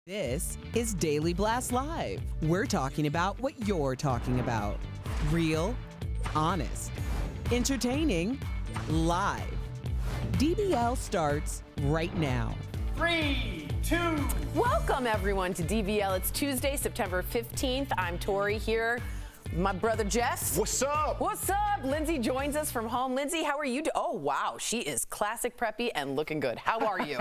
This is Daily Blast Live. We're talking about what you're talking about. Real, honest, entertaining, live. DBL starts right now. 3, 2. Welcome everyone to DBL. It's Tuesday, September 15th. I'm Tori here. My brother Jeff. What's up? What's up? Lindsay joins us from home. Lindsay, how are you? Oh, wow. She is classic preppy and looking good. How are you?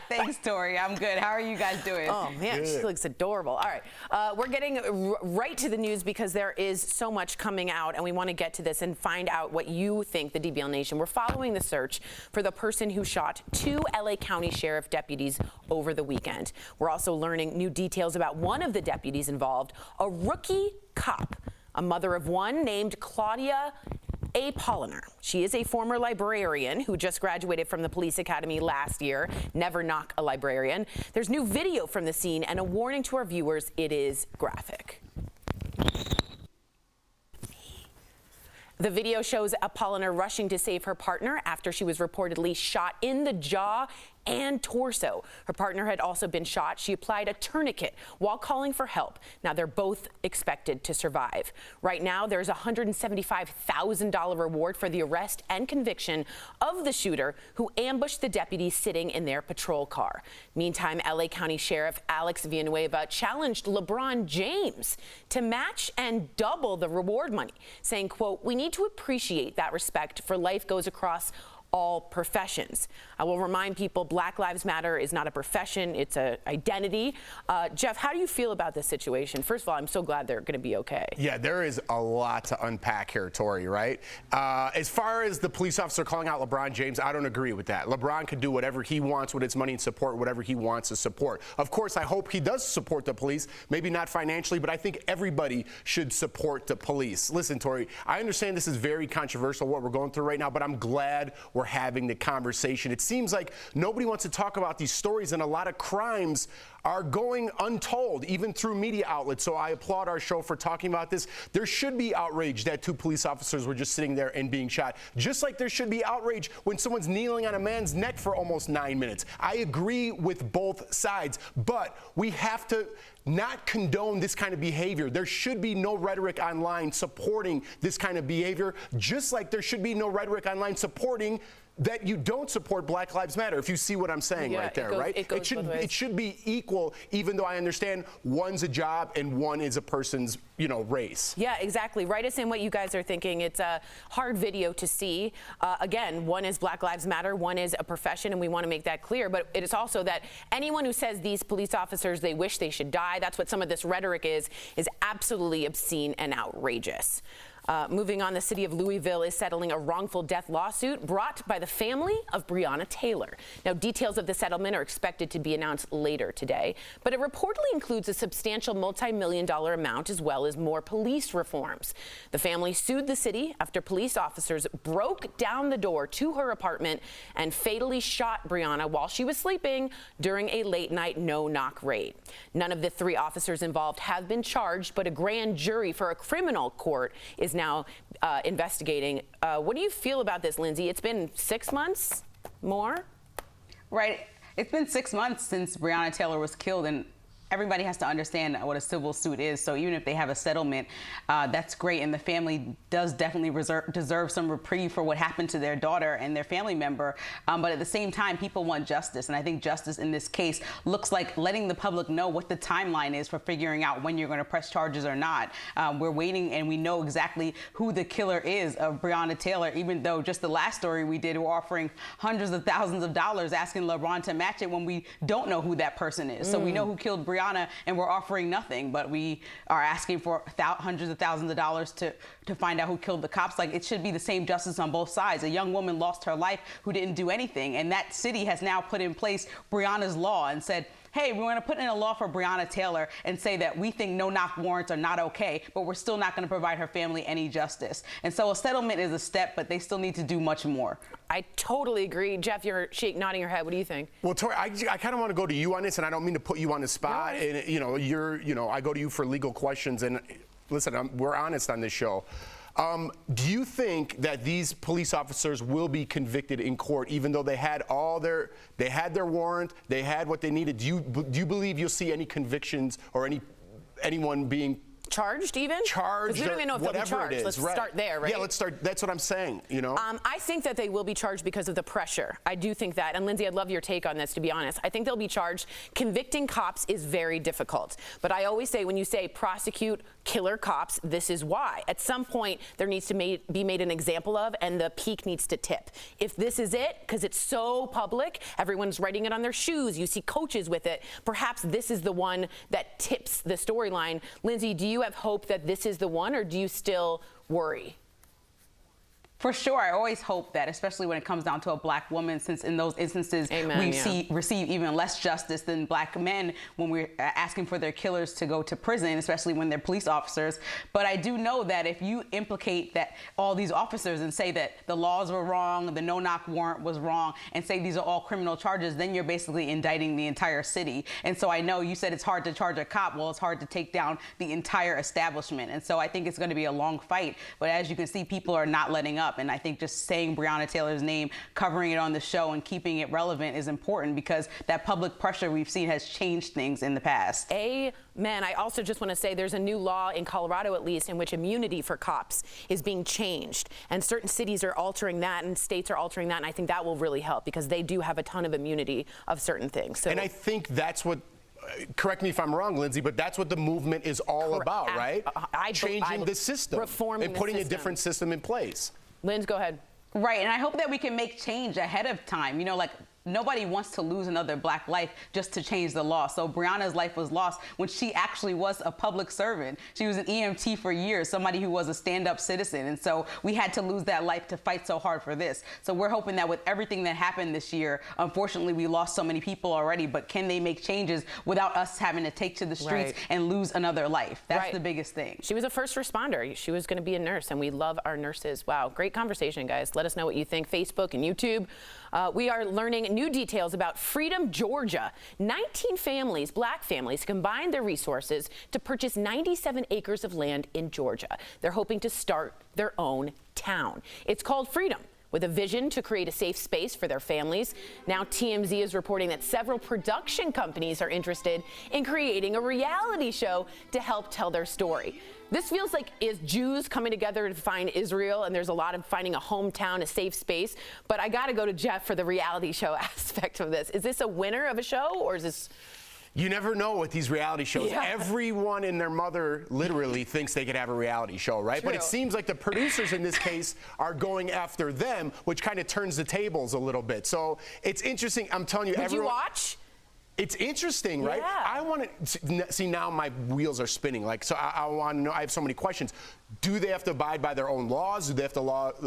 Thanks, Tori. I'm good. How are you guys doing? Oh, man, good. She looks adorable. All right. We're getting right to the news because there is so much coming out, and we want to get to this and find out what you think, the DBL Nation. We're following the search for the person who shot 2 LA County Sheriff deputies over the weekend. We're also learning new details about one of the deputies involved, a rookie cop, a mother of one named Claudia Apolliner. She is a former librarian who just graduated from the police academy last year. Never knock a librarian. There's new video from the scene and a warning to our viewers, it is graphic. The video shows Apolliner rushing to save her partner after she was reportedly shot in the jaw and torso. Her partner had also been shot. She applied a tourniquet while calling for help. Now they're both expected to survive. Right now there's a $175,000 reward for the arrest and conviction of the shooter who ambushed the deputy sitting in their patrol car. Meantime, LA County Sheriff Alex Villanueva challenged LeBron James to match and double the reward money, saying, quote, "We need to appreciate that respect for life goes across all professions." I will remind people Black Lives Matter is not a profession, it's an identity. Jeff, how do you feel about this situation? First of all, I'm so glad they're going to be okay. Yeah, there is a lot to unpack here, Tori, right? As far as the police officer calling out LeBron James, I don't agree with that. LeBron can do whatever he wants with his money and support whatever he wants to support. Of course, I hope he does support the police, maybe not financially, but I think everybody should support the police. Listen, Tori, I understand this is very controversial, what we're going through right now, but I'm glad we're having the conversation. It seems like nobody wants to talk about these stories, and a lot of crimes are going untold, even through media outlets. So I applaud our show for talking about this. There should be outrage that 2 police officers were just sitting there and being shot, just like there should be outrage when someone's kneeling on a man's neck for almost 9 minutes. I agree with both sides, but we have to not condone this kind of behavior. There should be no rhetoric online supporting this kind of behavior, just like there should be no rhetoric online supporting that you don't support Black Lives Matter, if you see what I'm saying right there, right? It should be equal, even though I understand one's a job and one is a person's, race. Yeah, exactly. Write us in what you guys are thinking. It's a hard video to see. Again, one is Black Lives Matter, one is a profession, and we want to make that clear. But it is also that anyone who says these police officers, they wish they should die, that's what some of this rhetoric is absolutely obscene and outrageous. Moving on, the city of Louisville is settling a wrongful death lawsuit brought by the family of Breonna Taylor. Now, details of the settlement are expected to be announced later today, but it reportedly includes a substantial multi-million-dollar amount as well as more police reforms. The family sued the city after police officers broke down the door to her apartment and fatally shot Breonna while she was sleeping during a late-night no-knock raid. None of the 3 officers involved have been charged, but a grand jury for a criminal court is now investigating. What do you feel about this, Lindsay? It's been 6 months more? Right. It's been 6 months since Breonna Taylor was killed, and everybody has to understand what a civil suit is. So even if they have a settlement, that's great. And the family does definitely deserve some reprieve for what happened to their daughter and their family member. But at the same time, people want justice. And I think justice in this case looks like letting the public know what the timeline is for figuring out when you're going to press charges or not. We're waiting, and we know exactly who the killer is of Breonna Taylor, even though just the last story we did, we're offering hundreds of thousands of dollars asking LeBron to match it when we don't know who that person is. So we know who killed Breonna, and we're offering nothing, but we are asking for hundreds of thousands of dollars to find out who killed the cops. Like, it should be the same justice on both sides. A young woman lost her life who didn't do anything, and that city has now put in place Breonna's law and said, hey, we're going to put in a law for Breonna Taylor and say that we think no-knock warrants are not okay, but we're still not going to provide her family any justice. And so a settlement is a step, but they still need to do much more. I totally agree. Jeff, you're nodding your head. What do you think? Well, Tori, I kind of want to go to you on this, and I don't mean to put you on the spot. And I go to you for legal questions. And listen, we're honest on this show. Do you think that these police officers will be convicted in court, even though they had their warrant, they had what they needed? Do you believe you'll see any convictions or anyone being charged even? Charged, because we don't even know if they'll be charged. Let's start there, right? Yeah, let's start. That's what I'm saying, you know? I think that they will be charged because of the pressure. I do think that. And Lindsay, I'd love your take on this, to be honest. I think they'll be charged. Convicting cops is very difficult. But I always say, when you say prosecute killer cops, this is why. At some point, there needs to be made an example of, and the peak needs to tip. If this is it, because it's so public, everyone's writing it on their shoes, you see coaches with it, perhaps this is the one that tips the storyline. Lindsay, do you have hope that this is the one, or do you still worry? For sure, I always hope that, especially when it comes down to a black woman, since in those instances receive even less justice than black men when we're asking for their killers to go to prison, especially when they're police officers. But I do know that if you implicate that all these officers and say that the laws were wrong, the no-knock warrant was wrong, and say these are all criminal charges, then you're basically indicting the entire city. And so I know you said it's hard to charge a cop. Well, it's hard to take down the entire establishment. And so I think it's going to be a long fight. But as you can see, people are not letting up. And I think just saying Breonna Taylor's name, covering it on the show, and keeping it relevant is important, because that public pressure we've seen has changed things in the past. Amen. I also just want to say there's a new law in Colorado, at least, in which immunity for cops is being changed. And certain cities are altering that, and states are altering that. And I think that will really help, because they do have a ton of immunity of certain things. So, and I think that's what, correct me if I'm wrong, Lindsay, but that's what the movement is all about, right? Changing the system, reforming and putting the a different system in place. Linz, go ahead. Right, and I hope that we can make change ahead of time. You know, like, nobody wants to lose another black life just to change the law. So Breonna's life was lost when she actually was a public servant. She was an EMT for years, somebody who was a stand-up citizen. And so we had to lose that life to fight so hard for this. So we're hoping that with everything that happened this year, unfortunately, we lost so many people already, but can they make changes without us having to take to the streets and lose another life? That's the biggest thing. She was a first responder. She was going to be a nurse, and we love our nurses. Wow, great conversation, guys. Let us know what you think. Facebook and YouTube. We are learning new details about Freedom, Georgia. 19 families, black families, combined their resources to purchase 97 acres of land in Georgia. They're hoping to start their own town. It's called Freedom, with a vision to create a safe space for their families. Now TMZ is reporting that several production companies are interested in creating a reality show to help tell their story. This feels like is Jews coming together to find Israel, and there's a lot of finding a hometown, a safe space. But I got to go to Jeff for the reality show aspect of this. Is this a winner of a show, or is this... You never know with these reality shows. Yeah. Everyone and their mother literally thinks they could have a reality show, right? True. But it seems like the producers in this case are going after them, which kind of turns the tables a little bit. So it's interesting. I'm telling you, Would you watch? It's interesting, right? Yeah. I want to see, now my wheels are spinning. Like, so I want to know, I have so many questions. Do they have to abide by their own laws? Do they have to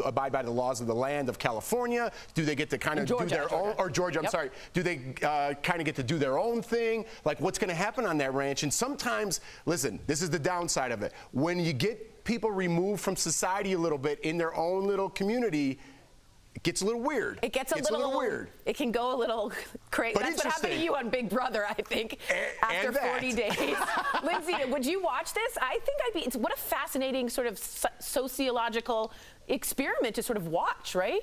abide by the laws of the land of California? Do they get to kind of do their own, or Georgia, I'm sorry. Do they kind of get to do their own thing? Like, what's going to happen on that ranch? And sometimes, listen, this is the downside of it. When you get people removed from society a little bit in their own little community, it gets a little weird. It gets a little weird. It can go a little crazy. That's what happened to you on Big Brother, I think, after 40 days. Lindsay, would you watch this? I think I'd be. What a fascinating sort of sociological experiment to sort of watch, right?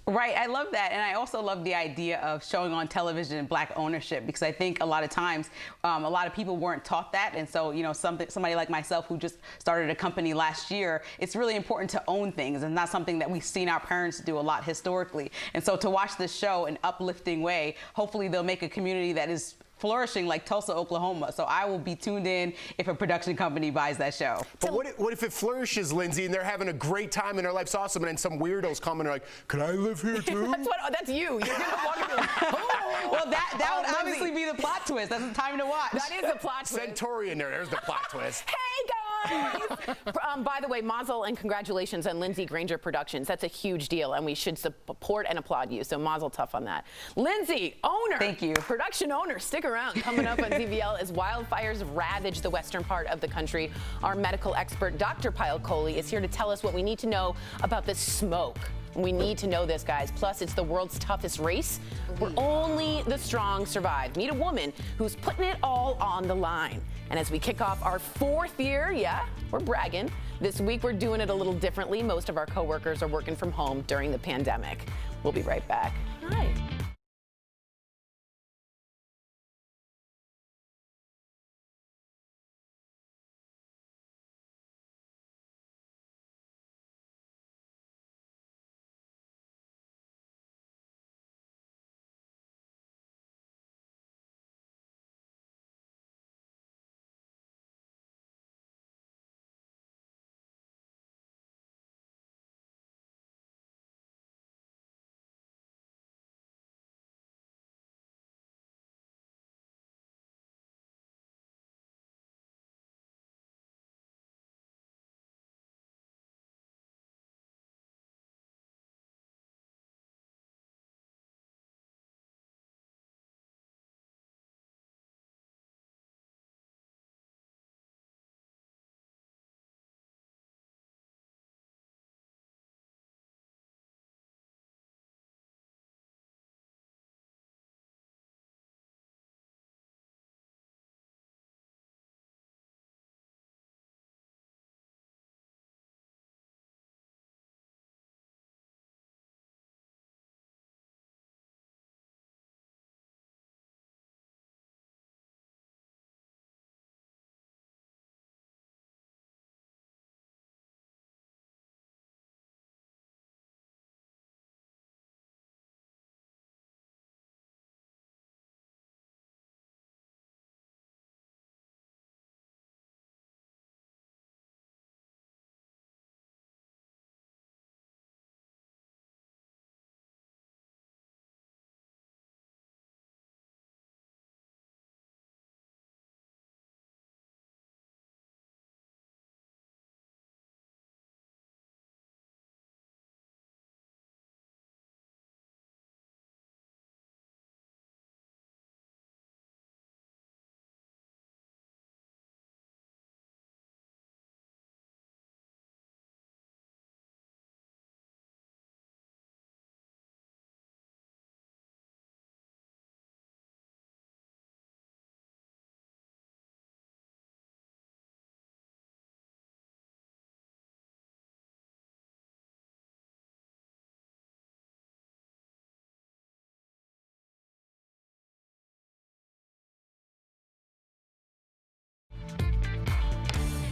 Right, I love that, and I also love the idea of showing on television black ownership, because I think a lot of times a lot of people weren't taught that, and so, you know, somebody like myself who just started a company last year, it's really important to own things, and not something that we've seen our parents do a lot historically. And so to watch this show in an uplifting way, hopefully they'll make a community that is flourishing like Tulsa, Oklahoma. So I will be tuned in if a production company buys that show. But what if it flourishes, Lindsay, and they're having a great time and their life's awesome, and then some weirdos come and are like, "Could I live here too?" That's you. You're gonna walk into oh. Well, that would obviously be the plot twist. That's the time to watch. That is the plot twist. Centaurian there's the plot twist. Hey guys! By the way, mazel and congratulations on Lindsay Granger Productions. That's a huge deal, and we should support and applaud you. So mazel tough on that. Lindsay, owner. Thank you. Production owner. Stick around. Coming up on DBL as wildfires ravage the western part of the country. Our medical expert, Dr. Coley, is here to tell us what we need to know about the smoke. We need to know this, guys. Plus, it's the world's toughest race where only the strong survive. Meet a woman who's putting it all on the line. And as we kick off our 4th year, yeah, we're bragging, This week, we're doing it a little differently. Most of our coworkers are working from home during the pandemic. We'll be right back. Hi.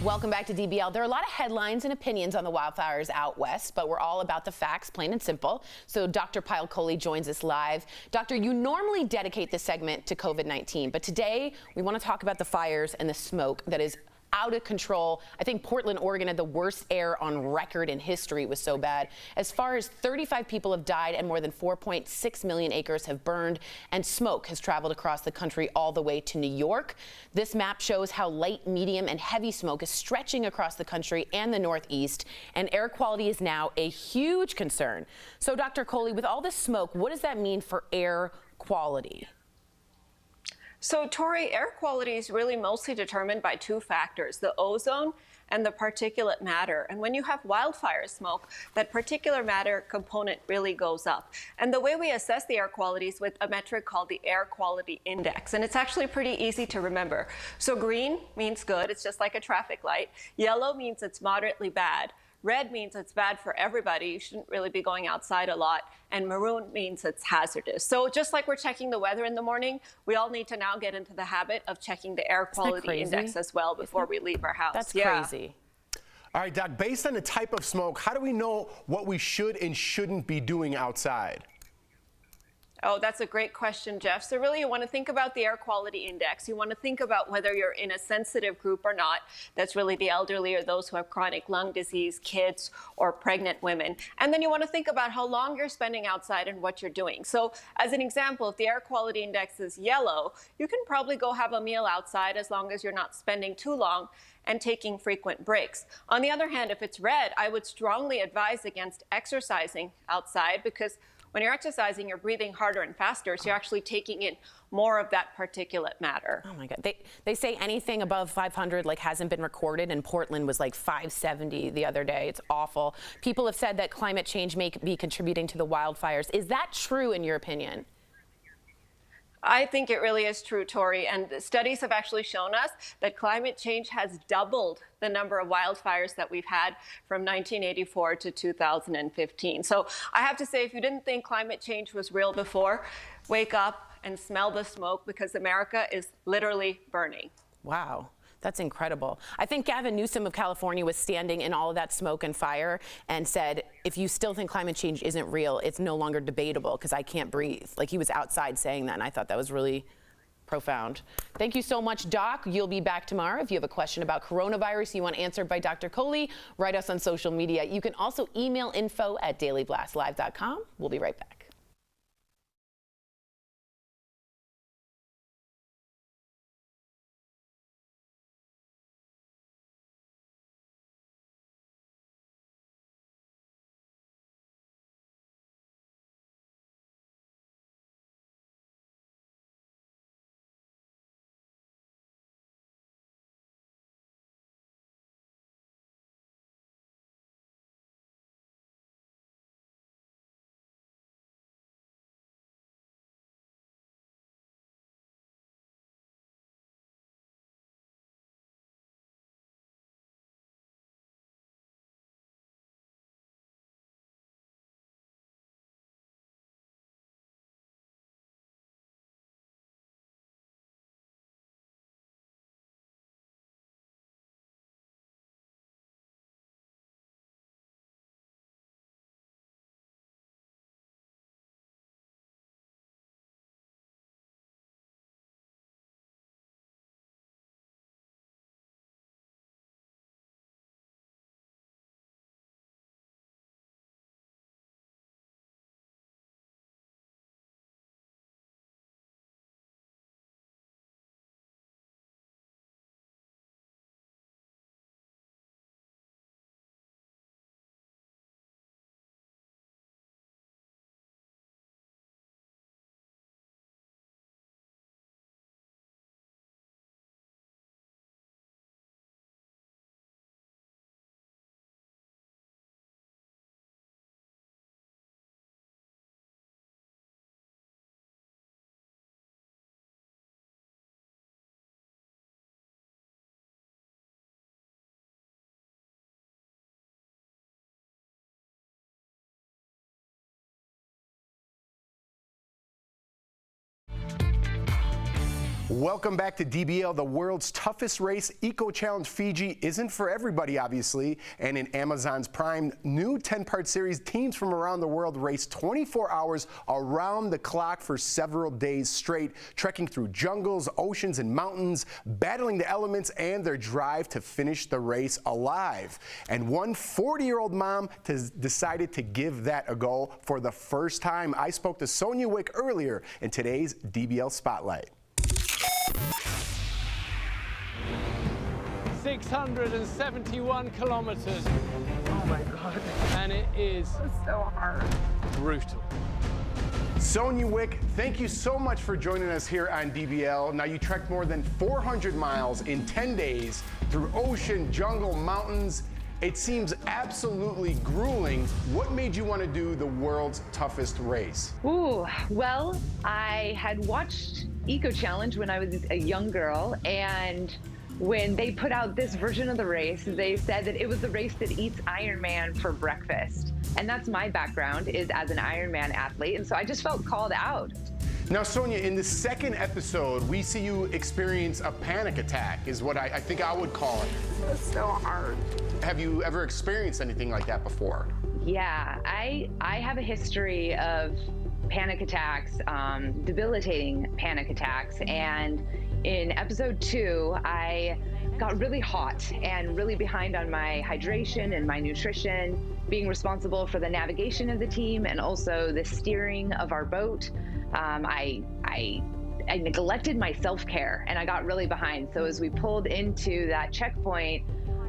Welcome back to DBL. There are a lot of headlines and opinions on the wildfires out west, but we're all about the facts, plain and simple. So Dr. Coley joins us live. Doctor, you normally dedicate this segment to COVID-19, but today we want to talk about the fires and the smoke that is out of control. I think Portland, Oregon had the worst air on record in history. It was so bad. As far as 35 people have died and more than 4.6 million acres have burned, and smoke has traveled across the country all the way to New York. This map shows how light, medium, and heavy smoke is stretching across the country and the Northeast, and air quality is now a huge concern. So, Dr. Coley, with all this smoke, what does that mean for air quality? So, Tori, air quality is really mostly determined by two factors, the ozone and the particulate matter. And when you have wildfire smoke, that particulate matter component really goes up. And the way we assess the air quality is with a metric called the air quality index. And it's actually pretty easy to remember. So green means good. It's just like a traffic light. Yellow means it's moderately bad. Red means it's bad for everybody. You shouldn't really be going outside a lot. And maroon means it's hazardous. So just like we're checking the weather in the morning, we all need to now get into the habit of checking the air quality index as well before we leave our house. That's crazy. All right, Doc, based on the type of smoke, how do we know what we should and shouldn't be doing outside? Oh, that's a great question, Jeff. So really you want to think about the air quality index. You want to think about whether you're in a sensitive group or not. That's really the elderly or those who have chronic lung disease, kids, or pregnant women. And then you want to think about how long you're spending outside and what you're doing. So as an example, if the air quality index is yellow, you can probably go have a meal outside as long as you're not spending too long and taking frequent breaks. On the other hand, if it's red, I would strongly advise against exercising outside, because when you're exercising, you're breathing harder and faster, so you're actually taking in more of that particulate matter. Oh my God. They say anything above 500 hasn't been recorded, and Portland was 570 the other day. It's awful. People have said that climate change may be contributing to the wildfires. Is that true in your opinion? I think it really is true, Tori, and studies have actually shown us that climate change has doubled the number of wildfires that we've had from 1984 to 2015. So I have to say, if you didn't think climate change was real before, wake up and smell the smoke, because America is literally burning. Wow. That's incredible. I think Gavin Newsom of California was standing in all of that smoke and fire and said, if you still think climate change isn't real, it's no longer debatable because I can't breathe. Like, he was outside saying that, and I thought that was really profound. Thank you so much, Doc. You'll be back tomorrow. If you have a question about coronavirus you want answered by Dr. Coley, write us on social media. You can also email info@dailyblastlive.com. We'll be right back. Welcome back to DBL, the world's toughest race. Eco Challenge Fiji isn't for everybody, obviously. And in Amazon's Prime new 10-part series, teams from around the world race 24 hours around the clock for several days straight, trekking through jungles, oceans, and mountains, battling the elements and their drive to finish the race alive. And one 40-year-old mom decided to give that a go for the first time. I spoke to Sonia Wick earlier in today's DBL Spotlight. 671 kilometers. Oh my God. And it is so hard. Brutal. Sonia Wick, thank you so much for joining us here on DBL. Now, you trekked more than 400 miles in 10 days through ocean, jungle, mountains. It seems absolutely grueling. What made you want to do the world's toughest race? Ooh, well, I had watched Eco Challenge when I was a young girl, and when they put out this version of the race, they said that it was the race that eats Iron Man for breakfast. And that's my background, is as an Ironman athlete, and so I just felt called out. Now, Sonia, in the second episode, we see you experience a panic attack, is what I think I would call it. It's so hard. Have you ever experienced anything like that before? Yeah, I have a history of panic attacks, debilitating panic attacks, and in episode 2, I got really hot and really behind on my hydration and my nutrition, being responsible for the navigation of the team and also the steering of our boat. I neglected my self-care and I got really behind. So as we pulled into that checkpoint,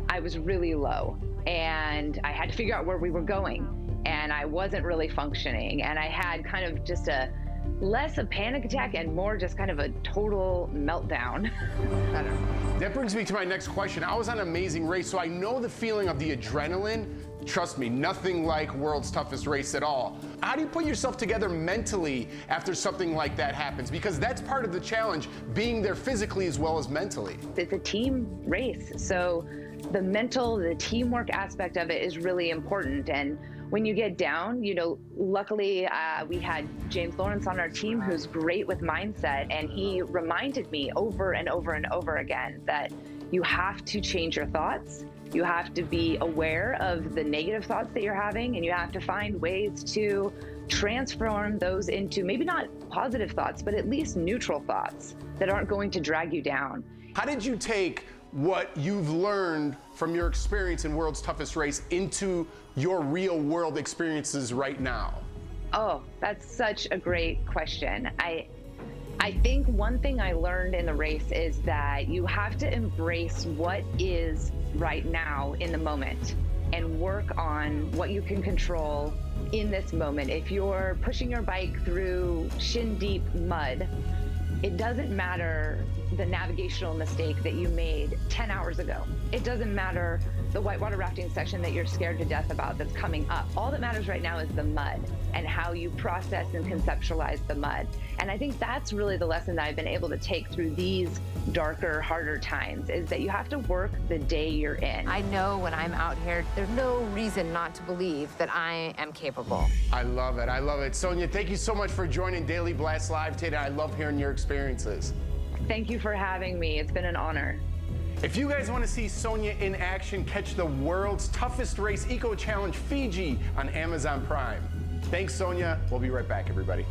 I was really low and I had to figure out where we were going, and I wasn't really functioning, and I had kind of just a less a panic attack and more just kind of a total meltdown. I don't know. That brings me to my next question. I was on Amazing Race, so I know the feeling of the adrenaline Trust me, nothing like World's Toughest Race at all. How do you put yourself together mentally after something like that happens? Because that's part of the challenge, being there physically as well as mentally. It's a team race, so the mental, the teamwork aspect of it is really important. And when you get down, you know, luckily we had James Lawrence on our team who's great with mindset, and he reminded me over and over and over again that you have to change your thoughts. You have to be aware of the negative thoughts that you're having, and you have to find ways to transform those into maybe not positive thoughts, but at least neutral thoughts that aren't going to drag you down. How did you take what you've learned from your experience in World's Toughest Race into your real world experiences right now? Oh, that's such a great question. I think one thing I learned in the race is that you have to embrace what is right now in the moment and work on what you can control in this moment. If you're pushing your bike through shin-deep mud, it doesn't matter the navigational mistake that you made 10 hours ago. It doesn't matter the whitewater rafting section that you're scared to death about that's coming up. All that matters right now is the mud and how you process and conceptualize the mud. And I think that's really the lesson that I've been able to take through these darker, harder times, is that you have to work the day you're in. I know when I'm out here, there's no reason not to believe that I am capable. I love it. I love it. Sonia, thank you so much for joining Daily Blast Live today. I love hearing your experiences. Thank you for having me. It's been an honor. If you guys want to see Sonia in action, catch the World's Toughest Race Eco Challenge Fiji on Amazon Prime. Thanks, Sonia. We'll be right back, everybody.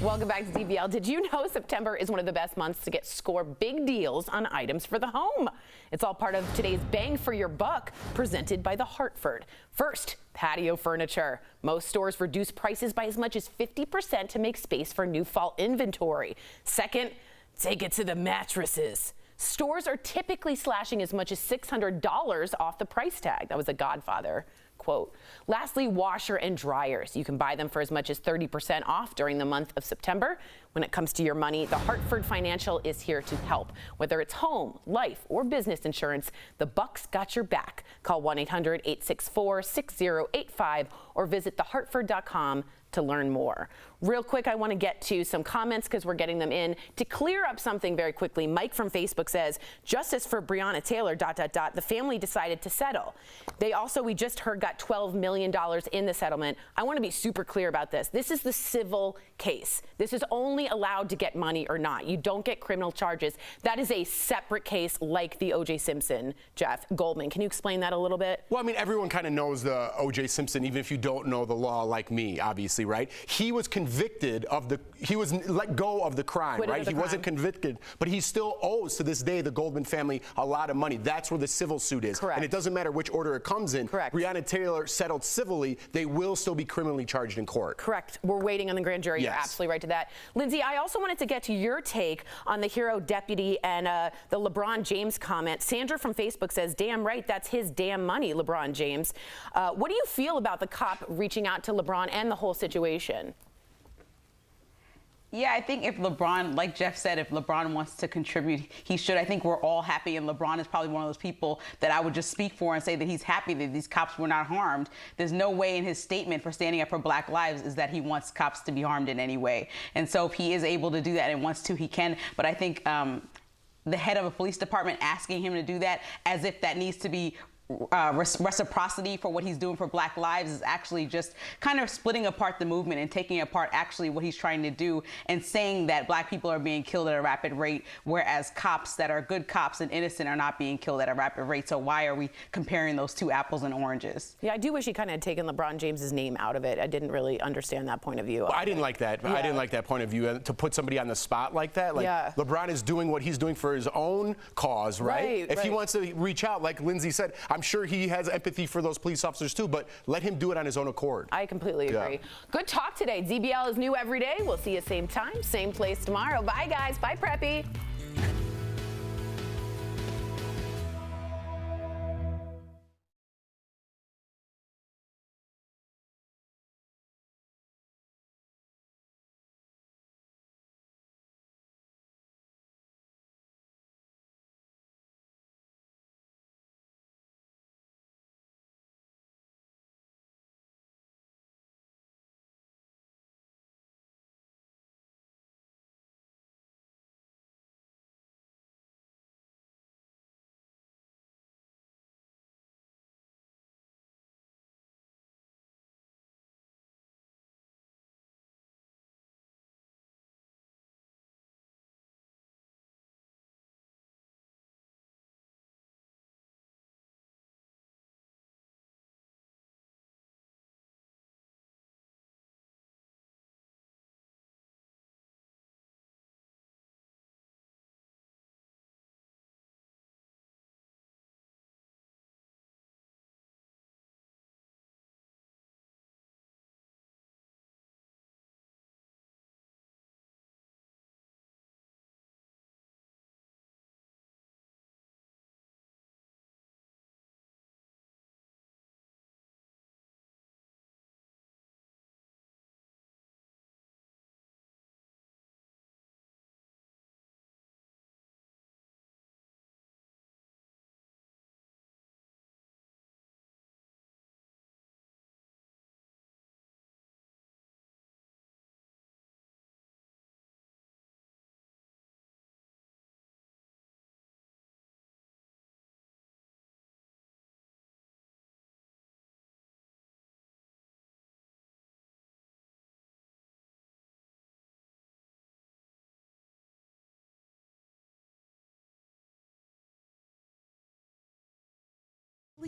Welcome back to DBL. Did you know September is one of the best months to score big deals on items for the home? It's all part of today's Bang for Your Buck, presented by The Hartford. First, Patio furniture. Most stores reduce prices by as much as 50% to make space for new fall inventory. Second, take it to the mattresses. Stores are typically slashing as much as $600 off the price tag. That was a Godfather quote. Lastly, washer and dryers. You can buy them for as much as 30% off during the month of September. When it comes to your money, the Hartford Financial is here to help. Whether it's home, life, or business insurance, the Buck's got your back. Call 1-800-864-6085 or visit thehartford.com to learn more. Real quick, I want to get to some comments because we're getting them in. To clear up something very quickly, Mike from Facebook says, justice for Breonna Taylor, ... The family decided to settle. They also, we just heard, got $12 million in the settlement. I want to be super clear about this. This is the civil case. This is only allowed to get money or not. You don't get criminal charges. That is a separate case like the O.J. Simpson. Jeff Goldman, can you explain that a little bit? Well, I mean, everyone kind of knows the O.J. Simpson, even if you don't know the law like me, obviously, right? He was convicted of he was let go of the crime, right? He wasn't convicted, but he still owes to this day the Goldman family a lot of money. That's where the civil suit is. Correct. And it doesn't matter which order it comes in. Correct. Breonna Taylor settled civilly. They will still be criminally charged in court. Correct. We're waiting on the grand jury. Yes. You're absolutely right to that. Lindsay, I also wanted to get to your take on the hero deputy and the LeBron James comment. Sandra from Facebook says, damn right, that's his damn money, LeBron James. What do you feel about the cop reaching out to LeBron and the whole situation? Yeah, I think if LeBron, like Jeff said, if LeBron wants to contribute, he should. I think we're all happy, and LeBron is probably one of those people that I would just speak for and say that he's happy that these cops were not harmed. There's no way in his statement for standing up for Black lives is that he wants cops to be harmed in any way. And so if he is able to do that and wants to, he can. But I think the head of a police department asking him to do that as if that needs to be reciprocity for what he's doing for Black lives is actually just kind of splitting apart the movement and taking apart actually what he's trying to do and saying that Black people are being killed at a rapid rate, whereas cops that are good cops and innocent are not being killed at a rapid rate. So why are we comparing those two apples and oranges? Yeah, I do wish he kind of had taken LeBron James's name out of it. I didn't really understand that point of view. Well, I didn't like that. Yeah. I didn't like that point of view. To put somebody on the spot like that, like LeBron is doing what he's doing for his own cause, right? If he wants to reach out, like Lindsay said, I'm sure he has empathy for those police officers too, but let him do it on his own accord. I completely agree. Good talk today. DBL is new every day. We'll see you same time, same place tomorrow. Bye, guys. Bye, Preppy.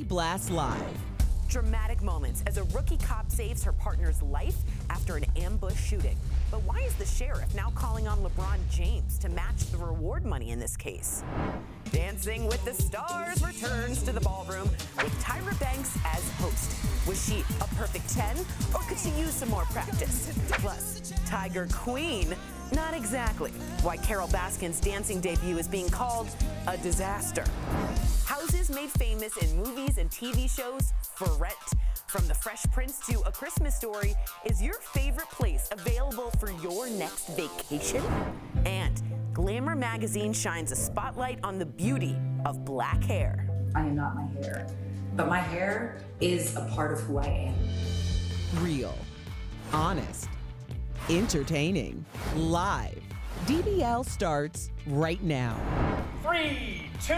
Blast Live. Dramatic moments as a rookie cop saves her partner's life after an ambush shooting. But why is the sheriff now calling on LeBron James to match the reward money in this case? Dancing with the Stars returns to the ballroom with Tyra Banks as host. Was she a perfect 10, or could she use some more practice? Plus, Tiger Queen, not exactly. Why Carol Baskin's dancing debut is being called a disaster. Houses made famous in movies and TV shows for rent. From The Fresh Prince to A Christmas Story, is your favorite place available for your next vacation? And Glamour magazine shines a spotlight on the beauty of black hair. I am not my hair, but my hair is a part of who I am. Real, honest, entertaining, live. DBL starts right now. 3, 2.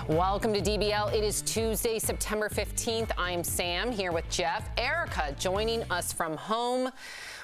Welcome to DBL. It is Tuesday, September 15th. I'm Sam here with Jeff. Erica joining us from home.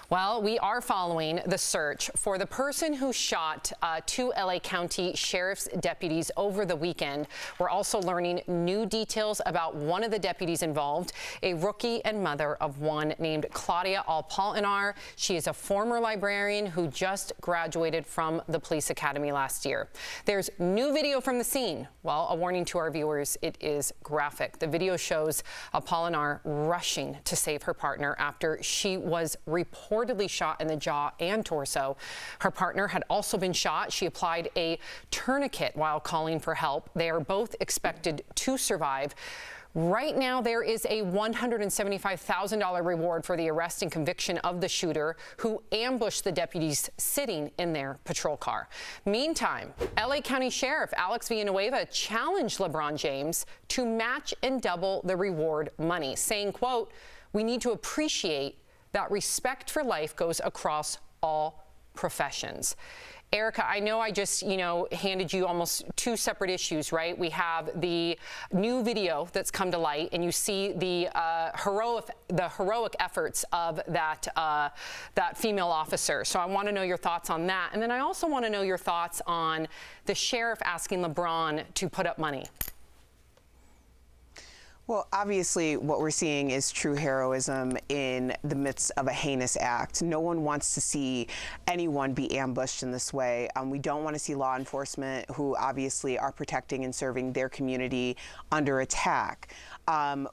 Well, we are following the search for the person who shot two LA County Sheriff's deputies over the weekend. We're also learning new details about one of the deputies involved, a rookie and mother of one named Claudia Alpolinar. She is a former librarian who just graduated from the police academy last year. There's new video from the scene. Well, a warning to our viewers, it is graphic. The video shows Alpolinar rushing to save her partner after she was reportedly shot in the jaw and torso. Her partner had also been shot. She applied a tourniquet while calling for help. They are both expected to survive. Right now, there is a $175,000 reward for the arrest and conviction of the shooter who ambushed the deputies sitting in their patrol car. Meantime, LA County Sheriff Alex Villanueva challenged LeBron James to match and double the reward money, saying, quote, "We need to appreciate that respect for life goes across all professions." Erica, I know I just, handed you almost two separate issues, right? We have the new video that's come to light, and you see the heroic efforts of that female officer. So I want to know your thoughts on that, and then I also want to know your thoughts on the sheriff asking LeBron to put up money. Well, obviously, what we're seeing is true heroism in the midst of a heinous act. No one wants to see anyone be ambushed in this way. We don't want to see law enforcement, who obviously are protecting and serving their community, under attack.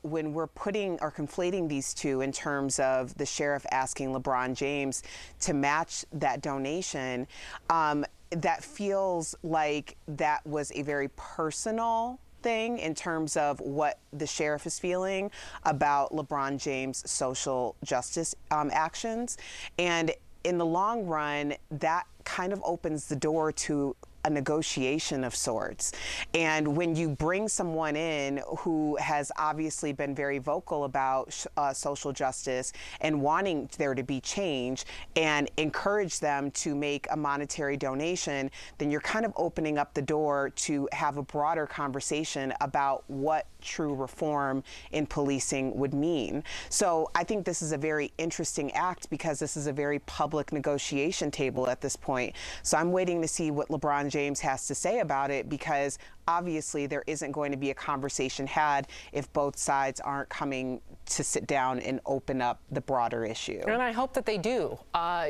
When we're putting or conflating these two in terms of the sheriff asking LeBron James to match that donation, that feels like that was a very personal thing in terms of what the sheriff is feeling about LeBron James' social justice actions. And in the long run, that kind of opens the door to a negotiation of sorts. And when you bring someone in who has obviously been very vocal about social justice and wanting there to be change and encourage them to make a monetary donation, then you're kind of opening up the door to have a broader conversation about what true reform in policing would mean. So I think this is a very interesting act because this is a very public negotiation table at this point. So I'm waiting to see what LeBron James has to say about it, because obviously there isn't going to be a conversation had if both sides aren't coming to sit down and open up the broader issue. And I hope that they do.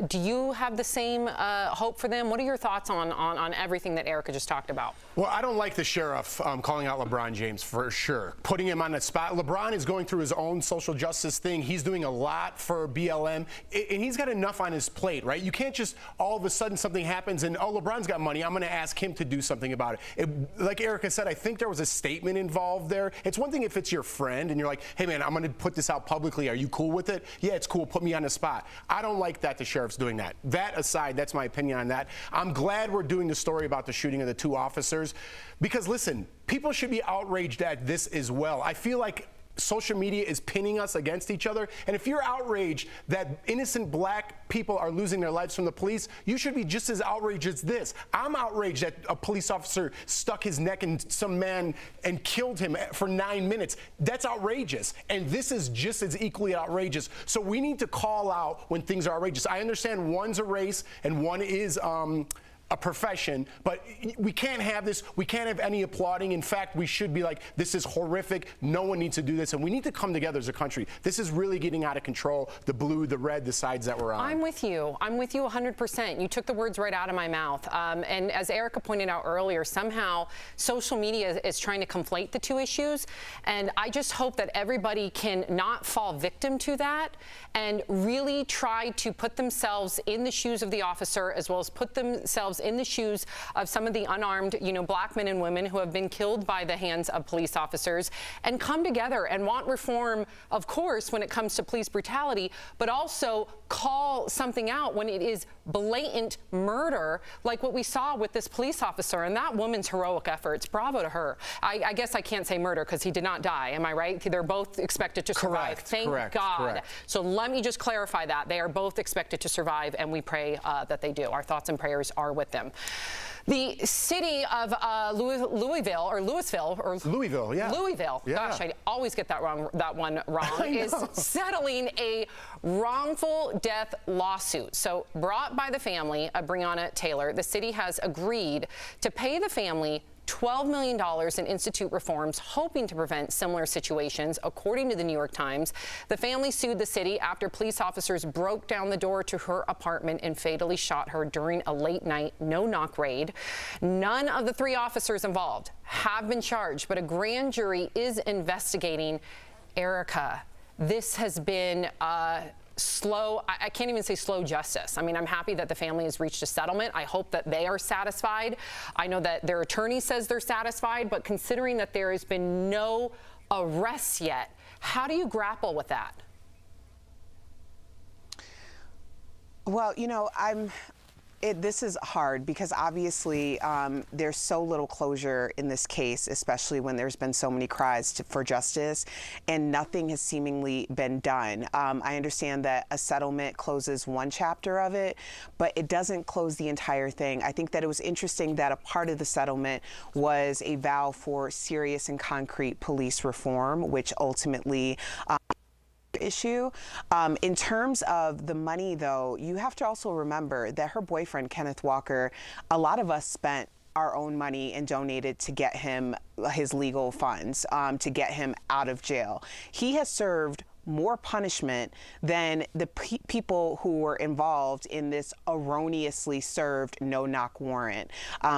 Do you have the same hope for them? What are your thoughts on everything that Erica just talked about? Well, I don't like the sheriff calling out LeBron James for sure, putting him on the spot. LeBron is going through his own social justice thing. He's doing a lot for BLM, and he's got enough on his plate, right? You can't just all of a sudden something happens and, oh, LeBron's got money, I'm going to ask him to do something about it. Like Erica said, I think there was a statement involved there. It's one thing if it's your friend and you're like, hey, man, I'm going to put this out publicly. Are you cool with it? Yeah, it's cool. Put me on the spot. I don't like that the sheriff's doing that. That aside, that's my opinion on that. I'm glad we're doing the story about the shooting of the two officers because, listen, people should be outraged at this as well. I feel like social media is pinning us against each other. And if you're outraged that innocent black people are losing their lives from the police, you should be just as outraged as this. I'm outraged that a police officer stuck his neck in some man and killed him for 9 minutes. That's outrageous. And this is just as equally outrageous. So we need to call out when things are outrageous. I understand one's a race and one is a profession, but we can't have this. We can't have any applauding. In fact, we should be like, this is horrific. No one needs to do this, and we need to come together as a country. This is really getting out of control. The blue, the red, the sides that we're on. I'm with you 100%. You took the words right out of my mouth. And as Erica pointed out earlier, somehow social media is trying to conflate the two issues. And I just hope that everybody can not fall victim to that and really try to put themselves in the shoes of the officer, as well as put themselves in the shoes of some of the unarmed, black men and women who have been killed by the hands of police officers, and come together and want reform, of course, when it comes to police brutality, but also call something out when it is blatant murder, like what we saw with this police officer and that woman's heroic efforts. Bravo to her. I guess I can't say murder because he did not die. Am I right? They're both expected to survive. Thank God. Correct. So let me just clarify that. They are both expected to survive, and we pray that they do. Our thoughts and prayers are with them. The city of Louisville, yeah. Louisville. Yeah. Gosh, I always get that one wrong. Is settling a wrongful death lawsuit. So brought by the family of Breonna Taylor, the city has agreed to pay the family $12 million and institute reforms, hoping to prevent similar situations. According to the New York Times, the family sued the city after police officers broke down the door to her apartment and fatally shot her during a late-night no-knock raid. None of the 3 officers involved have been charged, but a grand jury is investigating. Erica, this has been slow, I can't even say slow justice. I mean, I'm happy that the family has reached a settlement. I hope that they are satisfied. I know that their attorney says they're satisfied, but considering that there has been no arrests yet, how do you grapple with that? Well, this is hard because obviously there's so little closure in this case, especially when there's been so many cries for justice and nothing has seemingly been done. I understand that a settlement closes one chapter of it, but it doesn't close the entire thing. I think that it was interesting that a part of the settlement was a vow for serious and concrete police reform, which ultimately issue. In terms of the money, though, you have to also remember that her boyfriend, Kenneth Walker, a lot of us spent our own money and donated to get him his legal funds, to get him out of jail. He has served more punishment than the people who were involved in this erroneously served no-knock warrant.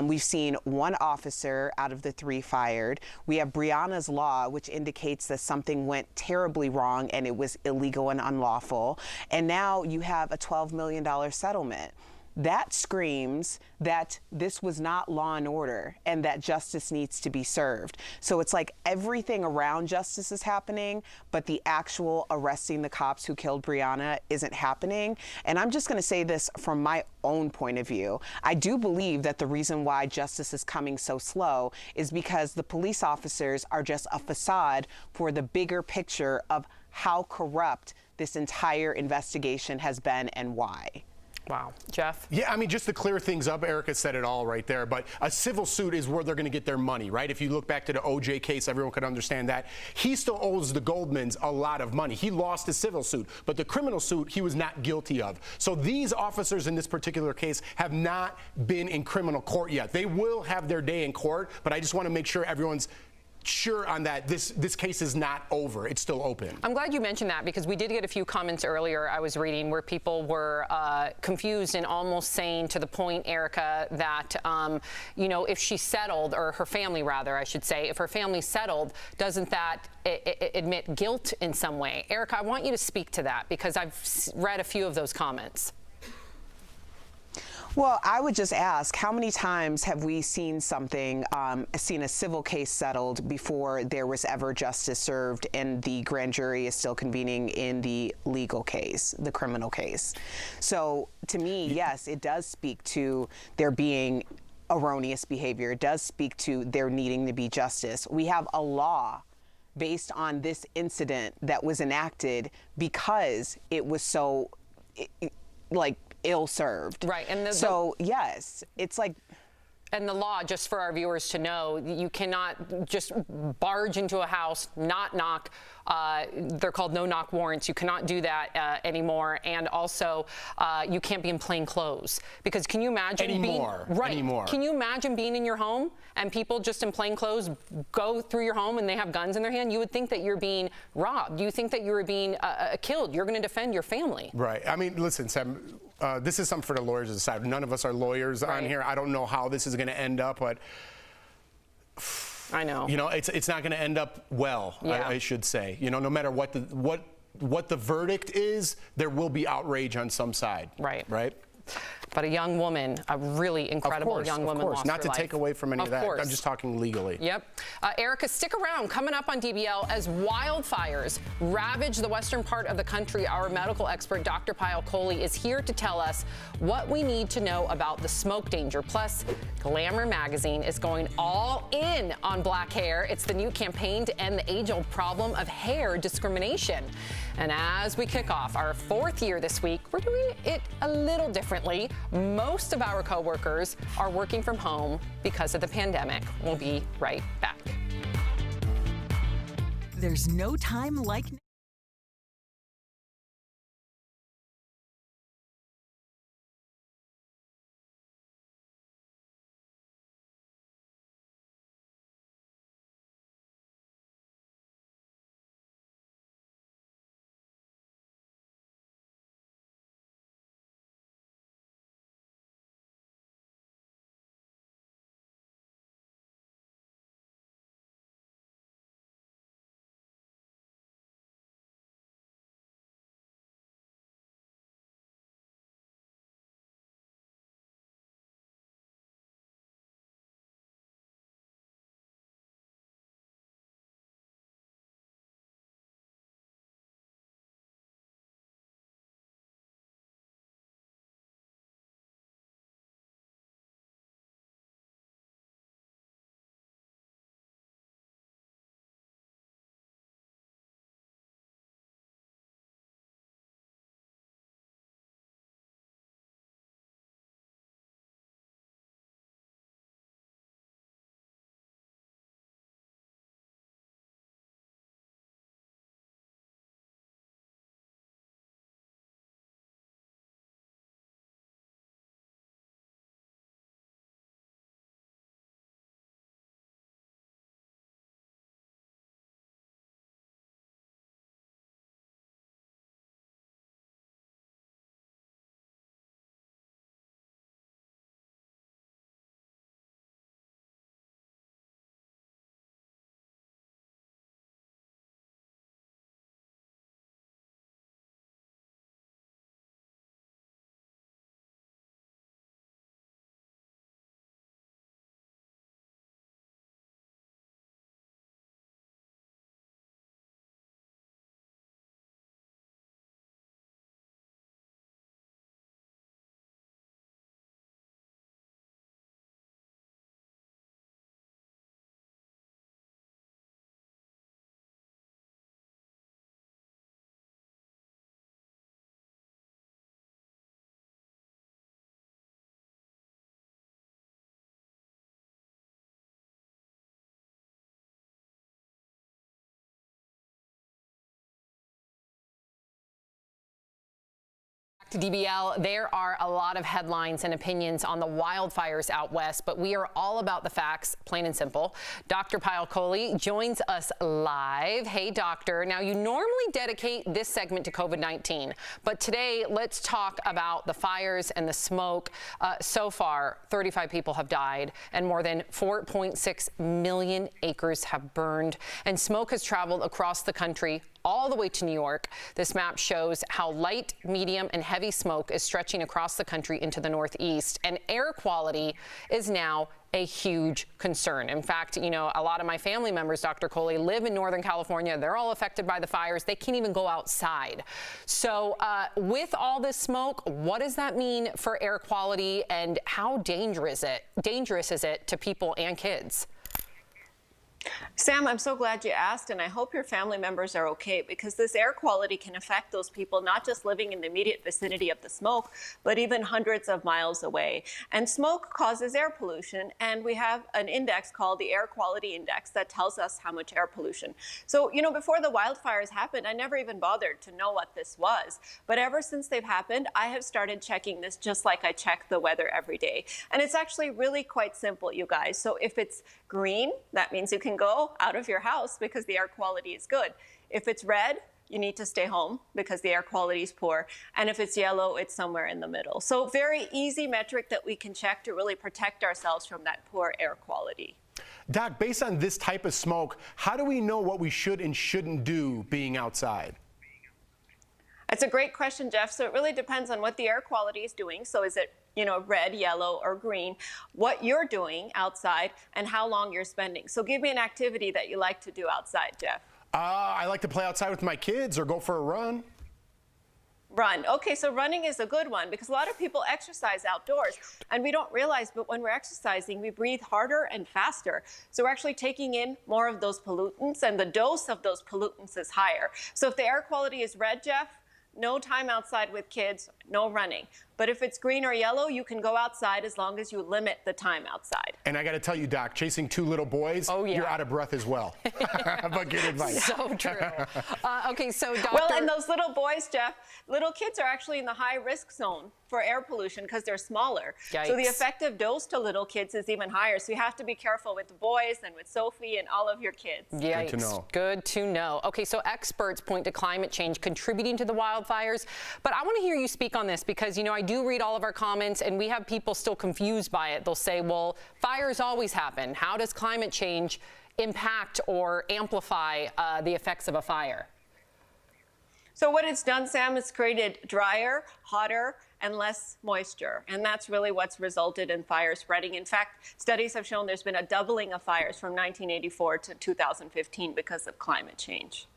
We've seen 1 officer out of the 3 fired. We have Breonna's law, which indicates that something went terribly wrong and it was illegal and unlawful. And now you have a $12 million settlement. That screams that this was not law and order and that justice needs to be served. So it's like everything around justice is happening, but the actual arresting the cops who killed Breonna isn't happening. And I'm just going to say this from my own point of view. I do believe that the reason why justice is coming so slow is because the police officers are just a facade for the bigger picture of how corrupt this entire investigation has been and why. Wow. Jeff? Yeah, I mean, just to clear things up, Erica said it all right there, but a civil suit is where they're going to get their money, right? If you look back to the OJ case, everyone could understand that. He still owes the Goldmans a lot of money. He lost his civil suit, but the criminal suit he was not guilty of. So these officers in this particular case have not been in criminal court yet. They will have their day in court, but I just want to make sure everyone's sure on that. This case is not over. It's still open. I'm glad you mentioned that because we did get a few comments earlier I was reading where people were confused and almost saying to the point, Erica, that, if she settled, or her family rather, I should say, if her family settled, doesn't that admit guilt in some way? Erica, I want you to speak to that because I've read a few of those comments. Well, I would just ask, how many times have we seen something, seen a civil case settled before there was ever justice served and the grand jury is still convening in the legal case, the criminal case? So to me, yes, it does speak to there being erroneous behavior. It does speak to there needing to be justice. We have a law based on this incident that was enacted because it was so, ill-served. Right. And so, yes, it's like... And the law, just for our viewers to know, you cannot just barge into a house, not knock. They're called no-knock warrants. You cannot do that anymore. And also, you can't be in plain clothes. Because can you imagine anymore? Can you imagine being in your home and people just in plain clothes go through your home and they have guns in their hand? You would think that you're being robbed. You think that you were being killed. You're going to defend your family. Right. I mean, listen, Sam, this is something for the lawyers to decide. None of us are lawyers on here. I don't know how this is going to end up, but I know. You know, it's not going to end up well. Yeah. I should say. You know, no matter what the verdict is, there will be outrage on some side. Right. Right. But a young woman, a really incredible young woman, lost her life. Not to take away from any of that. I'm just talking legally. Yep. Erica, stick around. Coming up on DBL, as wildfires ravage the western part of the country, our medical expert, Dr. Coley, is here to tell us what we need to know about the smoke danger. Plus, Glamour magazine is going all in on black hair. It's the new campaign to end the age-old problem of hair discrimination. And as we kick off our 4th year this week, we're doing it a little differently. Most of our coworkers are working from home because of the pandemic. We'll be right back. There's no time like to DBL, there are a lot of headlines and opinions on the wildfires out west, but we are all about the facts, plain and simple. Dr. Coley joins us live. Hey, doctor. Now, you normally dedicate this segment to COVID-19, but today let's talk about the fires and the smoke. So far, 35 people have died and more than 4.6 million acres have burned, and smoke has traveled across the country all the way to New York. This map shows how light, medium, and heavy smoke is stretching across the country into the Northeast, and air quality is now a huge concern. In fact, you know, a lot of my family members, Dr. Coley, live in Northern California. They're all affected by the fires. They can't even go outside. So with all this smoke, what does that mean for air quality, and how dangerous is it to people and kids? Sam, I'm so glad you asked, and I hope your family members are okay, because this air quality can affect those people not just living in the immediate vicinity of the smoke, but even hundreds of miles away. And smoke causes air pollution, and we have an index called the Air Quality Index that tells us how much air pollution. So, before the wildfires happened, I never even bothered to know what this was. But ever since they've happened, I have started checking this just like I check the weather every day. And it's actually really quite simple, you guys. So if it's green, that means you can go out of your house because the air quality is good. If it's red, you need to stay home because the air quality is poor. And if it's yellow, it's somewhere in the middle. So very easy metric that we can check to really protect ourselves from that poor air quality. Doc, based on this type of smoke, how do we know what we should and shouldn't do being outside? It's a great question, Jeff. So it really depends on what the air quality is doing. So is it, red, yellow, or green, what you're doing outside, and how long you're spending. So give me an activity that you like to do outside, Jeff. I like to play outside with my kids or go for a run. Run. Okay, so running is a good one because a lot of people exercise outdoors and we don't realize, but when we're exercising, we breathe harder and faster. So we're actually taking in more of those pollutants, and the dose of those pollutants is higher. So if the air quality is red, Jeff, no time outside with kids, no running. But if it's green or yellow, you can go outside as long as you limit the time outside. And I got to tell you, Doc, chasing two little boys, you're out of breath as well. But good advice. So true. Okay, so Dr. Well, and those little boys, Jeff, little kids are actually in the high risk zone for air pollution because they're smaller. Yikes. So the effective dose to little kids is even higher. So you have to be careful with the boys and with Sophie and all of your kids. Yikes. Good to know. Good to know. Okay, so experts point to climate change contributing to the wildfires. But I want to hear you speak on this because, I do read all of our comments and we have people still confused by it. They'll say, well, fires always happen. How does climate change impact or amplify the effects of a fire? So what it's done, Sam, is created drier, hotter, and less moisture. And that's really what's resulted in fire spreading. In fact, studies have shown there's been a doubling of fires from 1984 to 2015 because of climate change.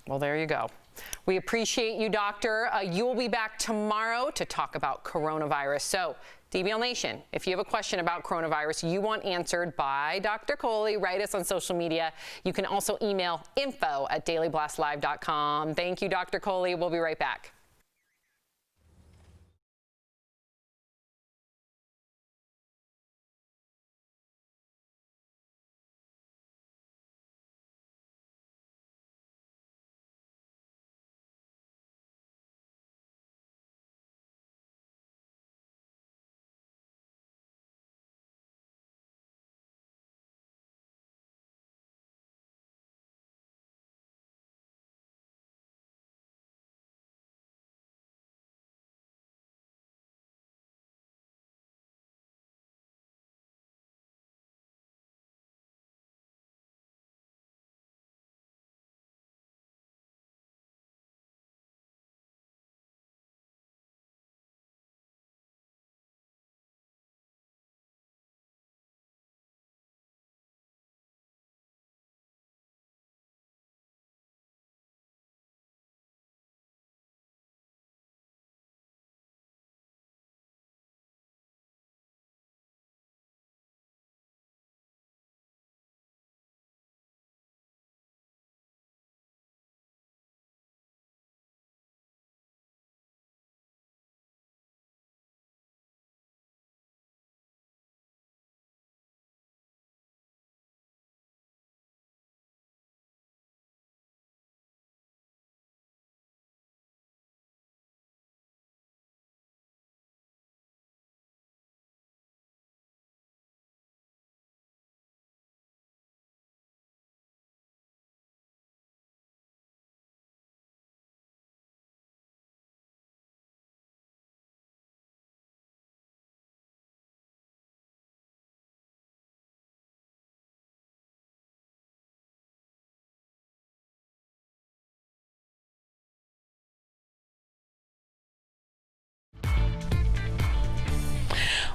Well, there you go. We appreciate you, Doctor. You will be back tomorrow to talk about coronavirus. So, DBL Nation, if you have a question about coronavirus you want answered by Dr. Coley, write us on social media. You can also email info@dailyblastlive.com. Thank you, Dr. Coley. We'll be right back.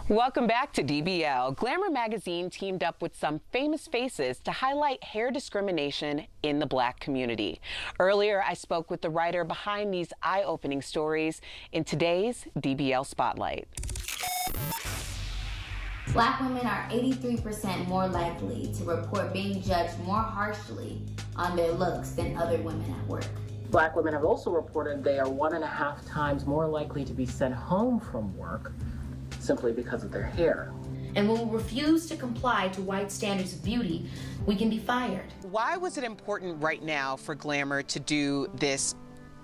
Welcome back to DBL. Glamour magazine teamed up with some famous faces to highlight hair discrimination in the Black community. Earlier, I spoke with the writer behind these eye-opening stories in today's DBL Spotlight. Black women are 83% more likely to report being judged more harshly on their looks than other women at work. Black women have also reported they are 1.5 times more likely to be sent home from work simply because of their hair. And when we refuse to comply to white standards of beauty, we can be fired. Why was it important right now for Glamour to do this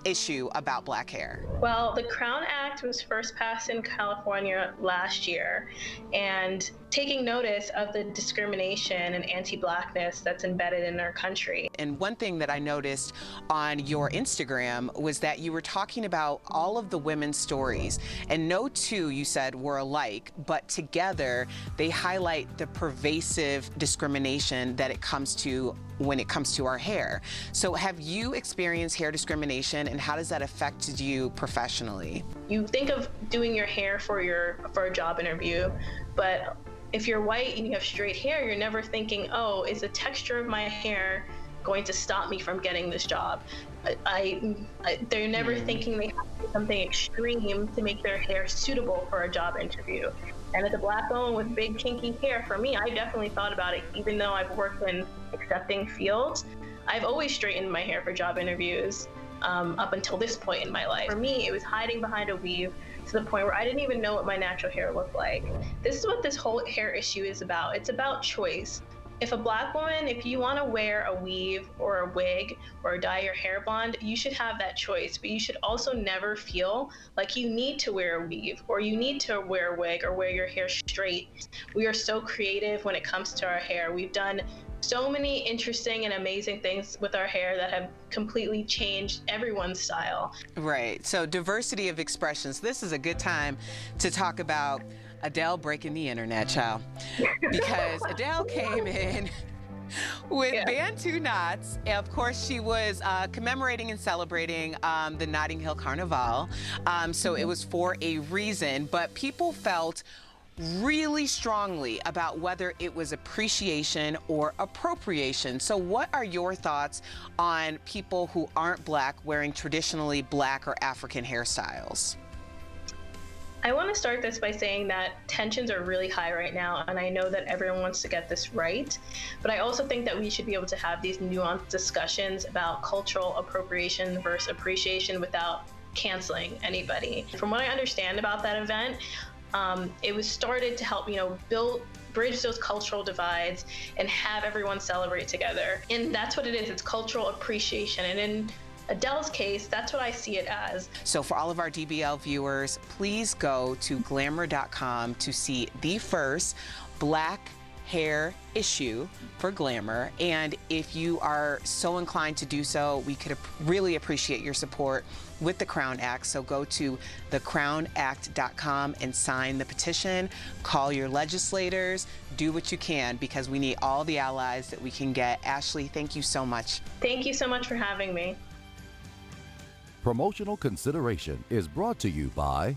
issue about black hair? Well, the Crown Act was first passed in California last year, and taking notice of the discrimination and anti-blackness that's embedded in our country. And one thing that I noticed on your Instagram was that you were talking about all of the women's stories, and no two, you said, were alike, but together they highlight the pervasive discrimination that it comes to when it comes to our hair. So have you experienced hair discrimination, and how does that affect you professionally? You think of doing your hair for a job interview, but if you're white and you have straight hair, you're never thinking, oh, is the texture of my hair going to stop me from getting this job? They're never thinking they have to do something extreme to make their hair suitable for a job interview. And as a black woman with big kinky hair, for me, I definitely thought about it. Even though I've worked in accepting fields, I've always straightened my hair for job interviews up until this point in my life. For me, it was hiding behind a weave to the point where I didn't even know what my natural hair looked like. This is what this whole hair issue is about. It's about choice. If a black woman, if you want to wear a weave or a wig or dye your hair blonde, you should have that choice, but you should also never feel like you need to wear a weave or you need to wear a wig or wear your hair straight. We are so creative when it comes to our hair. We've done so many interesting and amazing things with our hair that have completely changed everyone's style. Right, so diversity of expressions. This is a good time to talk about Adele breaking the internet, child. Because Adele came in with Bantu knots. Of course, she was commemorating and celebrating the Notting Hill Carnival. So it was for a reason, but people felt really strongly about whether it was appreciation or appropriation. So what are your thoughts on people who aren't black wearing traditionally black or African hairstyles? I want to start this by saying that tensions are really high right now, and I know that everyone wants to get this right, but I also think that we should be able to have these nuanced discussions about cultural appropriation versus appreciation without canceling anybody. From what I understand about that event, it was started to help, bridge those cultural divides and have everyone celebrate together. And that's what it is, it's cultural appreciation. And in Adele's case, that's what I see it as. So for all of our DBL viewers, please go to glamour.com to see the first black hair issue for Glamour. And if you are so inclined to do so, we could really appreciate your support with the Crown Act. So go to thecrownact.com and sign the petition, call your legislators, do what you can, because we need all the allies that we can get. Ashley, thank you so much. Thank you so much for having me. Promotional consideration is brought to you by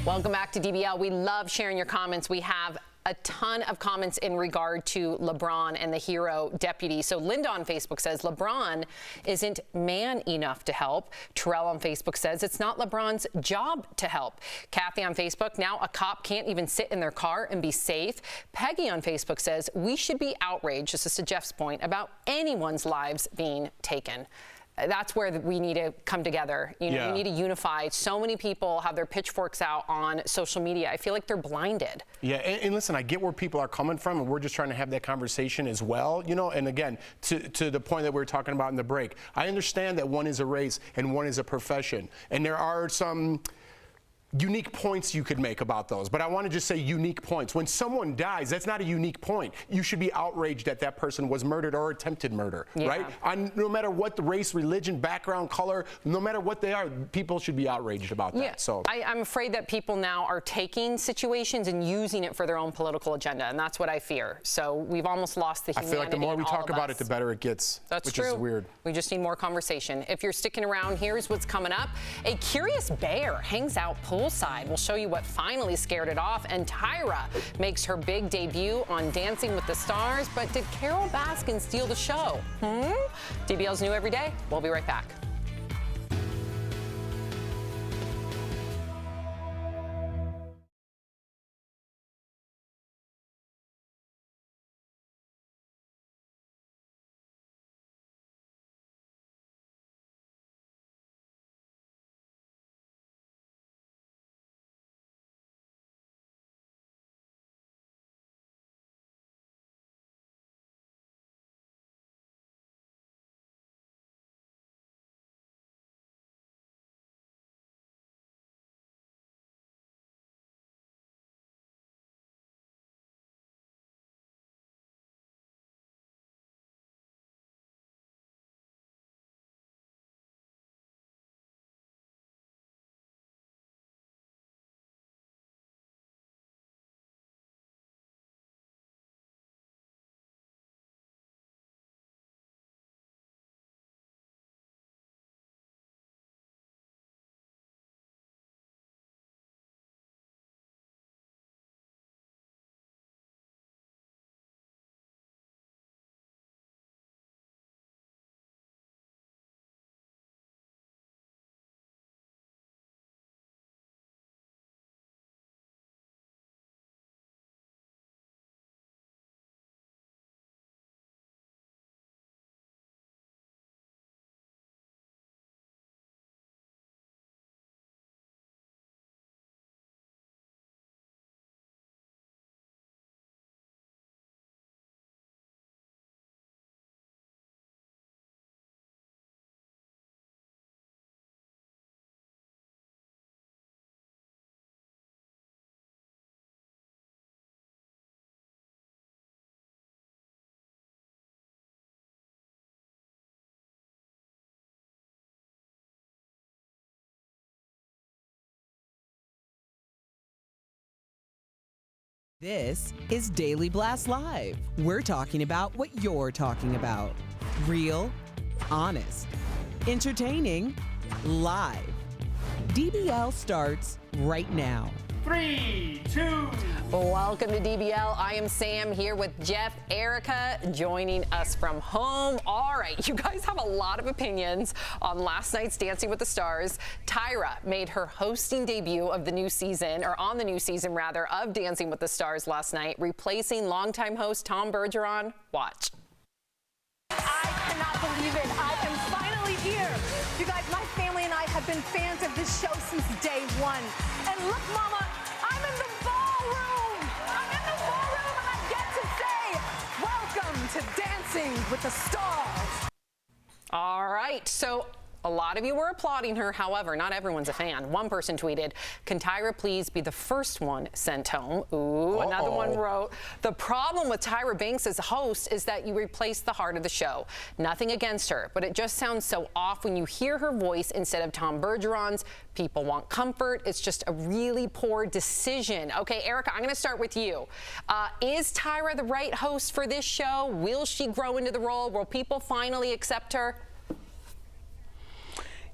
Welcome back to DBL. We love sharing your comments. We have a ton of comments in regard to LeBron and the hero deputy. So Linda on Facebook says LeBron isn't man enough to help. Terrell on Facebook says it's not LeBron's job to help. Kathy on Facebook, now a cop can't even sit in their car and be safe. Peggy on Facebook says we should be outraged, this is to Jeff's point, about anyone's lives being taken. That's where we need to come together. You know, we need to unify. So many people have their pitchforks out on social media. I feel like they're blinded. Yeah, and listen, I get where people are coming from, and we're just trying to have that conversation as well. You know, and again, to the point that we were talking about in the break, I understand that one is a race and one is a profession, and there are some unique points you could make about those, but I want to just say unique points. When someone dies, that's not a unique point. You should be outraged that that person was murdered or attempted murder, right? No matter what the race, religion, background, color, no matter what they are, people should be outraged about that. So I'm afraid that people now are taking situations and using it for their own political agenda, and that's what I fear. So we've almost lost the humanity. I feel like the more we talk about it, the better it gets. That's which true. Is weird. We just need more conversation. If you're sticking around, here's what's coming up. A curious bear hangs out poolside. We'll show you what finally scared it off. And Tyra makes her big debut on Dancing with the Stars. But did Carol Baskin steal the show? DBL's new every day. We'll be right back. This is Daily Blast Live. We're talking about what you're talking about. Real, honest, entertaining, live. DBL starts right now. 3, 2. Welcome to DBL. I am Sam here with Jeff, Erica, joining us from home. All right, you guys have a lot of opinions on last night's Dancing with the Stars. Tyra made her hosting debut of the new season, or on the new season rather, of Dancing with the Stars last night, replacing longtime host Tom Bergeron. Watch. I cannot believe it. I am finally here. You guys, my family and I have been fans of this show since day one. And look, Mama, I'm in the ballroom. I'm in the ballroom, and I get to say, welcome to Dancing with the Stars. All right, so a lot of you were applauding her. However, not everyone's a fan. One person tweeted, "Can Tyra please be the first one sent home?" Ooh, another one wrote, "The problem with Tyra Banks as a host is that you replace the heart of the show. Nothing against her, but it just sounds so off when you hear her voice instead of Tom Bergeron's. People want comfort. It's just a really poor decision." Okay, Erica, I'm going to start with you. Is Tyra the right host for this show? Will she grow into the role? Will people finally accept her?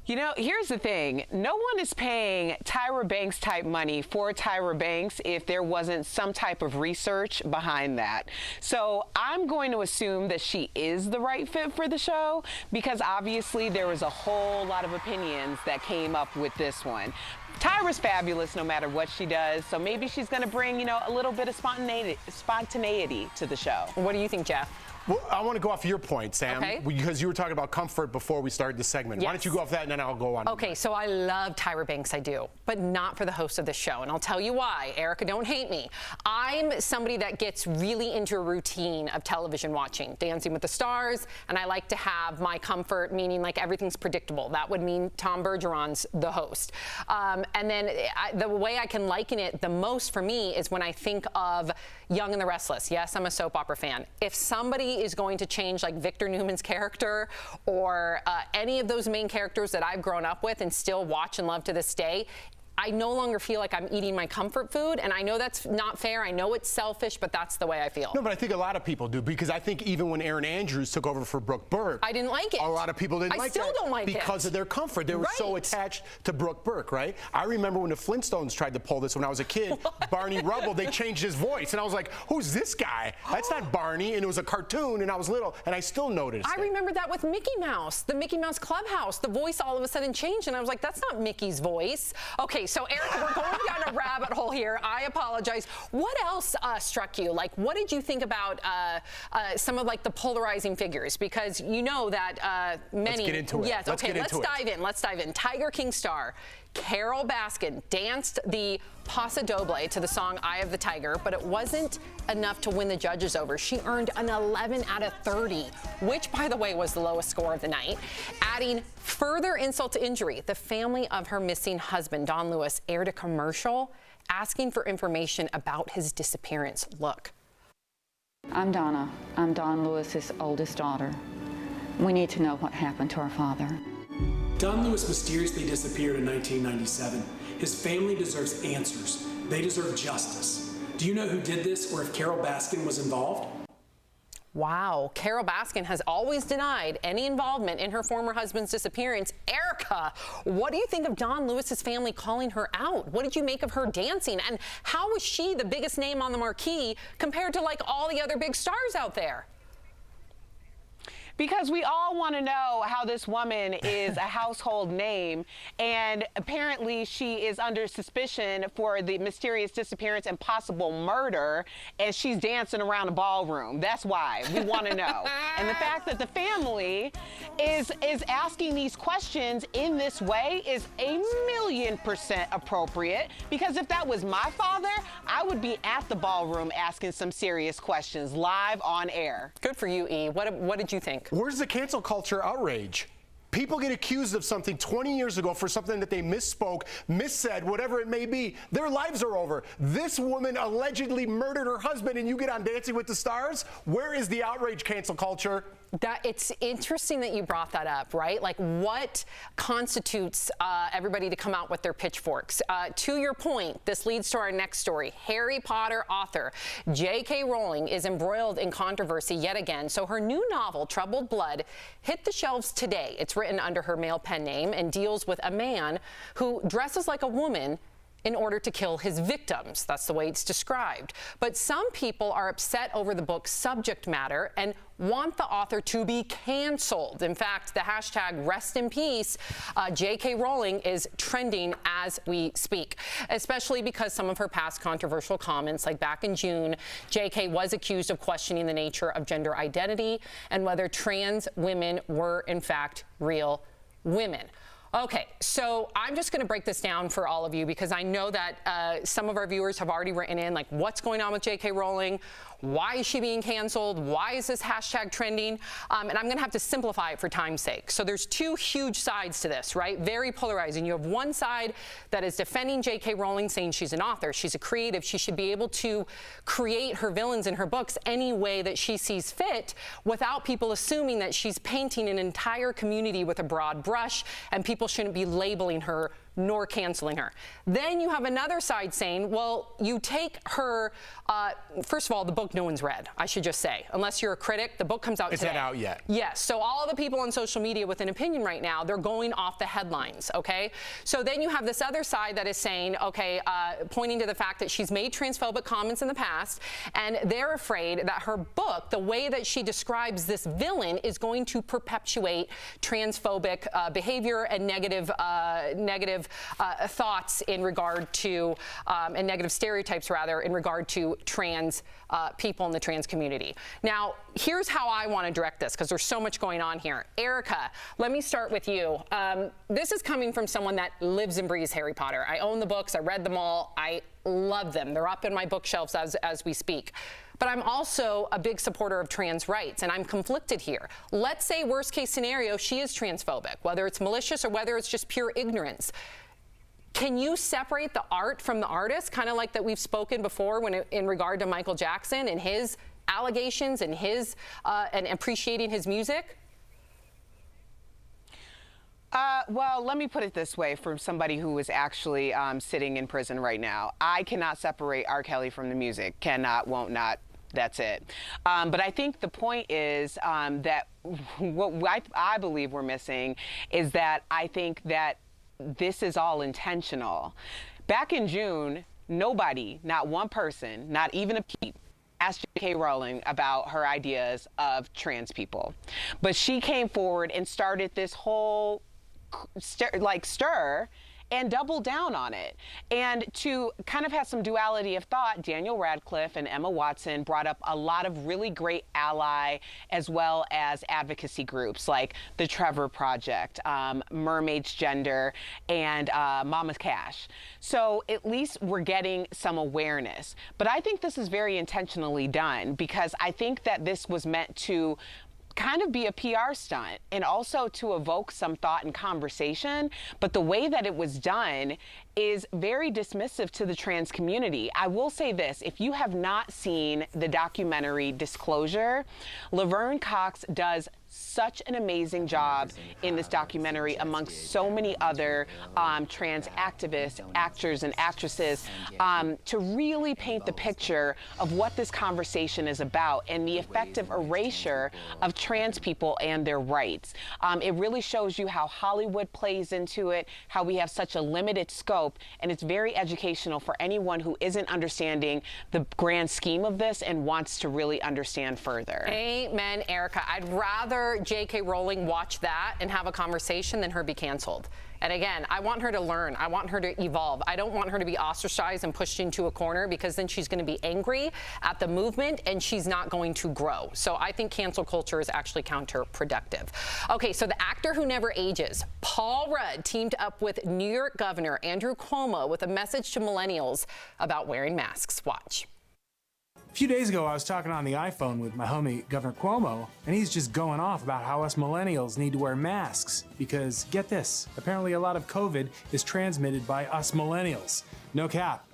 You know, here's the thing. No one is paying Tyra Banks type money for Tyra Banks if there wasn't some type of research behind that. So I'm going to assume that she is the right fit for the show because obviously there was a whole lot of opinions that came up with this one. Tyra's fabulous no matter what she does, so maybe she's going to bring, you know, a little bit of spontaneity to the show. What do you think, Jeff? Well, I want to go off your point, Sam, Okay. because you were talking about comfort before we started the segment. Why don't you go off that and then I'll go on. Okay, so I love Tyra Banks, I do, but not for the host of the show, and I'll tell you why. Erica, don't hate me. I'm somebody that gets really into a routine of television watching, Dancing with the Stars, and I like to have my comfort, meaning like everything's predictable. That would mean Tom Bergeron's the host. And then the way I can liken it the most for me is when I think of Young and the Restless. Yes, I'm a soap opera fan. If somebody is going to change like Victor Newman's character or any of those main characters that I've grown up with and still watch and love to this day, I no longer feel like I'm eating my comfort food, and I know that's not fair. I know it's selfish, but that's the way I feel. No, but I think a lot of people do, because I think even when Erin Andrews took over for Brooke Burke, I didn't like it. A lot of people didn't like it. I still don't like it. Because of their comfort. They were so attached to Brooke Burke, right? I remember when the Flintstones tried to pull this when I was a kid, Barney Rubble, they changed his voice, and I was like, who's this guy? That's not Barney, and it was a cartoon, and I was little, and I still noticed I remember that with Mickey Mouse, the Mickey Mouse Clubhouse. The voice all of a sudden changed, and I was like, that's not Mickey's voice. Okay, so Erica, we're going down a rabbit hole here. I apologize. What else struck you? Like, what did you think about some of like the polarizing figures? Because you know that many. Let's get into it. Yes. Okay. Let's dive in. Let's dive in. Tiger King star Carole Baskin danced the Paso Doble to the song Eye of the Tiger, but it wasn't enough to win the judges over. She earned an 11 out of 30, which, by the way, was the lowest score of the night. Adding further insult to injury, the family of her missing husband, Don Lewis, aired a commercial asking for information about his disappearance. Look. I'm Donna. I'm Don Lewis's oldest daughter. We need to know what happened to our father. Don Lewis mysteriously disappeared in 1997. His family deserves answers. They deserve justice. Do you know who did this or if Carole Baskin was involved? Wow, Carole Baskin has always denied any involvement in her former husband's disappearance. Erica, what do you think of Don Lewis's family calling her out? What did you make of her dancing? And how was she the biggest name on the marquee compared to like all the other big stars out there? Because we all want to know how this woman is a household name, and apparently she is under suspicion for the mysterious disappearance and possible murder, and she's dancing around a ballroom. That's why we want to know. And the fact that the family is asking these questions in this way is 1,000,000% appropriate, because if that was my father, I would be at the ballroom asking some serious questions live on air. Good for you, E. What did you think? Where's the cancel culture outrage? People get accused of something 20 years ago for something that they misspoke, missaid, whatever it may be. Their lives are over. This woman allegedly murdered her husband, and you get on Dancing with the Stars? Where is the outrage, cancel culture? It's interesting that you brought that up, right? Like, what constitutes everybody to come out with their pitchforks? To your point, this leads to our next story. Harry Potter author J.K. Rowling is embroiled in controversy yet again. So her new novel, Troubled Blood, hit the shelves today. It's written under her male pen name and deals with a man who dresses like a woman in order to kill his victims. That's the way it's described. But some people are upset over the book's subject matter and want the author to be canceled. In fact, the hashtag rest in peace, J.K. Rowling, is trending as we speak, especially because some of her past controversial comments, like back in June, J.K. was accused of questioning the nature of gender identity and whether trans women were, in fact, real women. Okay, so I'm just going to break this down for all of you because I know that some of our viewers have already written in, like, what's going on with J.K. Rowling? Why is she being canceled? Why is this hashtag trending? And I'm going to have to simplify it for time's sake. So there's two huge sides to this, right? Very polarizing. You have one side that is defending J.K. Rowling, saying she's an author, she's a creative, she should be able to create her villains in her books any way that she sees fit without people assuming that she's painting an entire community with a broad brush and people shouldn't be labeling her nor canceling her. Then you have another side saying, well, you take her, first of all, the book no one's read, I should just say. Unless you're a critic, the book comes out today. Is that out yet? Yes, so all the people on social media with an opinion right now, they're going off the headlines, okay? So then you have this other side that is saying, okay, pointing to the fact that she's made transphobic comments in the past, and they're afraid that her book, the way that she describes this villain, is going to perpetuate transphobic behavior and negative thoughts in regard to, and negative stereotypes rather, in regard to trans people in the trans community. Now, here's how I want to direct this, because there's so much going on here. Erica, let me start with you. This is coming from someone that lives and breathes Harry Potter. I own the books, I read them all, I love them. They're up in my bookshelves as we speak. But I'm also a big supporter of trans rights, and I'm conflicted here. Let's say, worst case scenario, she is transphobic, whether it's malicious or whether it's just pure ignorance. Can you separate the art from the artist, kind of like that we've spoken before when in regard to Michael Jackson and his allegations and his and appreciating his music? Well, let me put it this way from somebody who is actually sitting in prison right now. I cannot separate R. Kelly from the music. Cannot, won't not. That's it. But I think the point is that what I believe we're missing is that I think that this is all intentional. Back in June, nobody, not one person, not even a peep, asked J.K. Rowling about her ideas of trans people. But she came forward and started this whole stir and double down on it. And to kind of have some duality of thought, Daniel Radcliffe and Emma Watson brought up a lot of really great ally as well as advocacy groups like the Trevor Project, Mermaids Gender, and Mama Cash. So at least we're getting some awareness. But I think this is very intentionally done, because I think that this was meant to kind of be a PR stunt and also to evoke some thought and conversation. But the way that it was done is very dismissive to the trans community. I will say this, if you have not seen the documentary Disclosure, Laverne Cox does such an amazing job in this documentary amongst so many other trans activists, actors, and actresses to really paint the picture of what this conversation is about and the effective erasure of trans people and their rights. It really shows you how Hollywood plays into it, how we have such a limited scope, and it's very educational for anyone who isn't understanding the grand scheme of this and wants to really understand further. Amen, Erica. I'd rather J.K. Rowling watch that and have a conversation than her be canceled. And again, I want her to learn. I want her to evolve. I don't want her to be ostracized and pushed into a corner, because then she's going to be angry at the movement and she's not going to grow. So I think cancel culture is actually counterproductive. Okay, so the actor who never ages, Paul Rudd, teamed up with New York Governor Andrew Cuomo with a message to millennials about wearing masks. Watch. A few days ago, I was talking on the iPhone with my homie, Governor Cuomo, and he's just going off about how us millennials need to wear masks because, get this, apparently a lot of COVID is transmitted by us millennials. No cap.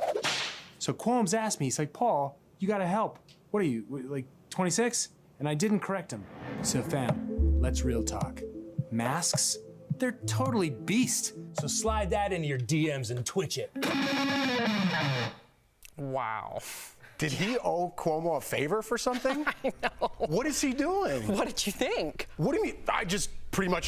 So Cuomo's asked me, he's like, Paul, you gotta help. What are you, like 26? And I didn't correct him. So fam, let's real talk. Masks? They're totally beast. So slide that into your DMs and twitch it. Wow. Did he owe Cuomo a favor for something? I know. What is he doing? What did you think? What do you mean? I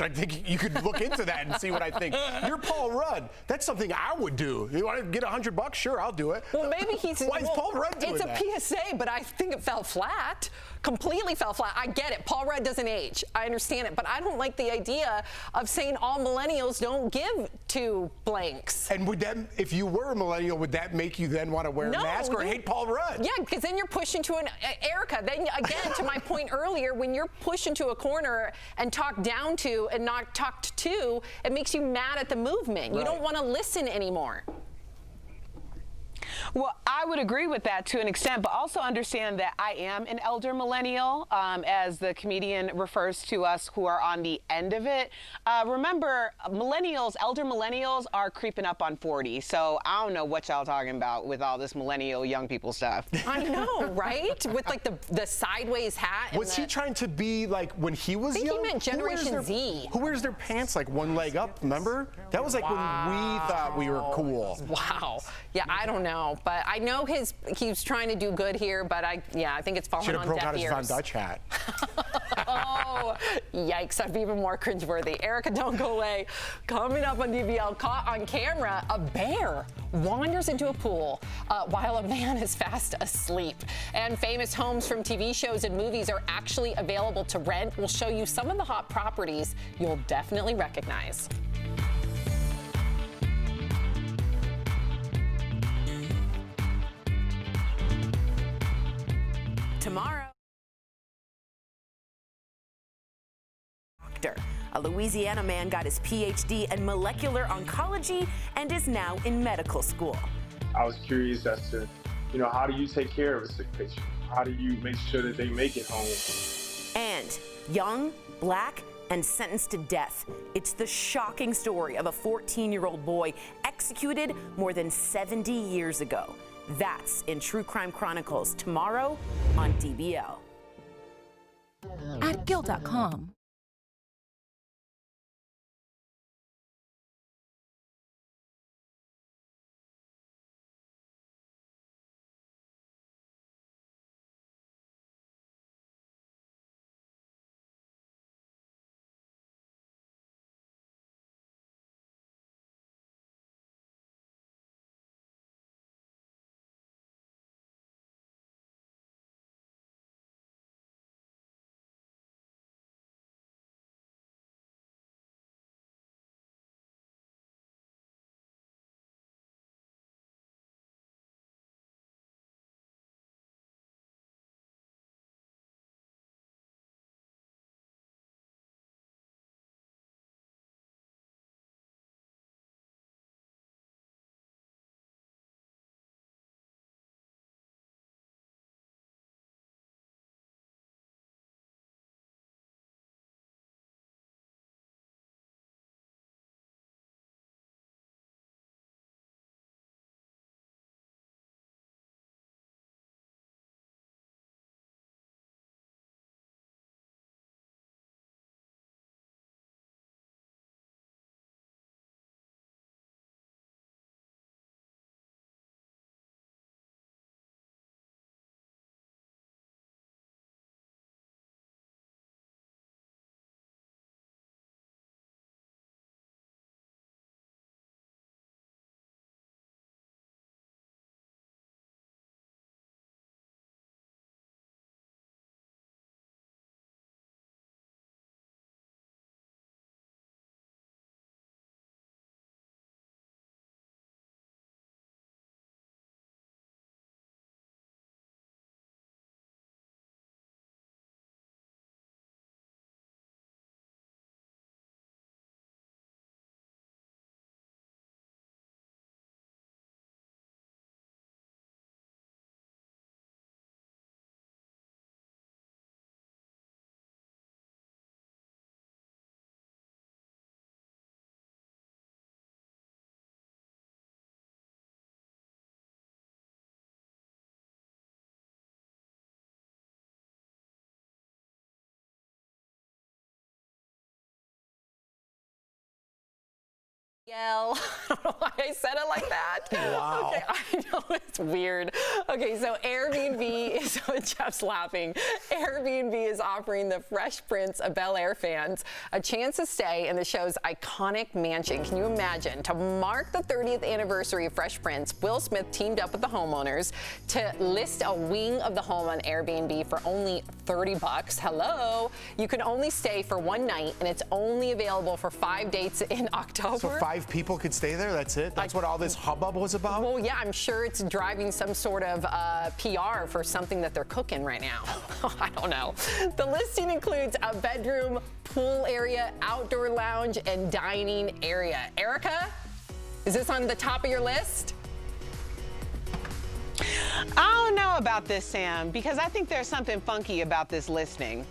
think you could look into that and see what I think. You're Paul Rudd. That's something I would do. You want to get $100? Sure, I'll do it. Well, maybe he's. Why is Paul Rudd doing that? It's a PSA, but I think it fell flat. Completely fell flat. I get it. Paul Rudd doesn't age. I understand it, but I don't like the idea of saying all millennials don't give to blanks. And would that, if you were a millennial, would that make you then want to wear a mask or hate Paul Rudd? Yeah, because then you're pushed into an Erica. Then again, to my point earlier, when you're pushed into a corner and talked down to and not talked to, it makes you mad at the movement. Right. You don't want to listen anymore. Well, I would agree with that to an extent, but also understand that I am an elder millennial, as the comedian refers to us who are on the end of it. Remember, elder millennials are creeping up on 40, so I don't know what y'all talking about with all this millennial young people stuff. I know, right? With like the sideways hat. And was he trying to be like when he was young? I think he meant Generation Z. Who wears their pants like one leg up, remember? That was like when we thought we were cool. Wow. Yeah, I don't know, but I know he's trying to do good here, but I think it's falling on deaf ears. Should have broke out his Von Dutch hat. Oh, yikes, that'd be even more cringeworthy. Erica, don't go away. Coming up on DBL, caught on camera, a bear wanders into a pool while a man is fast asleep. And famous homes from TV shows and movies are actually available to rent. We'll show you some of the hot properties you'll definitely recognize. Tomorrow. A Louisiana man got his PhD in molecular oncology and is now in medical school. I was curious as to, how do you take care of a sick patient? How do you make sure that they make it home? And young, black, and sentenced to death. It's the shocking story of a 14-year-old boy executed more than 70 years ago. That's in True Crime Chronicles tomorrow on DBL. At Guild.com. Yell. I don't know why I said it like that. Wow. Okay, I know it's weird. Okay, so Airbnb is, Jeff's laughing. Airbnb is offering the Fresh Prince of Bel-Air fans a chance to stay in the show's iconic mansion. Can you imagine? To mark the 30th anniversary of Fresh Prince, Will Smith teamed up with the homeowners to list a wing of the home on Airbnb for only $30. Hello. You can only stay for one night, and it's only available for 5 dates in October. So 5 people could stay there? That's it? That's what all this hubbub was about? Well, yeah, I'm sure it's driving some sort of PR for something that they're cooking right now. I don't know. The listing includes a bedroom, pool area, outdoor lounge, and dining area. Erica, is this on the top of your list? I don't know about this, Sam, because I think there's something funky about this listing.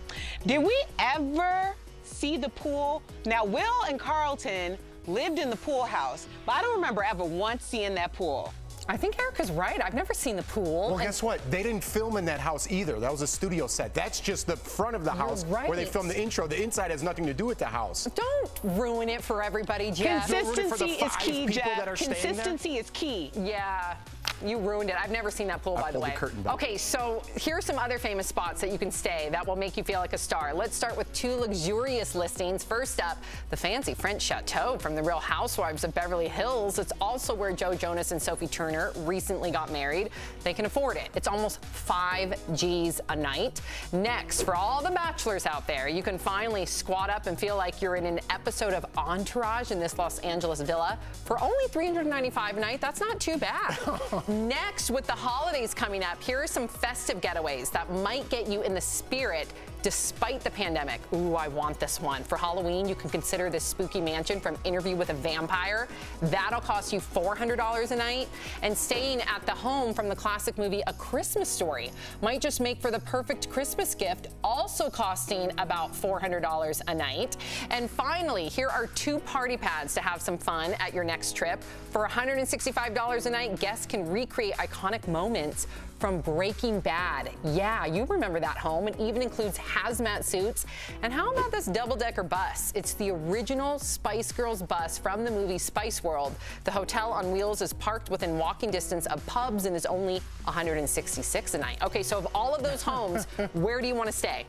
Did we ever see the pool? Now, Will and Carlton lived in the pool house, but I don't remember ever once seeing that pool. I think Erica's right. I've never seen the pool. Well, guess what? They didn't film in that house either. That was a studio set. That's just the front of the house where they filmed the intro. The inside has nothing to do with the house. Don't ruin it for everybody, Jeff. Consistency is key, Jeff. Consistency is key. Yeah. You ruined it. I've never seen that pool, by the way. Okay, so here's some other famous spots that you can stay that will make you feel like a star. Let's start with two luxurious listings. First up, the fancy French Chateau from the Real Housewives of Beverly Hills. It's also where Joe Jonas and Sophie Turner recently got married. They can afford it. It's almost 5 G's a night. Next, for all the bachelors out there, you can finally squat up and feel like you're in an episode of Entourage in this Los Angeles villa for only $395 a night. That's not too bad. Next, with the holidays coming up, here are some festive getaways that might get you in the spirit despite the pandemic. Ooh, I want this one. For Halloween, you can consider this spooky mansion from Interview with a Vampire. That'll cost you $400 a night. And staying at the home from the classic movie A Christmas Story might just make for the perfect Christmas gift, also costing about $400 a night. And finally, here are 2 party pads to have some fun at your next trip. For $165 a night, guests can recreate iconic moments from Breaking Bad. Yeah, you remember that home. It even includes hazmat suits. And how about this double-decker bus? It's the original Spice Girls bus from the movie Spice World. The hotel on wheels is parked within walking distance of pubs and is only $166 a night. Okay, so of all of those homes, where do you want to stay?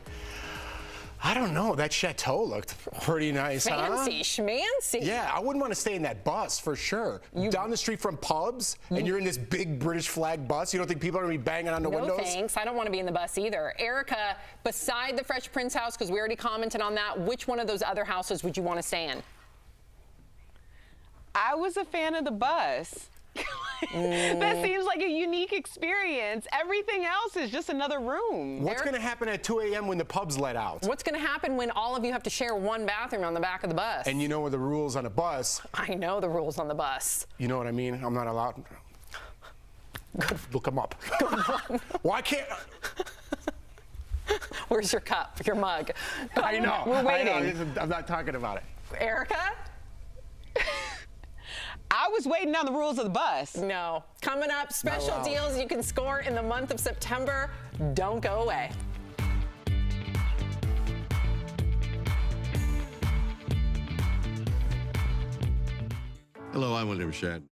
I don't know. That chateau looked pretty nice, Fancy, schmancy. Yeah, I wouldn't want to stay in that bus for sure. Down the street from pubs, and you're in this big British flag bus. You don't think people are going to be banging on the windows? No thanks. I don't want to be in the bus either. Erica, beside the Fresh Prince house, because we already commented on that, which one of those other houses would you want to stay in? I was a fan of the bus. That seems like a unique experience. Everything else is just another room. What's going to happen at 2 a.m. when the pub's let out? What's going to happen when all of you have to share one bathroom on the back of the bus? And you know the rules on a bus. I know the rules on the bus. You know what I mean? I'm not allowed. Look them up. Why can't... Where's your cup, your mug? I know. We're waiting. I know. I'm not talking about it. Erica? I was waiting on the rules of the bus. No. Coming up, special deals you can score in the month of September. Don't go away. Hello, I'm William Shatner.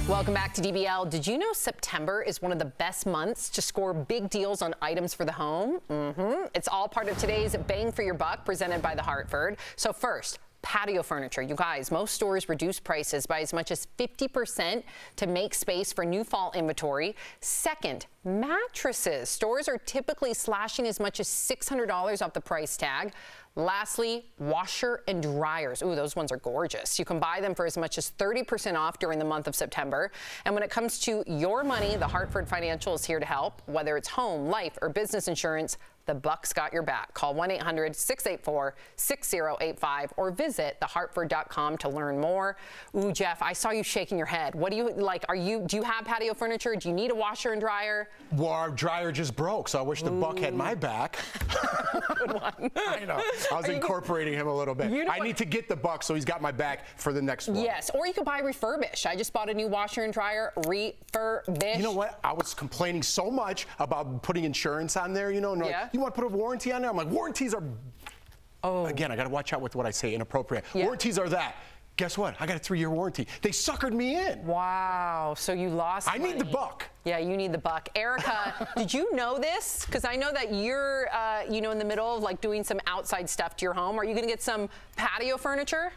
Welcome back to DBL. Did you know September is one of the best months to score big deals on items for the home? It's all part of today's Bang for Your Buck presented by The Hartford. So first, patio furniture. You guys, most stores reduce prices by as much as 50% to make space for new fall inventory. Second, mattresses. Stores are typically slashing as much as $600 off the price tag. Lastly, washer and dryers. Ooh, those ones are gorgeous. You can buy them for as much as 30% off during the month of September. And when it comes to your money, the Hartford Financial is here to help. Whether it's home, life, or business insurance, the Buck's got your back. Call 1-800-684-6085 or visit thehartford.com to learn more. Ooh, Jeff, I saw you shaking your head. What do you like? Do you have patio furniture? Do you need a washer and dryer? Well, our dryer just broke, so I wish the Buck had my back. Good one. I know. I was incorporating him a little bit. I need to get the Buck so he's got my back for the next one. Yes, or you could buy refurbished. I just bought a new washer and dryer, refurbished. You know what? I was complaining so much about putting insurance on there, you know. Yeah. You want to put a warranty on there? I'm like, warranties are... Oh. Again, I got to watch out with what I say, inappropriate. Yeah. Warranties are that. Guess what? I got a 3-year warranty. They suckered me in. Wow. So you lost money. I need the Buck. Yeah, you need the Buck. Erica, did you know this? Because I know that you're, in the middle of like doing some outside stuff to your home. Are you going to get some patio furniture?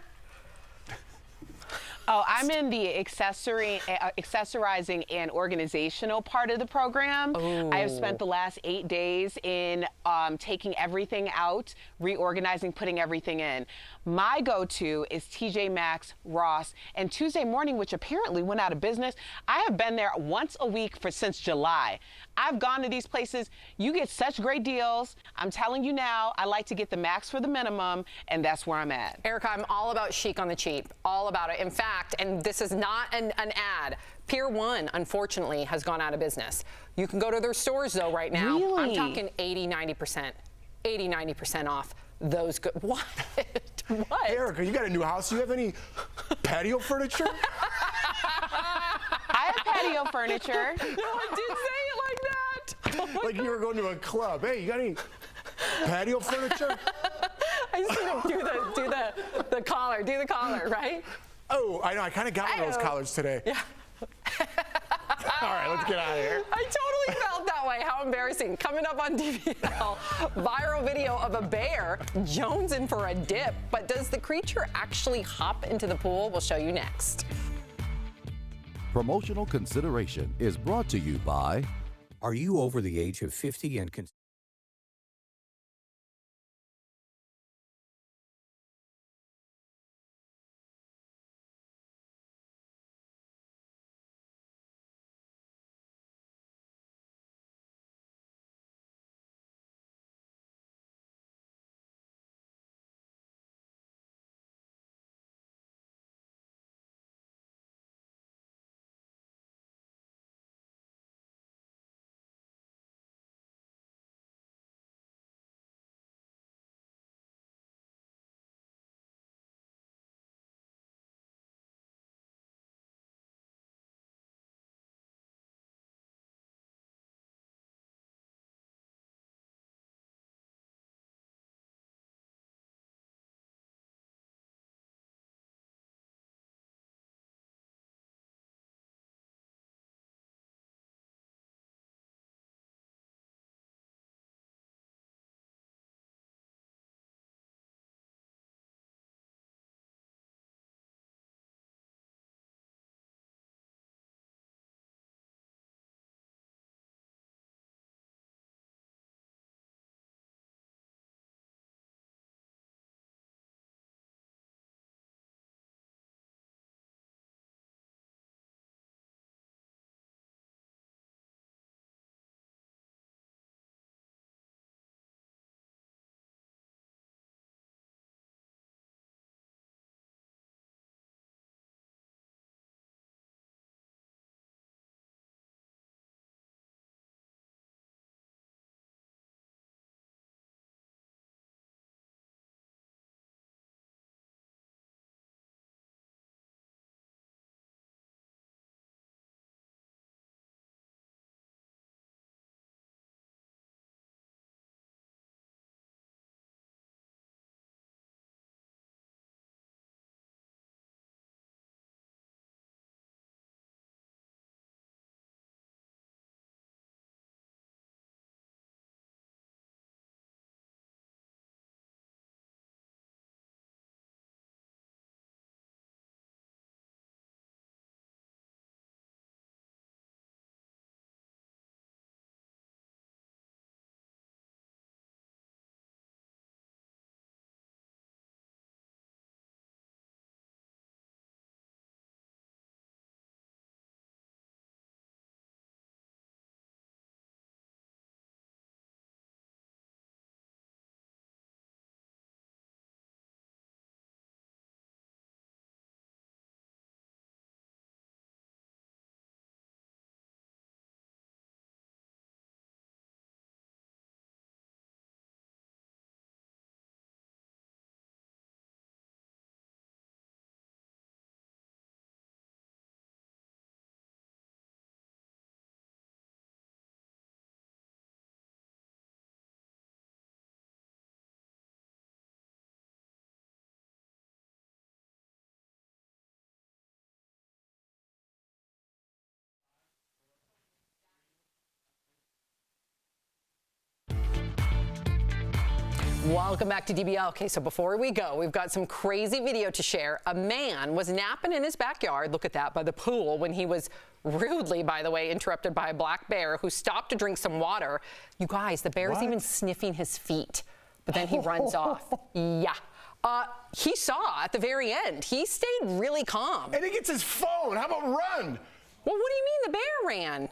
Oh, I'm in the accessorizing and organizational part of the program. Ooh. I have spent the last 8 days in taking everything out, reorganizing, putting everything in. My go-to is TJ Maxx, Ross, and Tuesday Morning, which apparently went out of business. I have been there once a week since July. I've gone to these places. You get such great deals. I'm telling you now, I like to get the max for the minimum, and that's where I'm at. Erica, I'm all about chic on the cheap, all about it. In fact, and this is not an ad, Pier 1, unfortunately, has gone out of business. You can go to their stores, though, right now. Really? I'm talking 80-90%. 80-90% off those good. What? What? Erica, you got a new house. Do you have any patio furniture? I have patio furniture. No, I did say it like that. Oh like God. You were going to a club. Hey, you got any patio furniture? I just need to do the collar. Do the collar, right? Oh, I know. I kind of got one of those collars today. Yeah. All right, let's get out of here. I totally felt that way. How embarrassing. Coming up on DBL, viral video of a bear jonesing for a dip. But does the creature actually hop into the pool? We'll show you next. Promotional consideration is brought to you by... Are you over the age of 50 and Welcome back to DBL. Okay, so before we go, we've got some crazy video to share. A man was napping in his backyard, look at that, by the pool, when he was rudely, by the way, interrupted by a black bear who stopped to drink some water. You guys, the bear's even sniffing his feet, but then he runs off. Yeah. He saw at the very end. He stayed really calm. And he gets his phone. How about run? Well, what do you mean the bear ran?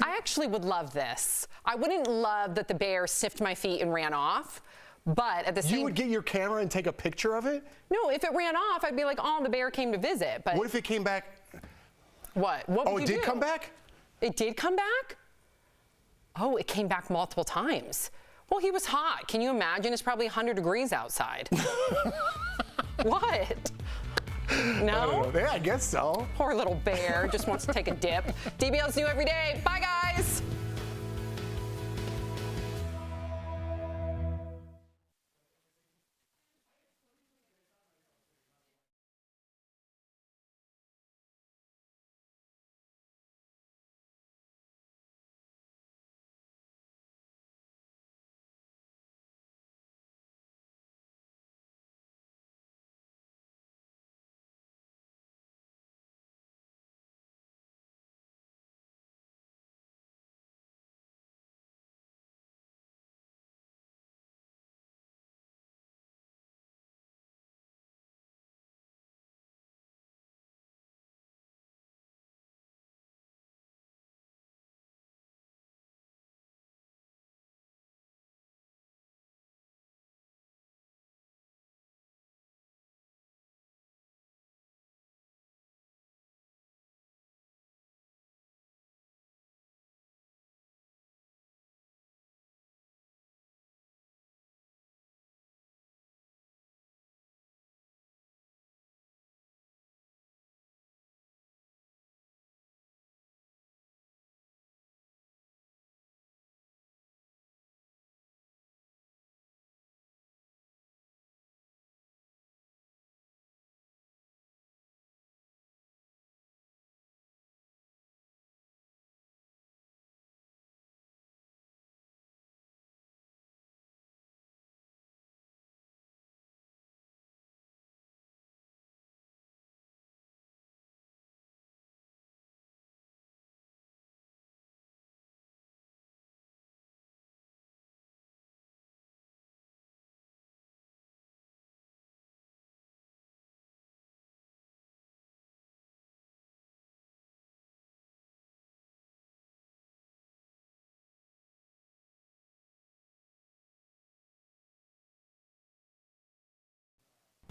I actually would love this. I wouldn't love that the bear sniffed my feet and ran off. But at the same, you would get your camera and take a picture of it? No, if it ran off, I'd be like, oh, the bear came to visit. But what if it came back? What? What would you do? Oh, it did come back? It did come back? Oh, it came back multiple times. Well, he was hot. Can you imagine? It's probably 100 degrees outside. What? No? Yeah, I guess so. Poor little bear just wants to take a dip. DBL's new every day. Bye, guys.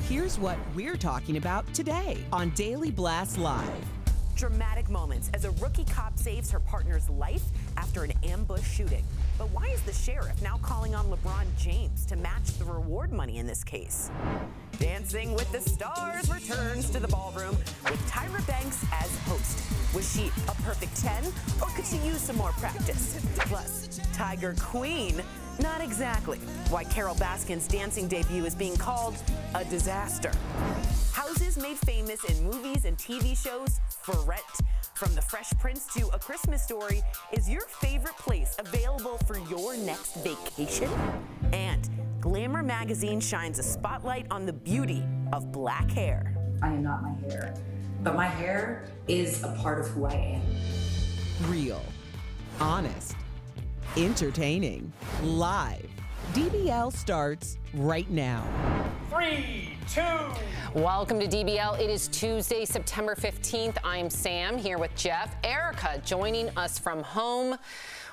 Here's what we're talking about today on Daily Blast Live. Dramatic moments as a rookie cop saves her partner's life after an ambush shooting. But why is the sheriff now calling on LeBron James to match the reward money in this case? Dancing with the Stars returns to the ballroom with Tyra Banks as host. Was she a perfect 10, or could she use some more practice? Plus, Tiger Queen, not exactly. Why Carol Baskin's dancing debut is being called a disaster. Houses made famous in movies and TV shows for rent. From The Fresh Prince to A Christmas Story, is your favorite place available for your next vacation? And Glamour magazine shines a spotlight on the beauty of black hair. I am not my hair, but my hair is a part of who I am. Real, honest, entertaining, live. DBL starts right now. 3, 2. Welcome to DBL. It is Tuesday, September 15th. I'm Sam here with Jeff. Erica joining us from home.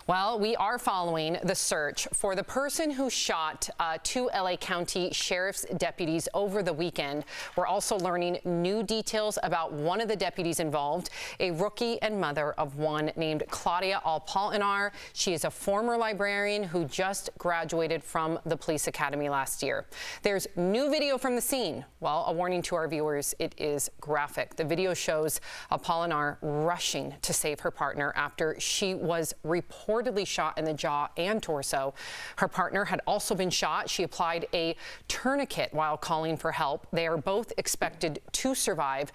Well, we are following the search for the person who shot two LA County Sheriff's deputies over the weekend. We're also learning new details about one of the deputies involved, a rookie and mother of one named Claudia Alpaltinar. She is a former librarian who just graduated from the police academy last year. There's new video from the scene. Well, a warning to our viewers, it is graphic. The video shows Alpaltinar rushing to save her partner after she was reportedly shot in the jaw and torso. Her partner had also been shot. She applied a tourniquet while calling for help. They are both expected to survive.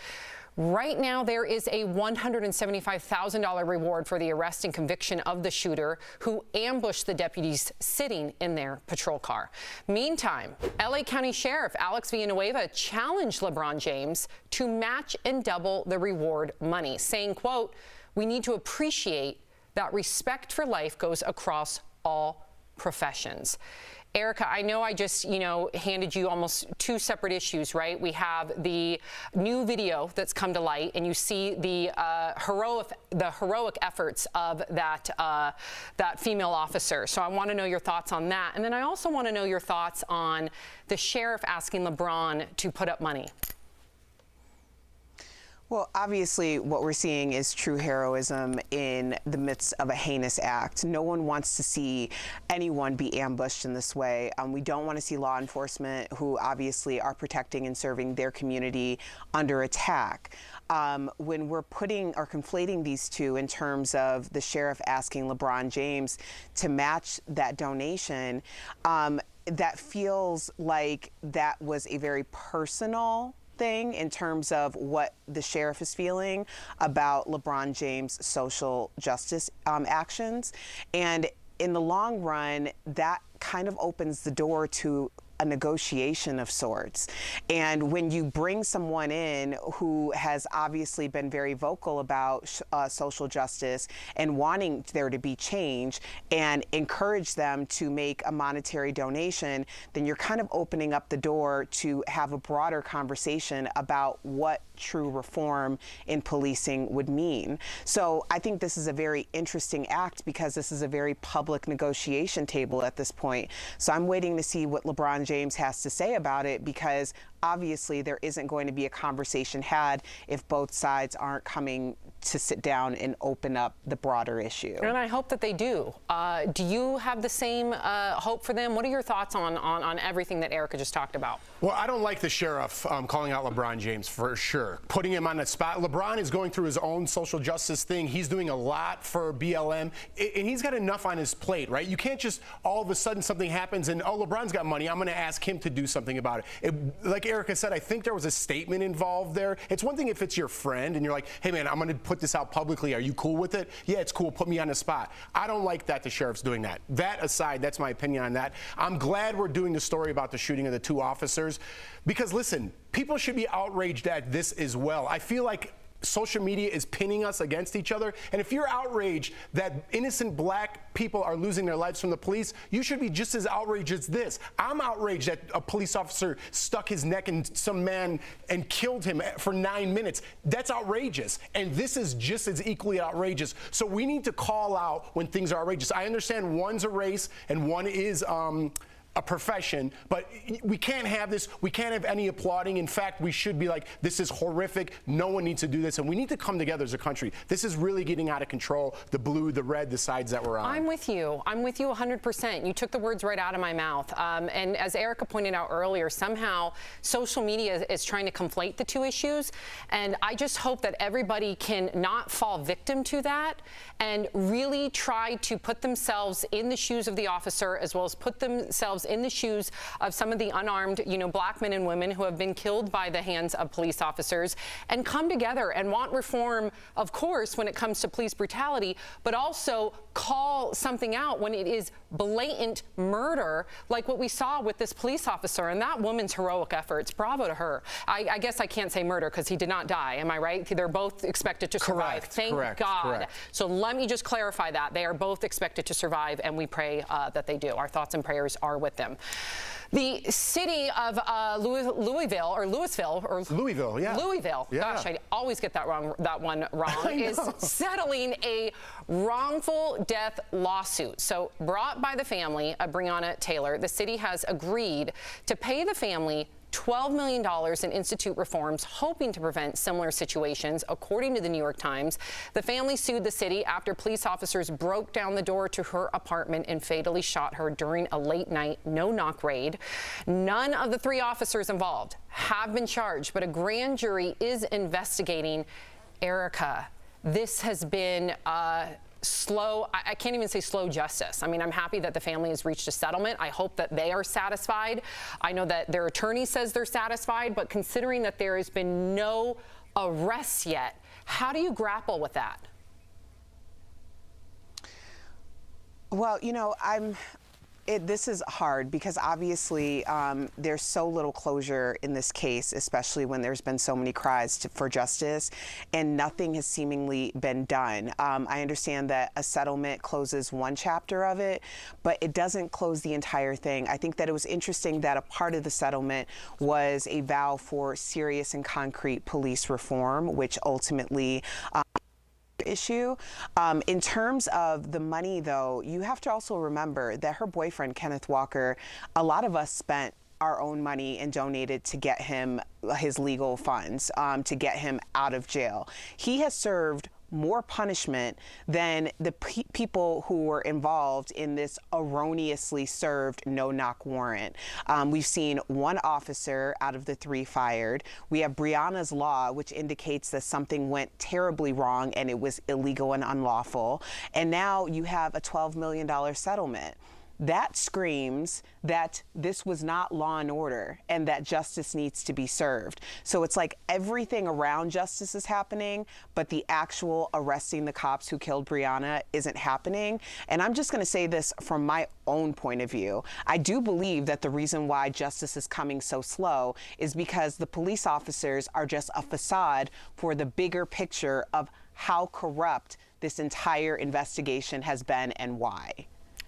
Right now, there is a $175,000 reward for the arrest and conviction of the shooter who ambushed the deputies sitting in their patrol car. Meantime, LA County Sheriff Alex Villanueva challenged LeBron James to match and double the reward money, saying, quote, "We need to appreciate that respect for life goes across all professions." Erica, I know I just, handed you almost two separate issues, right? We have the new video that's come to light, and you see the heroic efforts of that female officer. So I want to know your thoughts on that, and then I also want to know your thoughts on the sheriff asking LeBron to put up money. Well, obviously, what we're seeing is true heroism in the midst of a heinous act. No one wants to see anyone be ambushed in this way. We don't want to see law enforcement who obviously are protecting and serving their community under attack. When we're putting or conflating these two in terms of the sheriff asking LeBron James to match that donation, that feels like that was a very personal thing in terms of what the sheriff is feeling about LeBron James' social justice actions. And in the long run, that kind of opens the door to a negotiation of sorts. And when you bring someone in who has obviously been very vocal about social justice and wanting there to be change and encourage them to make a monetary donation, then you're kind of opening up the door to have a broader conversation about what true reform in policing would mean. So I think this is a very interesting act because this is a very public negotiation table at this point. So I'm waiting to see what LeBron James has to say about it, because obviously there isn't going to be a conversation had if both sides aren't coming to sit down and open up the broader issue. And I hope that they do. Do you have the same hope for them? What are your thoughts on everything that Erica just talked about? Well, I don't like the sheriff calling out LeBron James for sure, putting him on the spot. LeBron is going through his own social justice thing. He's doing a lot for BLM, and he's got enough on his plate, right? You can't just all of a sudden something happens and, oh, LeBron's got money, I'm going to ask him to do something about it. Like Erica said, I think there was a statement involved there. It's one thing if it's your friend and you're like, hey, man, I'm going to put this out publicly. Are you cool with it? Yeah, it's cool. Put me on the spot. I don't like that the sheriff's doing that. That aside, that's my opinion on that. I'm glad we're doing the story about the shooting of the two officers because, listen, people should be outraged at this as well. I feel like social media is pinning us against each other. And if you're outraged that innocent black people are losing their lives from the police, you should be just as outraged as this. I'm outraged that a police officer stuck his neck in some man and killed him for 9 minutes. That's outrageous. And this is just as equally outrageous. So we need to call out when things are outrageous. I understand one's a race and one is a profession, but we can't have this. We can't have any applauding. In fact, we should be like, this is horrific. No one needs to do this. And we need to come together as a country. This is really getting out of control. The blue, the red, the sides that we're on. I'm with you. I'm with you 100%. You took the words right out of my mouth. And as Erica pointed out earlier, somehow social media is trying to conflate the two issues. And I just hope that everybody can not fall victim to that and really try to put themselves in the shoes of the officer, as well as put themselves in the shoes of some of the unarmed, black men and women who have been killed by the hands of police officers, and come together and want reform, of course, when it comes to police brutality, but also call something out when it is blatant murder, like what we saw with this police officer and that woman's heroic efforts. Bravo to her. I guess I can't say murder because he did not die. Am I right? They're both expected to survive. Thank God. Correct. So let me just clarify that. They are both expected to survive, and we pray that they do. Our thoughts and prayers are with them. The city of Louisville, yeah. Gosh, I always get that one wrong, is settling a wrongful death lawsuit. So brought by the family of Breonna Taylor, the city has agreed to pay the family $12 million and institute reforms, hoping to prevent similar situations. According to the New York Times, the family sued the city after police officers broke down the door to her apartment and fatally shot her during a late-night no-knock raid. None of the 3 officers involved have been charged, but a grand jury is investigating. Erica, this has been slow. I can't even say slow justice. I mean, I'm happy that the family has reached a settlement. I hope that they are satisfied. I know that their attorney says they're satisfied, but considering that there has been no arrests yet. How do you grapple with that? Well, you know, this is hard because obviously there's so little closure in this case, especially when there's been so many cries for justice and nothing has seemingly been done. I understand that a settlement closes one chapter of it, but it doesn't close the entire thing. I think that it was interesting that a part of the settlement was a vow for serious and concrete police reform, which ultimately issue. In terms of the money, though, you have to also remember that her boyfriend, Kenneth Walker, a lot of us spent our own money and donated to get him his legal funds, to get him out of jail. He has served more punishment than the people who were involved in this erroneously served no-knock warrant. We've seen one officer out of the 3 fired. We have Breonna's law, which indicates that something went terribly wrong and it was illegal and unlawful. And now you have a $12 million settlement. That screams that this was not law and order and that justice needs to be served. So it's like everything around justice is happening, but the actual arresting the cops who killed Breonna isn't happening. And I'm just going to say this from my own point of view. I do believe that the reason why justice is coming so slow is because the police officers are just a facade for the bigger picture of how corrupt this entire investigation has been and why.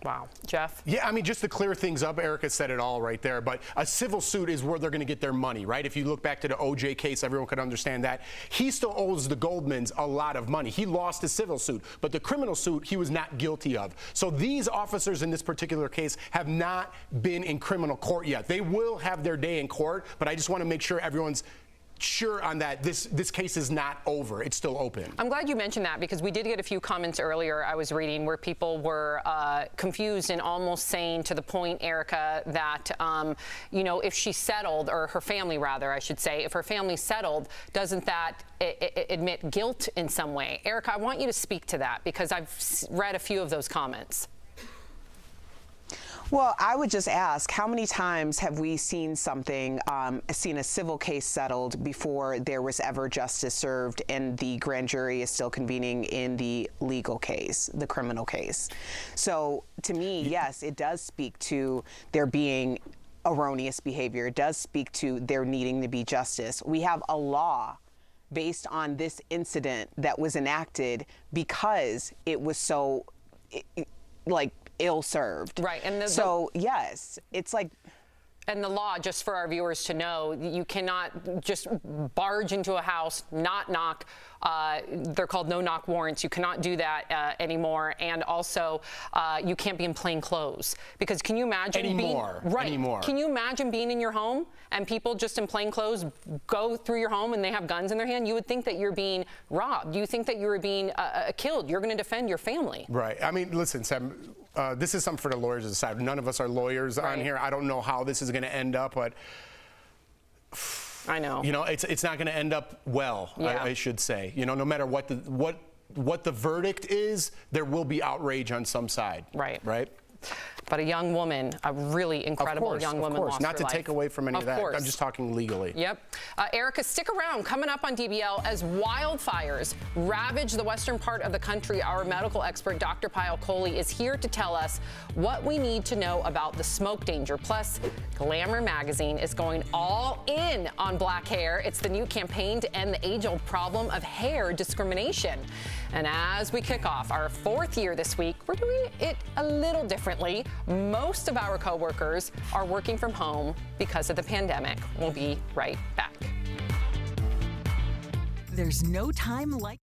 Wow. Jeff? Yeah, I mean, just to clear things up, Erica said it all right there, but a civil suit is where they're going to get their money, right? If you look back to the OJ case, everyone could understand that. He still owes the Goldmans a lot of money. He lost his civil suit, but the criminal suit he was not guilty of. So these officers in this particular case have not been in criminal court yet. They will have their day in court, but I just want to make sure everyone's sure on that. This case is not over. It's still open. I'm glad you mentioned that because we did get a few comments earlier I was reading where people were confused and almost saying to the point, Erica, that, you know, if she settled, or her family rather, I should say, if her family settled, doesn't that admit guilt in some way? Erica, I want you to speak to that because I've read a few of those comments. Well, I would just ask, how many times have we seen something, seen a civil case settled before there was ever justice served and the grand jury is still convening in the legal case, the criminal case? So to me, yes, it does speak to there being erroneous behavior. It does speak to there needing to be justice. We have a law based on this incident that was enacted because it was so, like, ill-served. Right. And so, yes, it's like... And the law, just for our viewers to know, you cannot just barge into a house, not knock. They're called no-knock warrants. You cannot do that anymore. And also, you can't be in plain clothes. Because can you imagine anymore? Can you imagine being in your home and people just in plain clothes go through your home and they have guns in their hand? You would think that you're being robbed. You think that you were being killed. You're going to defend your family. Right. I mean, listen, Sam, this is something for the lawyers to decide. None of us are lawyers on here. I don't know how this is going to end up, but I know. You know, it's not going to end up well. Yeah. I should say. You know, no matter what the verdict is, there will be outrage on some side. Right. Right. But a young woman, a really incredible young woman, lost her life. Not to take away from any of that. I'm just talking legally. Yep. Erica, stick around. Coming up on DBL, as wildfires ravage the western part of the country, our medical expert, Dr. Coley, is here to tell us what we need to know about the smoke danger. Plus, Glamour magazine is going all in on black hair. It's the new campaign to end the age-old problem of hair discrimination. And as we kick off our 4th year this week, we're doing it a little differently. Most of our coworkers are working from home because of the pandemic. We'll be right back. There's no time like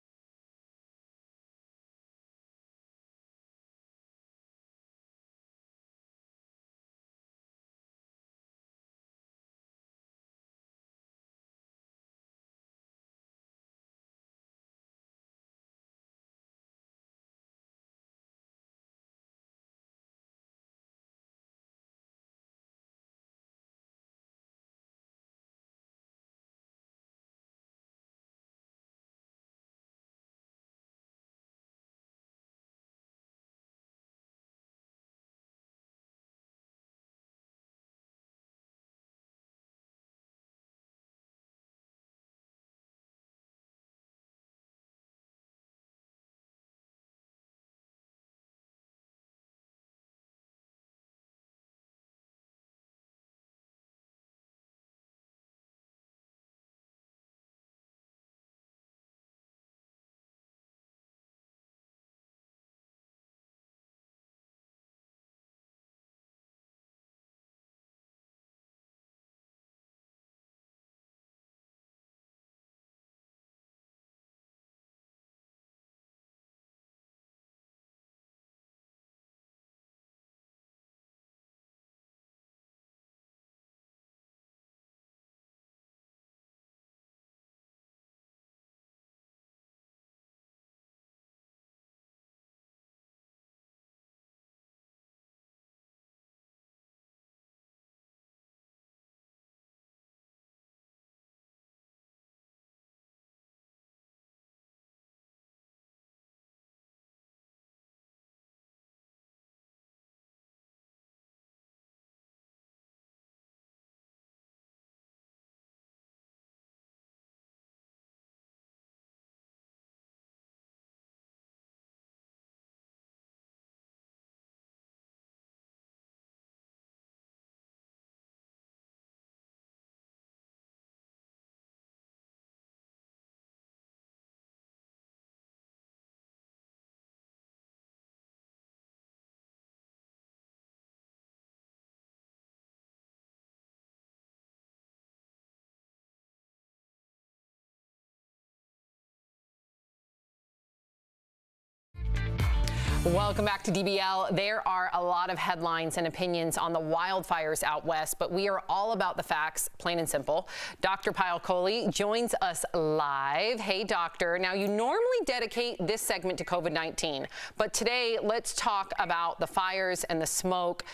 Welcome back to DBL. There are a lot of headlines and opinions on the wildfires out west, but we are all about the facts, plain and simple. Dr. Coley joins us live. Hey, doctor. Now, you normally dedicate this segment to COVID-19, but today let's talk about the fires and the smoke.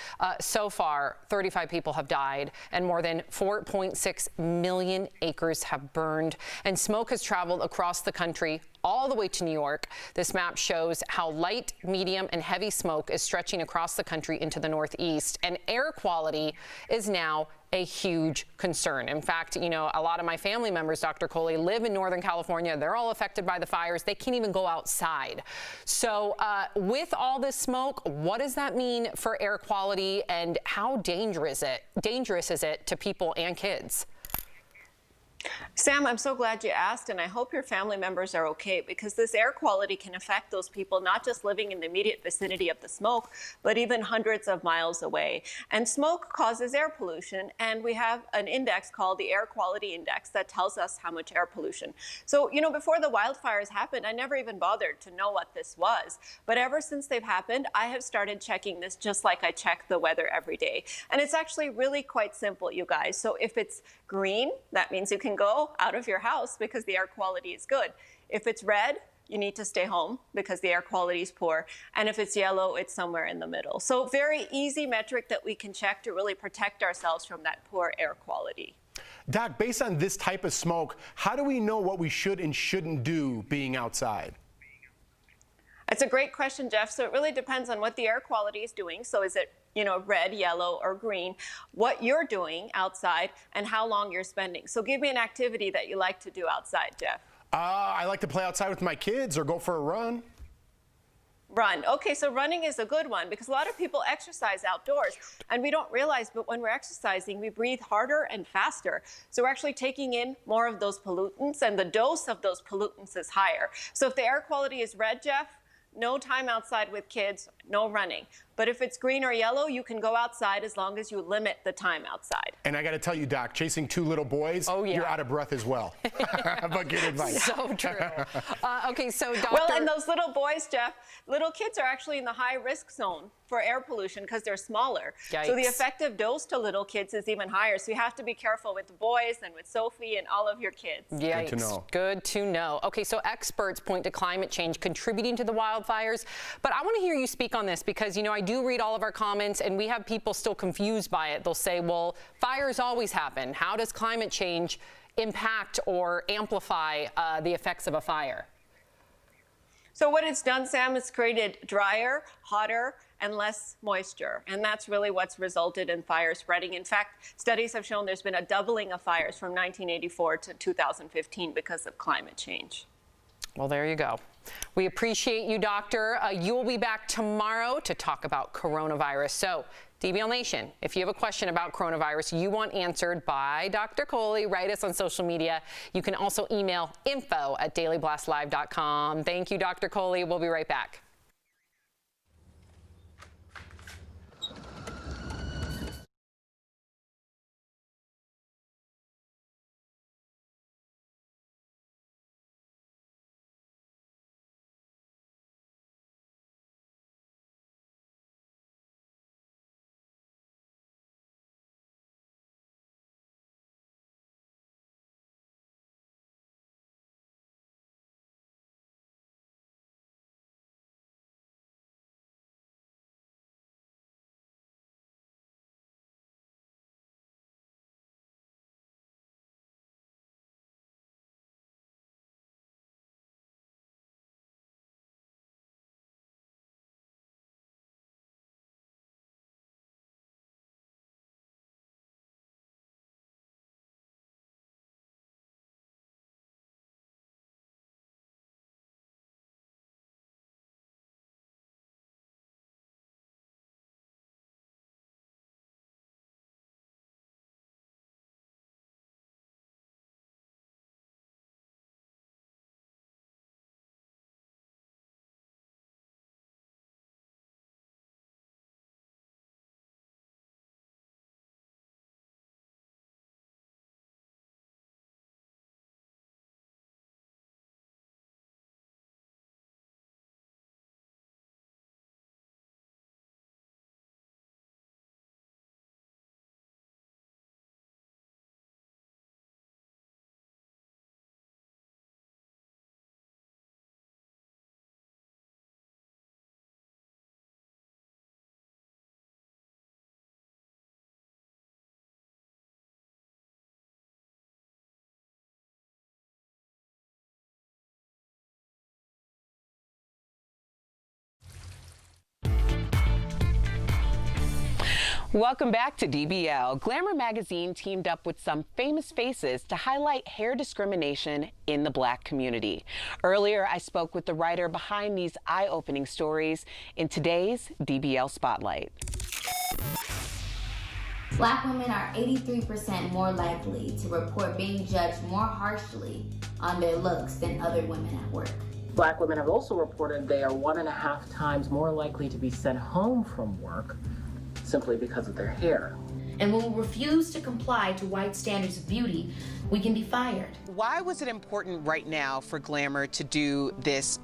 So far, 35 people have died and more than 4.6 million acres have burned, and smoke has traveled across the country all the way to New York. This map shows how light, medium, and heavy smoke is stretching across the country into the Northeast, and air quality is now a huge concern. In fact, you know, a lot of my family members, Dr. Coley, live in Northern California. They're all affected by the fires. They can't even go outside. So with all this smoke, what does that mean for air quality, and how dangerous is it to people and kids? Sam, I'm so glad you asked, and I hope your family members are okay, because this air quality can affect those people not just living in the immediate vicinity of the smoke, but even hundreds of miles away. And smoke causes air pollution, and we have an index called the Air Quality Index that tells us how much air pollution. So, you know, before the wildfires happened, I never even bothered to know what this was. But ever since they've happened, I have started checking this just like I check the weather every day. And it's actually really quite simple, you guys. So if it's green, that means you can go out of your house because the air quality is good. If it's red, you need to stay home because the air quality is poor. And if it's yellow, it's somewhere in the middle. So very easy metric that we can check to really protect ourselves from that poor air quality. Doc, based on this type of smoke, how do we know what we should and shouldn't do being outside? It's a great question, Jeff. So it really depends on what the air quality is doing. So is it, you know, red, yellow, or green, what you're doing outside, and how long you're spending. So give me an activity that you like to do outside, Jeff. I like to play outside with my kids or go for a run. Run. Okay, so running is a good one because a lot of people exercise outdoors and we don't realize, but when we're exercising, we breathe harder and faster. So we're actually taking in more of those pollutants, and the dose of those pollutants is higher. So if the air quality is red, Jeff, no time outside with kids, no running. But if it's green or yellow, you can go outside as long as you limit the time outside. And I got to tell you, Doc, chasing two little boys, you're out of breath as well. But good advice. So true. Okay, so Dr. Well, and those little boys, Jeff, little kids are actually in the high risk zone for air pollution because they're smaller. Yikes. So the effective dose to little kids is even higher. So you have to be careful with the boys and with Sophie and all of your kids. Yikes. Good to know. Good to know. Okay, so experts point to climate change contributing to the wildfires, but I want to hear you speak on this because, you know, I do read all of our comments and we have people still confused by it. They'll say, well, fires always happen. How does climate change impact or amplify the effects of a fire? So what it's done, Sam, is created drier, hotter, and less moisture. And that's really what's resulted in fire spreading. In fact, studies have shown there's been a doubling of fires from 1984 to 2015 because of climate change. Well, there you go. We appreciate you, Doctor. You will be back tomorrow to talk about coronavirus. So, DBL Nation, if you have a question about coronavirus you want answered by Dr. Coley, write us on social media. You can also email info@dailyblastlive.com. Thank you, Dr. Coley. We'll be right back. Welcome back to DBL. Glamour magazine teamed up with some famous faces to highlight hair discrimination in the Black community. Earlier, I spoke with the writer behind these eye-opening stories in today's DBL Spotlight. Black women are 83% more likely to report being judged more harshly on their looks than other women at work. Black women have also reported they are 1.5 times more likely to be sent home from work simply because of their hair. And when we refuse to comply to white standards of beauty, we can be fired. Why was it important right now for Glamour to do this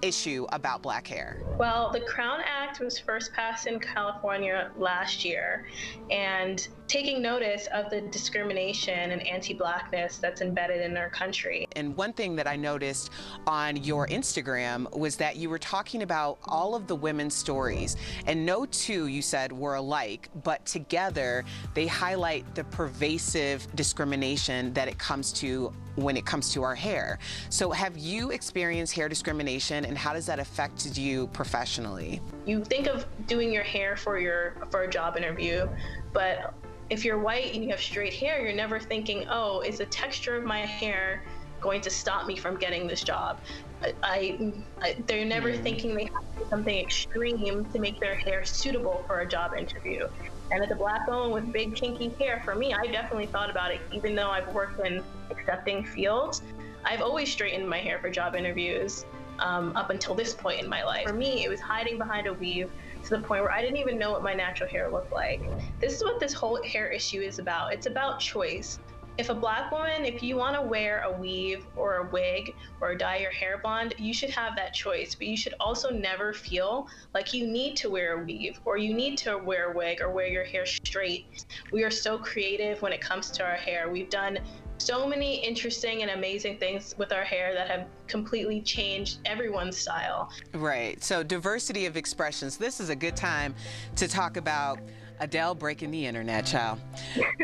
issue about Black hair? Well, the Crown Act was first passed in California last year, and taking notice of the discrimination and anti-Blackness that's embedded in our country. And one thing that I noticed on your Instagram was that you were talking about all of the women's stories, and no two, you said, were alike, but together they highlight the pervasive discrimination that it comes to when it comes to our hair. So have you experienced hair discrimination, and how does that affect you professionally? You think of doing your hair for a job interview, but if you're white and you have straight hair, you're never thinking, oh, is the texture of my hair going to stop me from getting this job? They're never thinking they have to do something extreme to make their hair suitable for a job interview. And as a Black woman with big kinky hair, for me, I definitely thought about it. Even though I've worked in accepting fields, I've always straightened my hair for job interviews up until this point in my life. For me, it was hiding behind a weave to the point where I didn't even know what my natural hair looked like. This is what this whole hair issue is about. It's about choice. If a Black woman, if you want to wear a weave or a wig or dye your hair blonde, you should have that choice, but you should also never feel like you need to wear a weave or you need to wear a wig or wear your hair straight. We are so creative when it comes to our hair. We've done so many interesting and amazing things with our hair that have completely changed everyone's style. Right, so diversity of expressions. This is a good time to talk about Adele breaking the internet, child.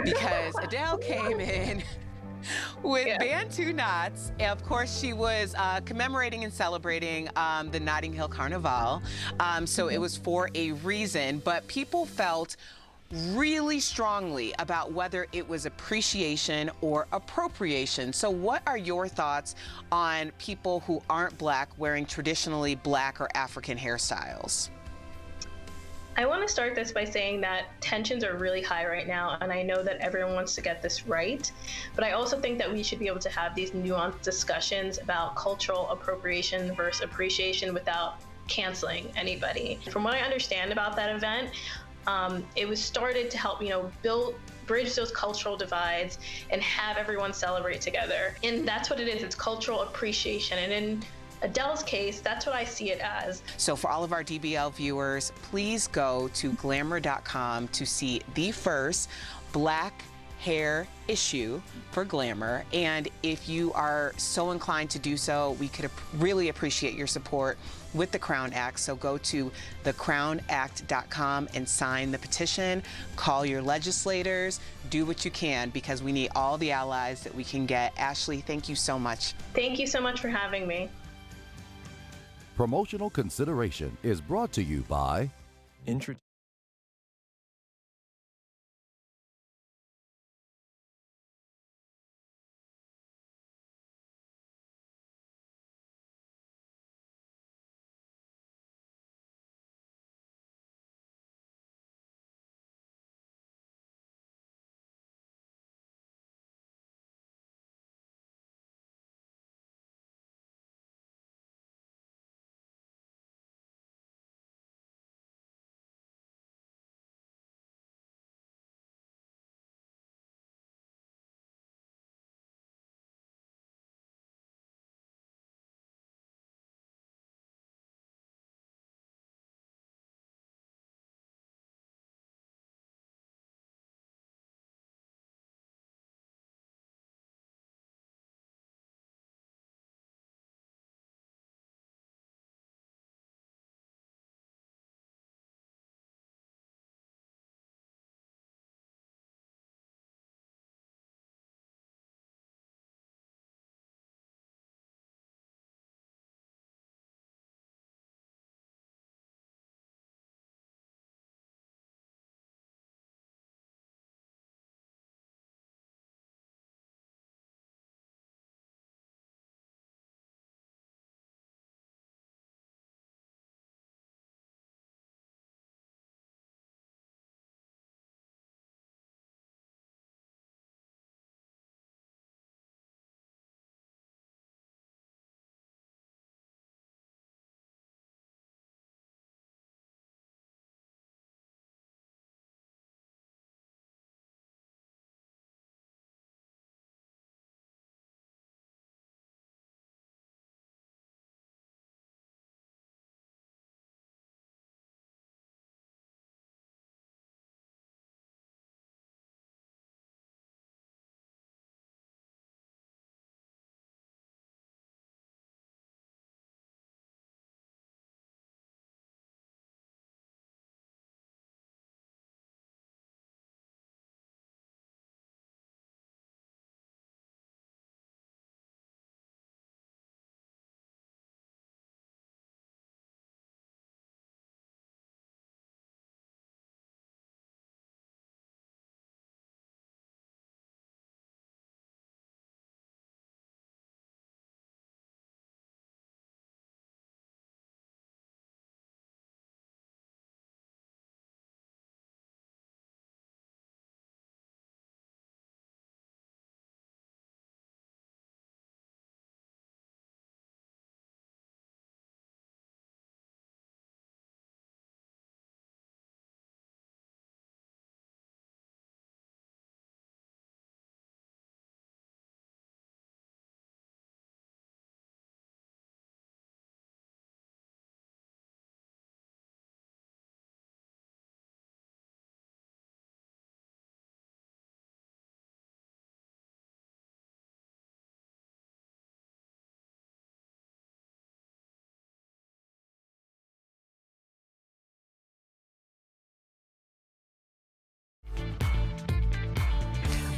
Because Adele came in with Bantu knots. Of course, she was commemorating and celebrating the Notting Hill Carnival. So it was for a reason, but people felt really strongly about whether it was appreciation or appropriation. So what are your thoughts on people who aren't Black wearing traditionally Black or African hairstyles? I want to start this by saying that tensions are really high right now, and I know that everyone wants to get this right, but I also think that we should be able to have these nuanced discussions about cultural appropriation versus appreciation without canceling anybody. From what I understand about that event, it was started to help, bridge those cultural divides and have everyone celebrate together. And that's what it is. It's cultural appreciation. And in Adele's case, that's what I see it as. So for all of our DBL viewers, please go to glamour.com to see the first Black hair issue for Glamour. And if you are so inclined to do so, we could really appreciate your support with the Crown Act. So go to thecrownact.com and sign the petition. Call your legislators. Do what you can, because we need all the allies that we can get. Ashley, thank you so much. Thank you so much for having me. Promotional consideration is brought to you by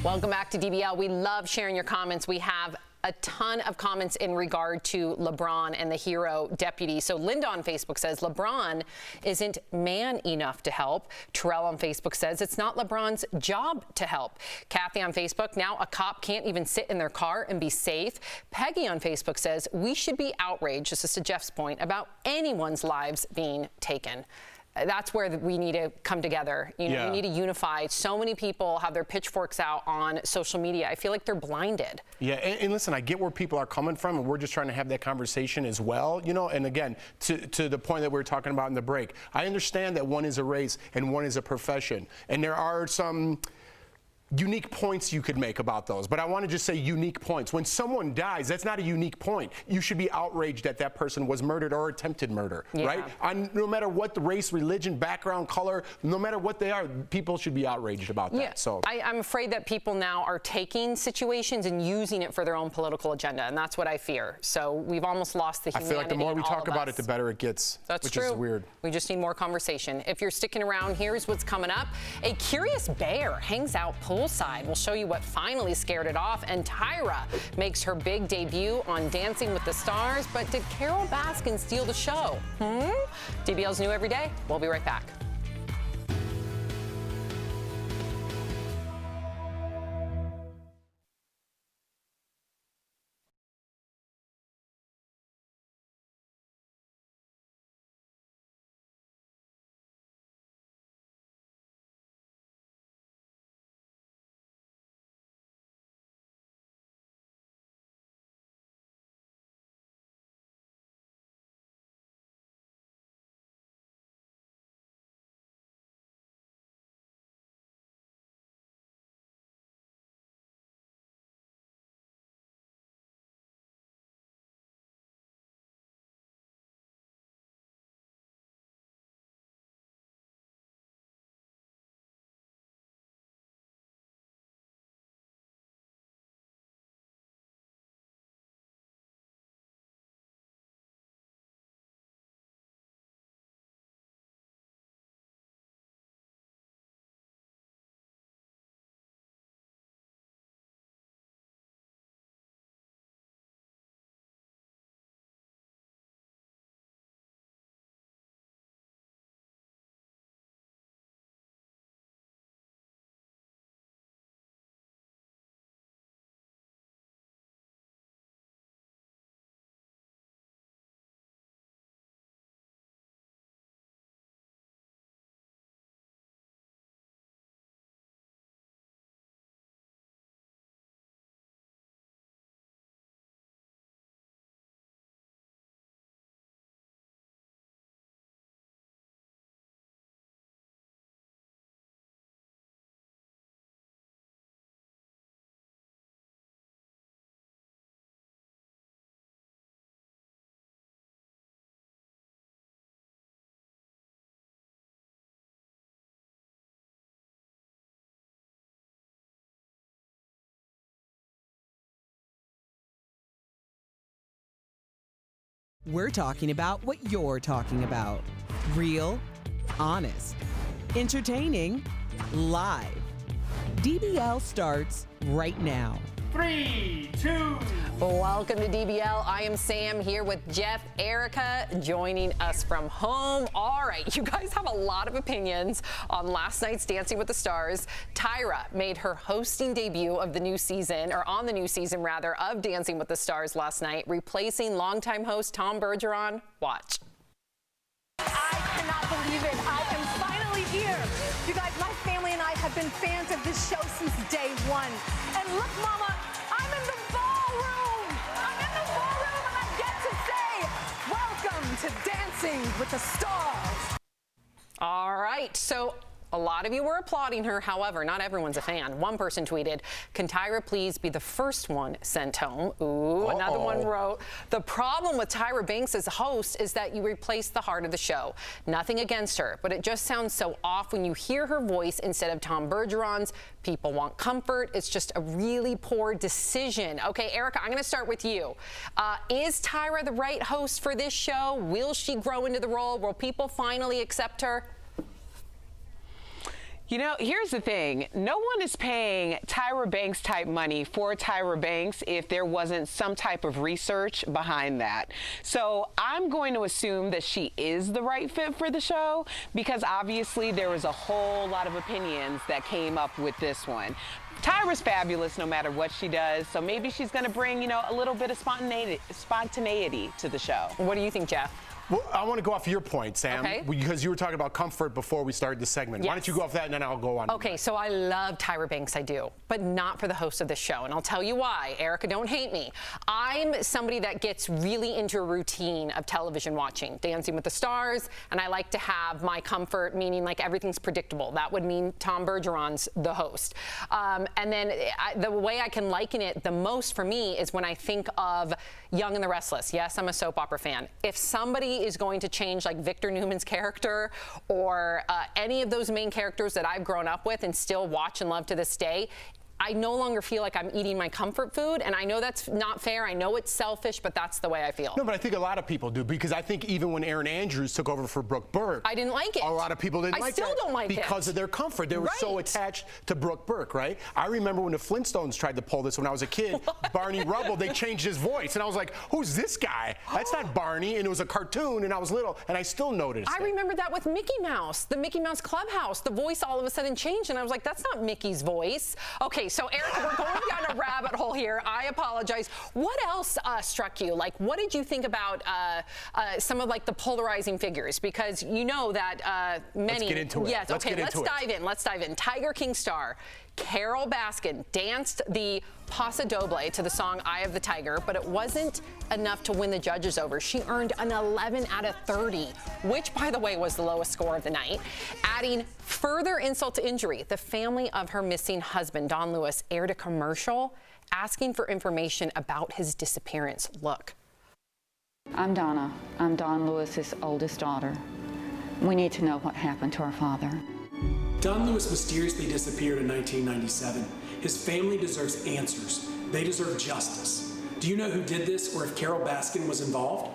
Welcome back to DBL. We love sharing your comments. We have a ton of comments in regard to LeBron and the hero deputy. So Linda on Facebook says LeBron isn't man enough to help. Terrell on Facebook says it's not LeBron's job to help. Kathy on Facebook, now a cop can't even sit in their car and be safe. Peggy on Facebook says we should be outraged, this is to Jeff's point, about anyone's lives being taken. That's where we need to come together. You know, we need to unify. So many people have their pitchforks out on social media. I feel like they're blinded. Yeah, and listen, I get where people are coming from, and we're just trying to have that conversation as well. You know, and again, to the point that we were talking about in the break, I understand that one is a race and one is a profession, and there are some unique points you could make about those, but I want to just say unique points. When someone dies, that's not a unique point. You should be outraged that that person was murdered or attempted murder, right? No matter what the race, religion, background, color, no matter what they are, people should be outraged about that. Yeah. So I'm afraid that people now are taking situations and using it for their own political agenda, and that's what I fear. So we've almost lost the humanity. I feel like the more we talk about it, the better it gets. That's which true. is weird. We just need more conversation. If you're sticking around, here's what's coming up. A curious bear hangs out poolside. We'll show you what finally scared it off. And Tyra makes her big debut on Dancing with the Stars. But did Carol Baskin steal the show? DBL's new every day. We'll be right back. We're talking about what you're talking about. Real, honest, entertaining, live. DBL starts right now. 3, 2. Welcome to DBL. I am Sam here with Jeff, Erica, joining us from home. All right, you guys have a lot of opinions on last night's Dancing with the Stars. Tyra made her hosting debut of the new season, or on the new season rather, of Dancing with the Stars last night, replacing longtime host Tom Bergeron. Watch. I cannot believe it. I am finally here. You guys, my family and I have been fans of this show since day one. And look, Mama, I'm in the ballroom. I'm in the ballroom, and I get to say, welcome to Dancing with the Stars. All right, so a lot of you were applauding her. However, not everyone's a fan. One person tweeted, "Can Tyra please be the first one sent home?" Ooh, another one wrote, "The problem with Tyra Banks as a host is that you replace the heart of the show. Nothing against her, but it just sounds so off when you hear her voice instead of Tom Bergeron's. People want comfort. It's just a really poor decision." Okay, Erica, I'm going to start with you. Is Tyra the right host for this show? Will she grow into the role? Will people finally accept her? You know, here's the thing. No one is paying Tyra Banks type money for Tyra Banks if there wasn't some type of research behind that. So I'm going to assume that she is the right fit for the show because obviously there was a whole lot of opinions that came up with this one. Tyra's fabulous no matter what she does, so maybe she's going to bring, you know, a little bit of spontaneity to the show. What do you think, Jeff? Well, I want to go off your point, Sam, Okay. because you were talking about comfort before we started the segment. Why don't you go off that and then I'll go on. Okay, so I love Tyra Banks, I do, but not for the host of this show, and I'll tell you why. Erica, don't hate me. I'm somebody that gets really into a routine of television watching, Dancing with the Stars, and I like to have my comfort, meaning like everything's predictable. That would mean Tom Bergeron's the host. And then the way I can liken it the most for me is when I think of Young and the Restless. Yes, I'm a soap opera fan. If somebody is going to change like Victor Newman's character or any of those main characters that I've grown up with and still watch and love to this day, I no longer feel like I'm eating my comfort food, and I know that's not fair. I know it's selfish, but that's the way I feel. No, but I think a lot of people do, because I think even when Erin Andrews took over for Brooke Burke, I didn't like it. A lot of people didn't like it. I still don't like it. Because of their comfort. They were so attached to Brooke Burke, right? I remember when the Flintstones tried to pull this when I was a kid, Barney Rubble, they changed his voice, and I was like, who's this guy? That's not Barney, and it was a cartoon, and I was little, and I still noticed I remember that with Mickey Mouse, the Mickey Mouse Clubhouse. The voice all of a sudden changed, and I was like, that's not Mickey's voice. Okay, so Erica, we're going down a rabbit hole here. I apologize. What else struck you? Like, what did you think about some of like the polarizing figures? Because you know that many. Let's get into it. Yes. Let's okay. Let's dive in. Let's dive in. Tiger King star Carol Baskin danced the Paso Doble to the song Eye of the Tiger, but it wasn't enough to win the judges over. She earned an 11 out of 30, which, by the way, was the lowest score of the night. Adding further insult to injury, the family of her missing husband, Don Lewis, aired a commercial asking for information about his disappearance. Look. I'm Donna. I'm Don Lewis's oldest daughter. We need to know what happened to our father. Don Lewis mysteriously disappeared in 1997. His family deserves answers. They deserve justice. Do you know who did this or if Carol Baskin was involved?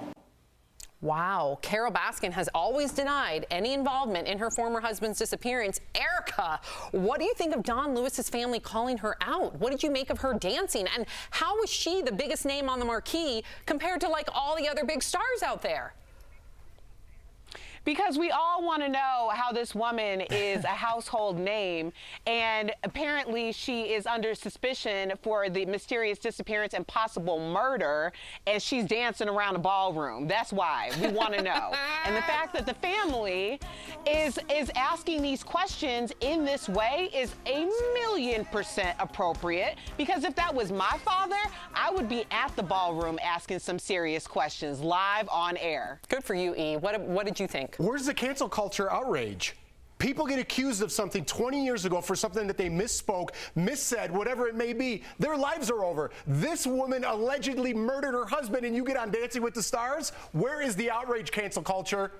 Wow, Carol Baskin has always denied any involvement in her former husband's disappearance. Erica, what do you think of Don Lewis's family calling her out? What did you make of her dancing? And how was she the biggest name on the marquee compared to like all the other big stars out there? Because we all want to know how this woman is a household name, and apparently she is under suspicion for the mysterious disappearance and possible murder, and she's dancing around a ballroom. That's why we want to know. And the fact that the family is asking these questions in this way is 1,000,000% appropriate, because if that was my father, I would be at the ballroom asking some serious questions live on air. Good for you, E. What did you think? Where's the cancel culture outrage? People get accused of something 20 years ago for something that they misspoke, missaid, whatever it may be. Their lives are over. This woman allegedly murdered her husband, and you get on Dancing with the Stars? Where is the outrage, cancel culture?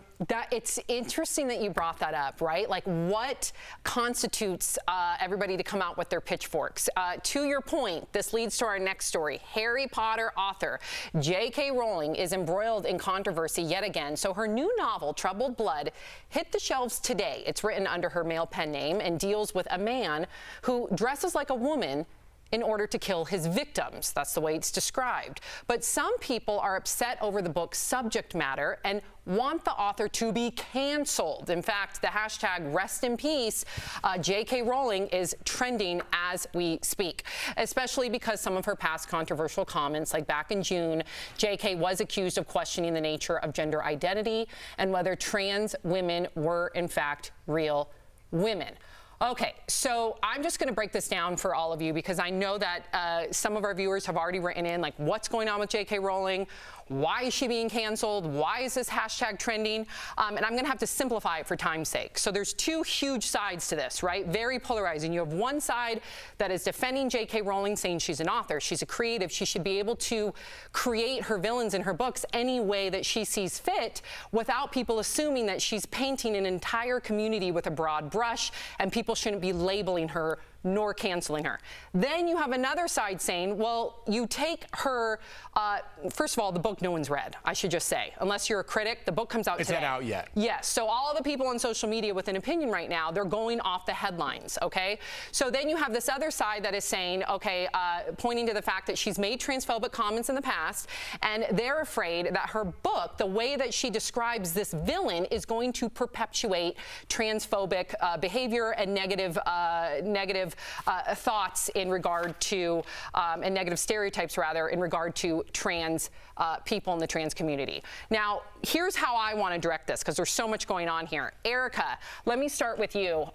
It's interesting that you brought that up, right? Like, what constitutes everybody to come out with their pitchforks? To your point, this leads to our next story. Harry Potter author J.K. Rowling is embroiled in controversy yet again. So her new novel, Troubled Blood, hit the shelves today. It's written under her male pen name and deals with a man who dresses like a woman in order to kill his victims. That's the way it's described. But some people are upset over the book's subject matter and want the author to be canceled. In fact, the hashtag rest in peace, J.K. Rowling is trending as we speak, especially because some of her past controversial comments, like back in June, J.K. was accused of questioning the nature of gender identity and whether trans women were in fact real women. Okay, so I'm just going to break this down for all of you because I know that some of our viewers have already written in, like, what's going on with J.K. Rowling? Why is she being canceled? Why is this hashtag trending? And I'm going to have to simplify it for time's sake. So there's two huge sides to this, right? Very polarizing. You have one side that is defending J.K. Rowling, saying she's an author, she's a creative, she should be able to create her villains in her books any way that she sees fit without people assuming that she's painting an entire community with a broad brush and people shouldn't be labeling her nor canceling her. Then you have another side saying, well, you take her, first of all, the book no one's read, I should just say. Unless you're a critic, the book comes out today. It's not out yet. Yes, so all the people on social media with an opinion right now, they're going off the headlines, okay? So then you have this other side that is saying, okay, pointing to the fact that she's made transphobic comments in the past, and they're afraid that her book, the way that she describes this villain, is going to perpetuate transphobic behavior and negative thoughts in regard to, and negative stereotypes rather, in regard to trans people in the trans community. Now, here's how I want to direct this, because there's so much going on here. Erica, let me start with you.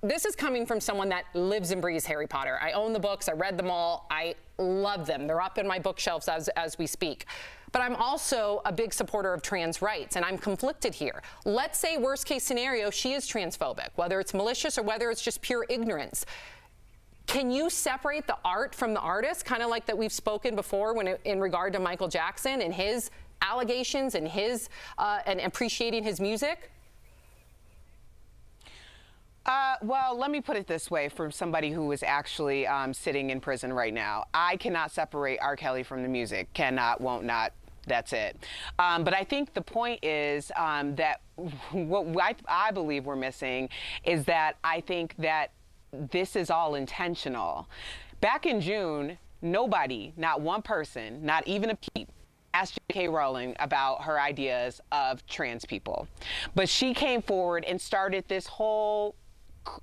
This is coming from someone that lives and breathes Harry Potter. I own the books, I read them all, I love them. They're up in my bookshelves as we speak. But I'm also a big supporter of trans rights, and I'm conflicted here. Let's say, worst case scenario, she is transphobic, whether it's malicious or whether it's just pure ignorance. Can you separate the art from the artist, kind of like that we've spoken before in regard to Michael Jackson and his allegations and his and appreciating his music? Well, let me put it this way from somebody who is actually sitting in prison right now. I cannot separate R. Kelly from the music. Cannot, won't not. That's it. But I think the point is that what I believe we're missing is that I think that this is all intentional. Back in June, nobody, not one person, not even a peep, asked J.K. Rowling about her ideas of trans people. But she came forward and started this whole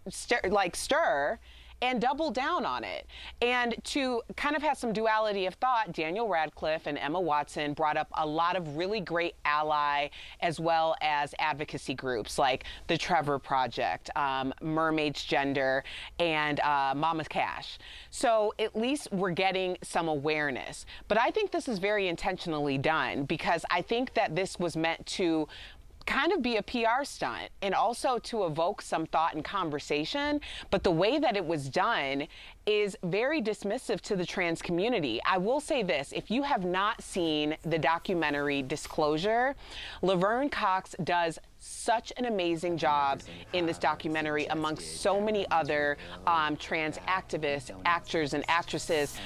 stir and doubled down on it. And to kind of have some duality of thought, Daniel Radcliffe and Emma Watson brought up a lot of really great ally as well as advocacy groups like the Trevor Project, Mermaids Gender, and Mama's Cash. So at least we're getting some awareness. But I think this is very intentionally done, because I think that this was meant to kind of be a PR stunt and also to evoke some thought and conversation. But the way that it was done is very dismissive to the trans community. I will say this, if you have not seen the documentary Disclosure, Laverne Cox does such an amazing job in this documentary amongst so many other trans activists, actors, and actresses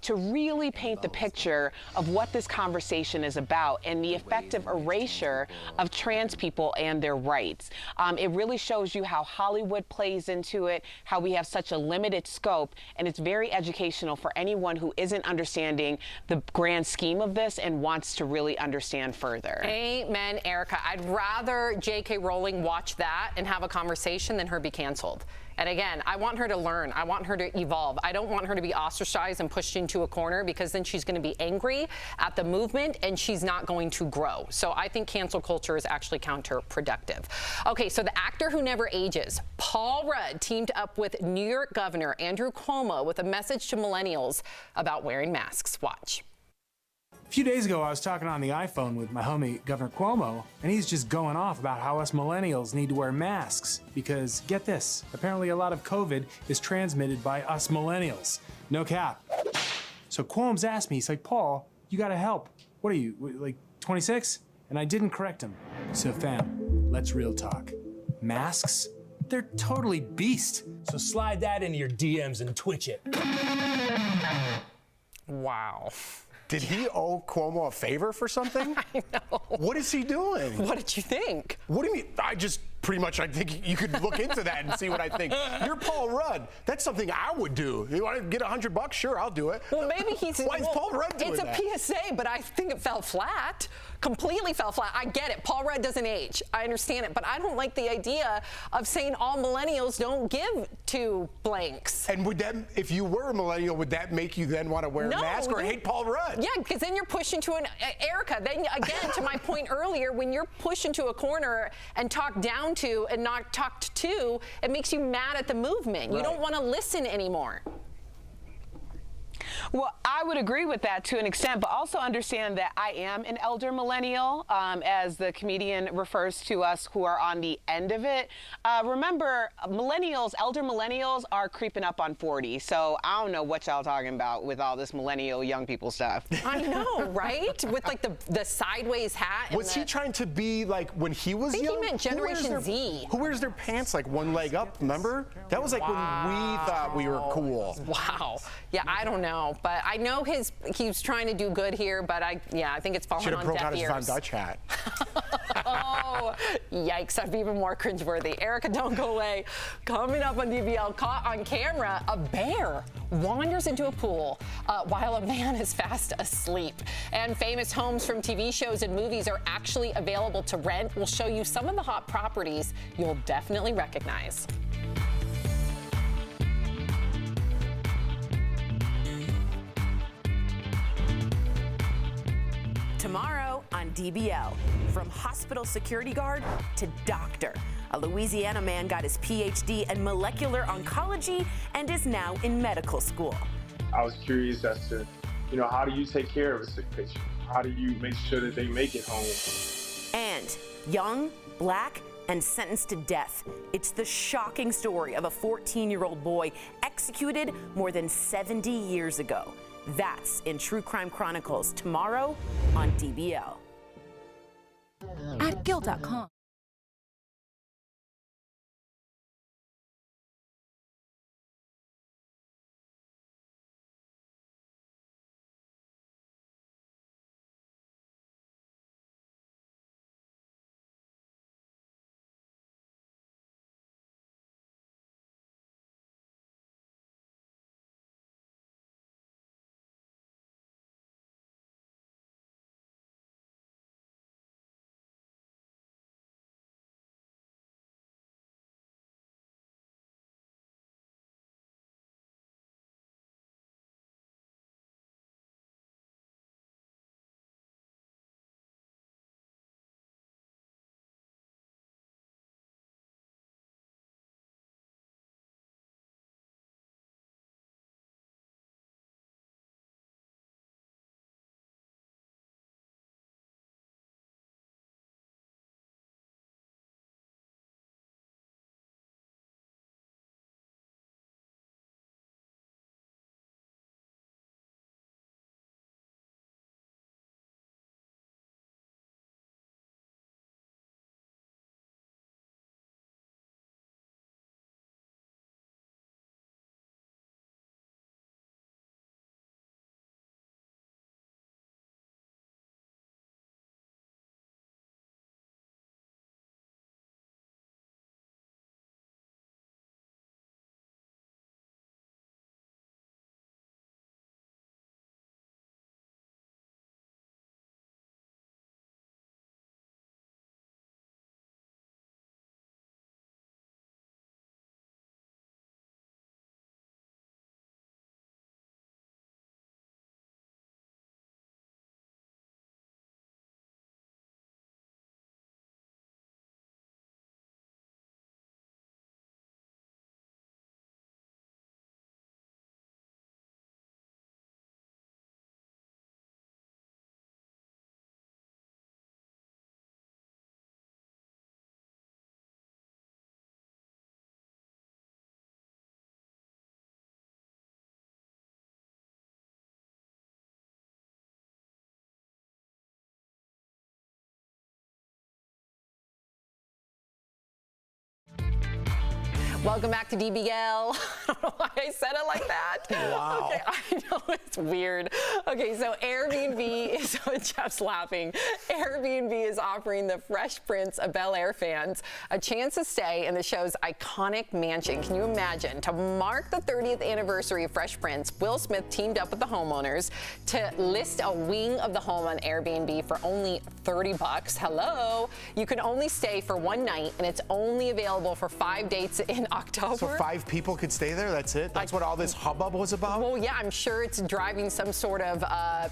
to really paint the picture of what this conversation is about and the effective erasure of trans people and their rights. It really shows you how Hollywood plays into it, how we have such a limited scope, and it's very educational for anyone who isn't understanding the grand scheme of this and wants to really understand further. Amen, Erica. I'd rather J.K. Rowling watch that and have a conversation than her be canceled. And again, I want her to learn. I want her to evolve. I don't want her to be ostracized and pushed into a corner, because then she's going to be angry at the movement and she's not going to grow. So I think cancel culture is actually counterproductive. Okay, so the actor who never ages, Paul Rudd, teamed up with New York Governor Andrew Cuomo with a message to millennials about wearing masks. Watch. A few days ago, I was talking on the iPhone with my homie, Governor Cuomo, and he's just going off about how us millennials need to wear masks because, get this, apparently a lot of COVID is transmitted by us millennials. No cap. So Cuomo's asked me, he's like, Paul, you gotta help. What are you, like 26? And I didn't correct him. So fam, let's real talk. Masks? They're totally beast. So slide that into your DMs and twitch it. Wow. Did he owe Cuomo a favor for something? I know. What is he doing? What did you think? What do you mean? I just pretty much, I think you could look into that and see what I think. You're Paul Rudd. That's something I would do. You want to get $100? Sure, I'll do it. Well, maybe he's. Why is Paul Rudd doing that? It's a PSA, but I think it fell flat. Completely fell flat. I get it. Paul Rudd doesn't age. I understand it, but I don't like the idea of saying all millennials don't give to blanks. And would that, if you were a millennial, would that make you then want to wear a mask or hate Paul Rudd? Yeah, because then you're pushed into an Erica. Then again, to my point earlier, when you're pushed into a corner and talked down to and not talked to, it makes you mad at the movement. Right. You don't want to listen anymore. Well, I would agree with that to an extent, but also understand that I am an elder millennial, as the comedian refers to us who are on the end of it. Remember, elder millennials are creeping up on 40, so I don't know what y'all talking about with all this millennial young people stuff. I know, right? With like the sideways hat. Was he trying to be like when he was young? I think he meant Generation Z. Who wears their pants like one leg up, remember? That was like when we thought we were cool. Wow. Yeah, I don't know, but I know he's trying to do good here, but I think it's falling on deaf ears. Should have broke out his Von Dutch hat. Oh, yikes, that'd be even more cringeworthy. Erica, don't go away. Coming up on DBL, caught on camera, a bear wanders into a pool while a man is fast asleep. And famous homes from TV shows and movies are actually available to rent. We'll show you some of the hot properties you'll definitely recognize. Tomorrow on DBL, from hospital security guard to doctor, a Louisiana man got his PhD in molecular oncology and is now in medical school. I was curious as to, how do you take care of a sick patient? How do you make sure that they make it home? And young, black, and sentenced to death. It's the shocking story of a 14-year-old boy executed more than 70 years ago. That's in True Crime Chronicles tomorrow on DBL. At Guild.com. Welcome back to DBL. I don't know why I said it like that. Wow. Okay, I know it's weird. Okay, so Airbnb is, Jeff's laughing. Airbnb is offering the Fresh Prince of Bel-Air fans a chance to stay in the show's iconic mansion. Can you imagine? To mark the 30th anniversary of Fresh Prince, Will Smith teamed up with the homeowners to list a wing of the home on Airbnb for only $30. Hello. You can only stay for one night, and it's only available for 5 dates in October. So 5 people could stay there? That's it? That's what all this hubbub was about? Well, yeah, I'm sure it's driving some sort of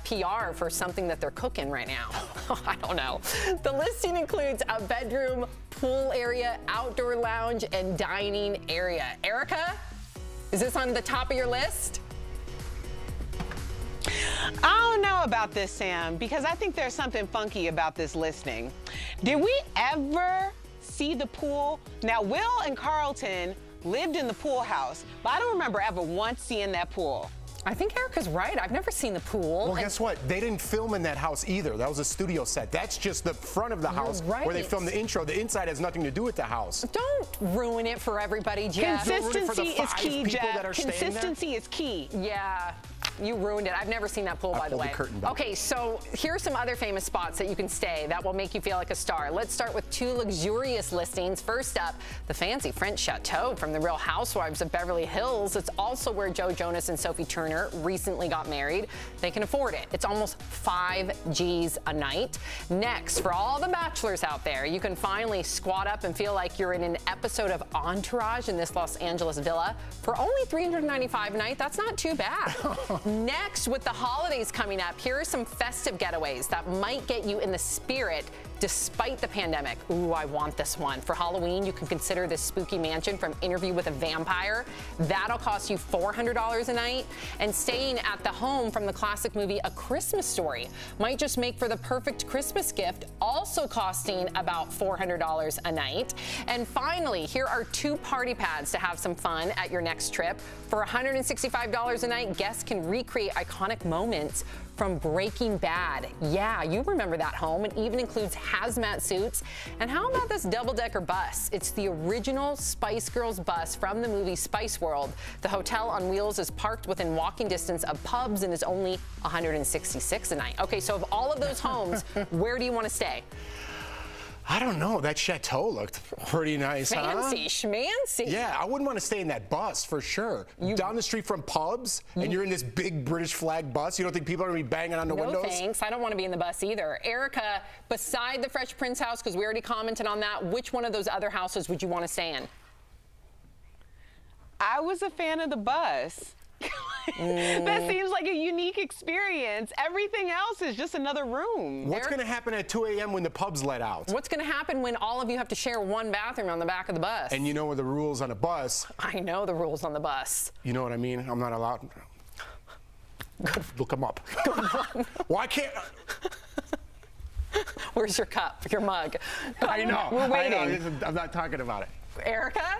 PR for something that they're cooking right now. I don't know. The listing includes a bedroom, pool area, outdoor lounge, and dining area. Erica, is this on the top of your list? I don't know about this, Sam, because I think there's something funky about this listing. Did we ever see the pool? Now, Will and Carlton lived in the pool house, but I don't remember ever once seeing that pool. I think Erica's right. I've never seen the pool. Well, guess what? They didn't film in that house either. That was a studio set. That's just the front of the house where they filmed the intro. The inside has nothing to do with the house. Don't ruin it for everybody, Jeff. Consistency is key, Jeff. Consistency is key. Yeah. You ruined it. I've never seen that pool, by the way. Okay, so here's some other famous spots that you can stay that will make you feel like a star. Let's start with two luxurious listings. First up, the fancy French Chateau from the Real Housewives of Beverly Hills. It's also where Joe Jonas and Sophie Turner recently got married. They can afford it. It's almost 5 G's a night. Next, for all the bachelors out there, you can finally squat up and feel like you're in an episode of Entourage in this Los Angeles villa for only $395 a night. That's not too bad. Next, with the holidays coming up, here are some festive getaways that might get you in the spirit despite the pandemic. Ooh, I want this one. For Halloween, you can consider this spooky mansion from Interview with a Vampire. That'll cost you $400 a night. And staying at the home from the classic movie A Christmas Story might just make for the perfect Christmas gift, also costing about $400 a night. And finally, here are 2 party pads to have some fun at your next trip. For $165 a night, guests can recreate iconic moments from Breaking Bad. Yeah, you remember that home. It even includes hazmat suits. And how about this double-decker bus? It's the original Spice Girls bus from the movie Spice World. The hotel on wheels is parked within walking distance of pubs and is only $166 a night. Okay, so of all of those homes, where do you want to stay? I don't know. That chateau looked pretty nice, Fancy, schmancy. Yeah, I wouldn't want to stay in that bus for sure. Down the street from pubs, and you're in this big British flag bus. You don't think people are going to be banging on the windows? No thanks. I don't want to be in the bus either. Erica, beside the Fresh Prince house, because we already commented on that, which one of those other houses would you want to stay in? I was a fan of the bus. That seems like a unique experience. Everything else is just another room. What's going to happen at 2 a.m. when the pub's let out? What's going to happen when all of you have to share one bathroom on the back of the bus? And you know the rules on a bus. I know the rules on the bus. You know what I mean? I'm not allowed. Look them up. Why can't... Where's your cup, your mug? I know. We're waiting. I know. I'm not talking about it. Erica?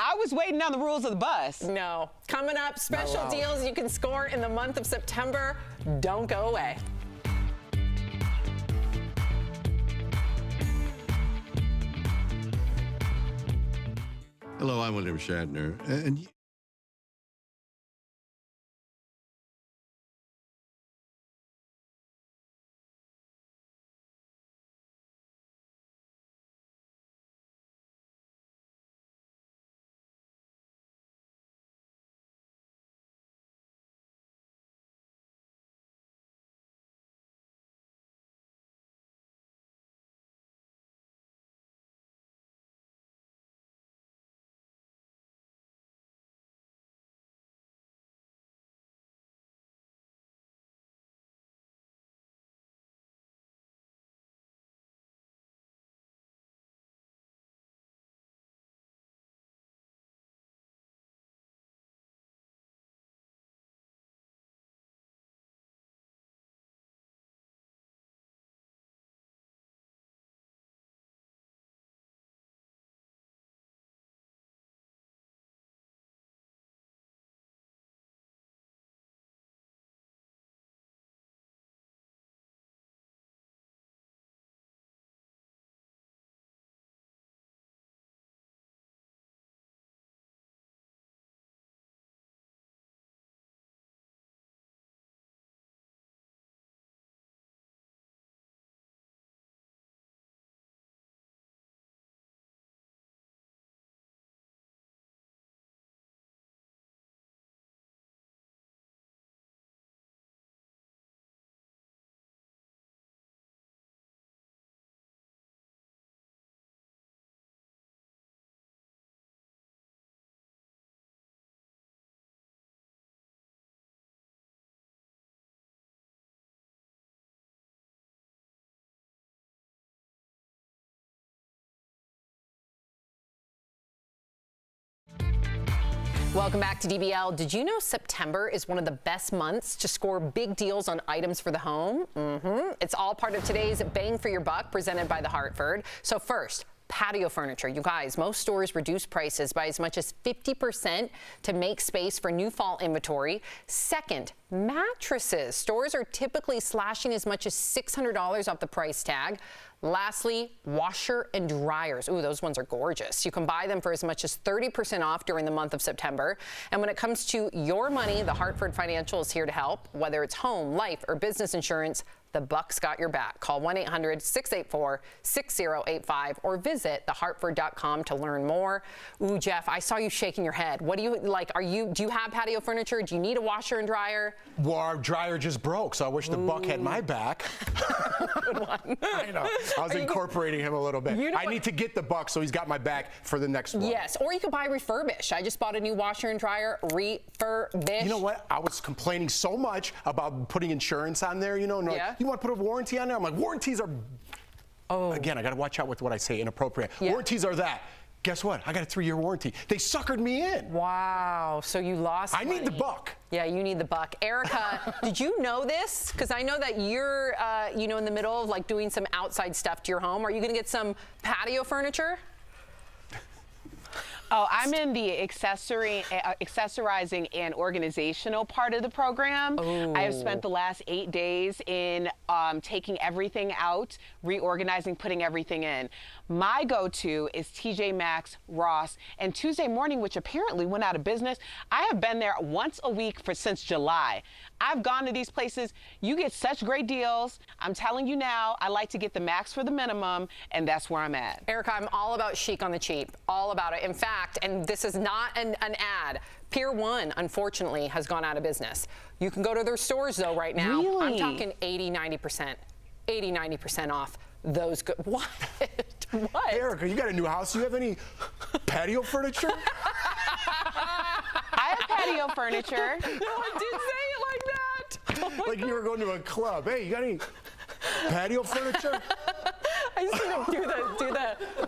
I was waiting on the rules of the bus. No. Coming up, special deals you can score in the month of September. Don't go away. Hello, I'm William Shatner. And Welcome back to DBL. Did you know September is one of the best months to score big deals on items for the home? It's all part of today's Bang for Your Buck presented by The Hartford. So first, patio furniture. You guys, most stores reduce prices by as much as 50% to make space for new fall inventory. Second, mattresses. Stores are typically slashing as much as $600 off the price tag. Lastly, washer and dryers. Ooh, those ones are gorgeous. You can buy them for as much as 30% off during the month of September. And when it comes to your money, the Hartford Financial is here to help. Whether it's home, life, or business insurance, the Buck's got your back. Call 1-800-684-6085 or visit thehartford.com to learn more. Ooh, Jeff, I saw you shaking your head. What do you like? Do you have patio furniture? Do you need a washer and dryer? Well, our dryer just broke, so I wish the Buck had my back. Good one. I know. I was incorporating him a little bit. I need to get the Buck so he's got my back for the next one. Yes, or you could buy refurbished. I just bought a new washer and dryer, refurbished. You know what? I was complaining so much about putting insurance on there, you know. Yeah. You want to put a warranty on there? I'm like, warranties are... Oh. Again, I got to watch out with what I say, inappropriate. Yeah. Warranties are that. Guess what? I got a 3-year warranty. They suckered me in. Wow. So you lost money. I need the Buck. Yeah, you need the Buck. Erica, did you know this? Because I know that you're, in the middle of like doing some outside stuff to your home. Are you going to get some patio furniture? Oh, I'm in the accessorizing and organizational part of the program. Ooh. I have spent the last 8 days in taking everything out, reorganizing, putting everything in. My go-to is TJ Maxx, Ross, and Tuesday Morning, which apparently went out of business. I have been there once a week since July. I've gone to these places. You get such great deals. I'm telling you now, I like to get the max for the minimum, and that's where I'm at. Erica, I'm all about chic on the cheap, all about it. In fact, and this is not an ad, Pier 1, unfortunately, has gone out of business. You can go to their stores, though, right now. Really? I'm talking 80-90% off those good. What? What? Erica, you got a new house. Do you have any patio furniture? I have patio furniture. No, I didn't say it like that. Oh like you were going to a club. Hey, you got any patio furniture? I just need to do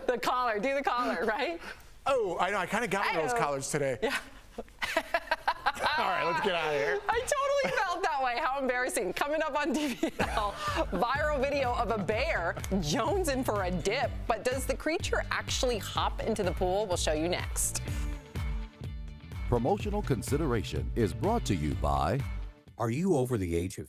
the collar. Do the collar, right? Oh, I know. I kind of got one of those collars today. Yeah. All right, let's get out of here. I totally felt that way. How embarrassing. Coming up on DBL, viral video of a bear jonesing for a dip. But does the creature actually hop into the pool? We'll show you next. Promotional consideration is brought to you by... Are you over the age of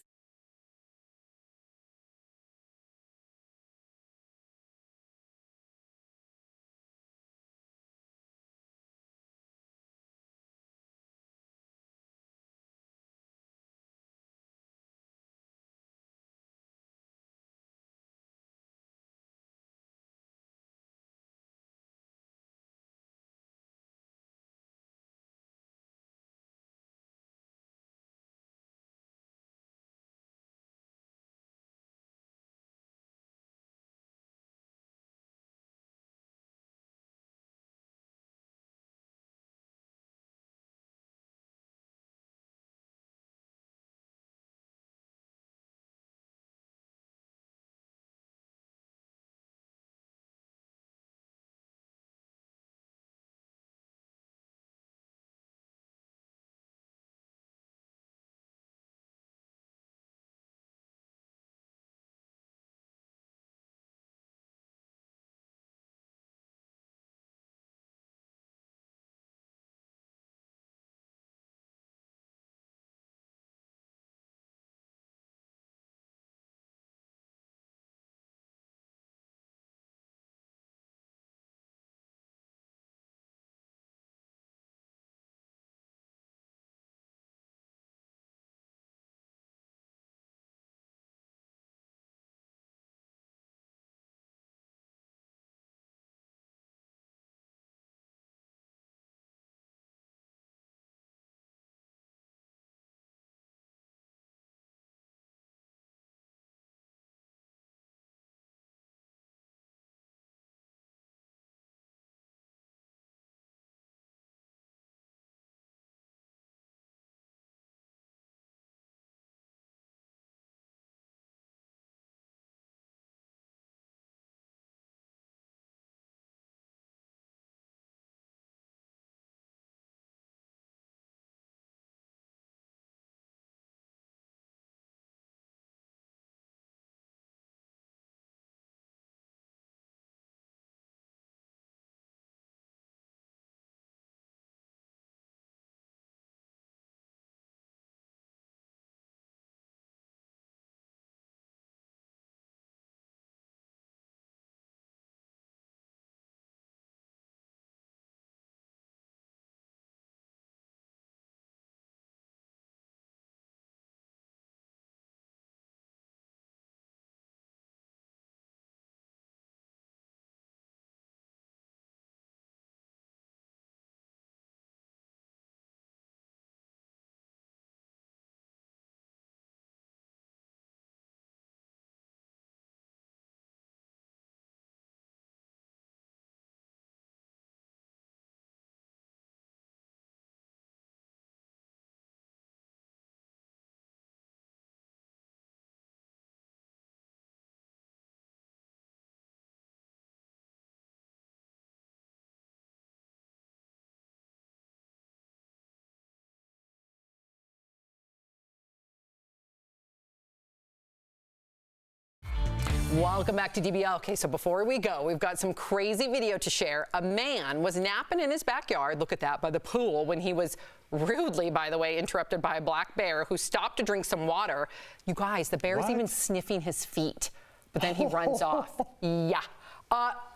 Welcome back to DBL. Okay, so before we go, we've got some crazy video to share. A man was napping in his backyard, look at that, by the pool when he was rudely, by the way, interrupted by a black bear who stopped to drink some water. You guys, the bear's even sniffing his feet, but then he runs off. Yeah.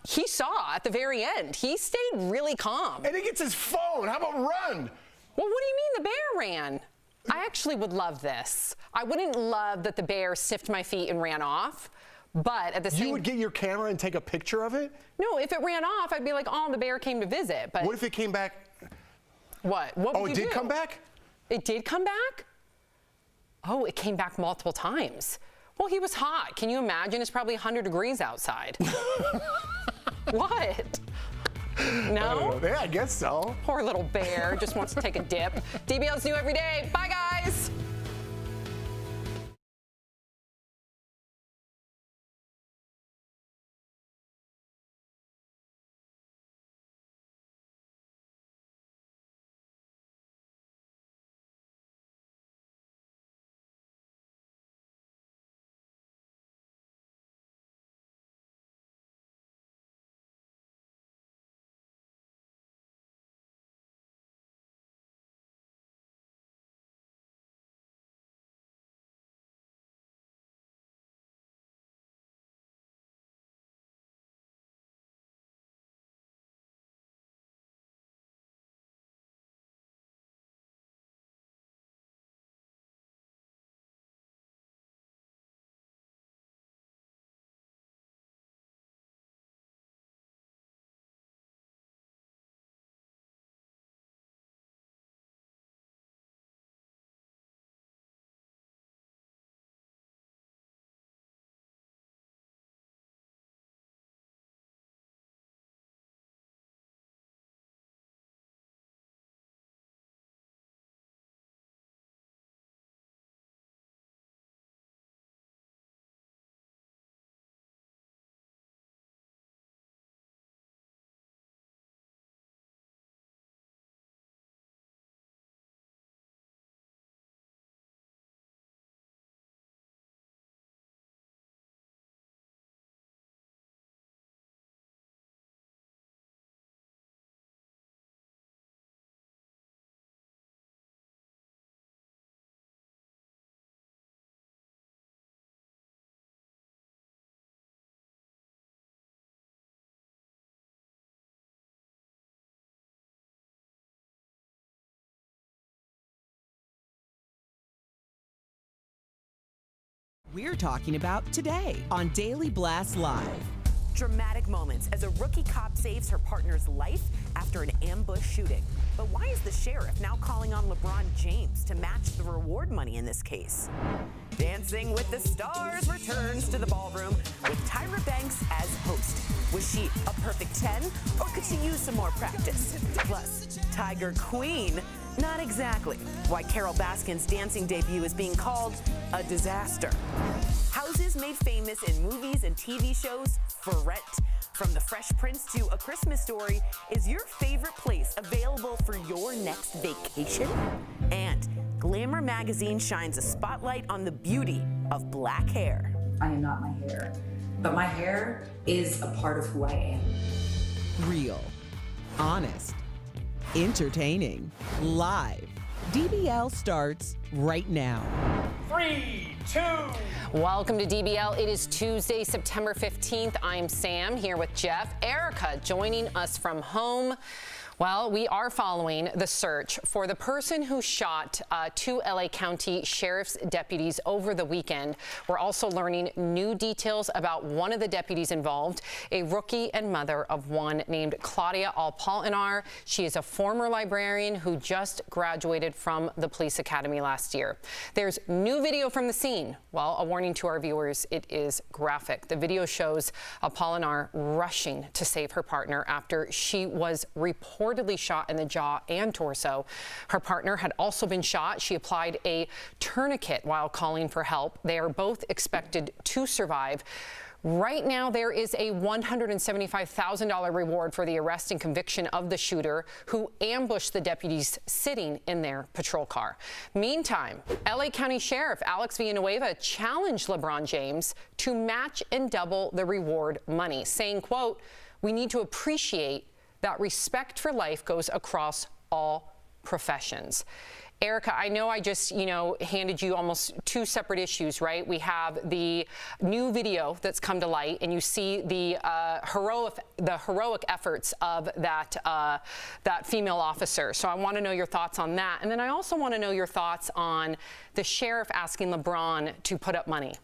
He saw at the very end. He stayed really calm. And he gets his phone. How about run? Well, what do you mean the bear ran? I actually would love this. I wouldn't love that the bear sniffed my feet and ran off. But at the same, you would get your camera and take a picture of it? No, if it ran off, I'd be like, oh, the bear came to visit. But what if it came back? What? Oh, it did come back? It did come back? Oh, it came back multiple times. Well, he was hot. Can you imagine? It's probably 100 degrees outside. What? No? Yeah, I guess so. Poor little bear just wants to take a dip. DBL's new every day. Bye, guys. We're talking about today on Daily Blast Live. Dramatic moments as a rookie cop saves her partner's life after an ambush shooting. But why is the sheriff now calling on LeBron James to match the reward money in this case? Dancing with the Stars returns to the ballroom with Tyra Banks as host. Was she a perfect 10 or could she use some more practice? Plus, Tiger Queen, not exactly. Why Carol Baskin's dancing debut is being called a disaster. Houses made famous in movies and TV shows for rent. From The Fresh Prince to A Christmas Story, is your favorite place available for your next vacation? And Glamour magazine shines a spotlight on the beauty of black hair. I am not my hair, but my hair is a part of who I am. Real, honest, entertaining, live. DBL starts right now. 3, 2. Welcome to DBL. It is Tuesday, September 15th. I'm Sam here with Jeff. Erica joining us from home. Well, we are following the search for the person who shot two LA County Sheriff's deputies over the weekend. We're also learning new details about one of the deputies involved, a rookie and mother of one named Claudia Alpaltinar. She is a former librarian who just graduated from the police academy last year. There's new video from the scene. Well, a warning to our viewers, it is graphic. The video shows Alpaltinar rushing to save her partner after she was reportedly shot in the jaw and torso. Her partner had also been shot. She applied a tourniquet while calling for help. They are both expected to survive. Right now, there is a $175,000 reward for the arrest and conviction of the shooter who ambushed the deputies sitting in their patrol car. Meantime, LA County Sheriff Alex Villanueva challenged LeBron James to match and double the reward money, saying, quote, "We need to appreciate that respect for life goes across all professions." Erica, I know I just, handed you almost two separate issues, right? We have the new video that's come to light, and you see the heroic efforts of that female officer. So I want to know your thoughts on that, and then I also want to know your thoughts on the sheriff asking LeBron to put up money.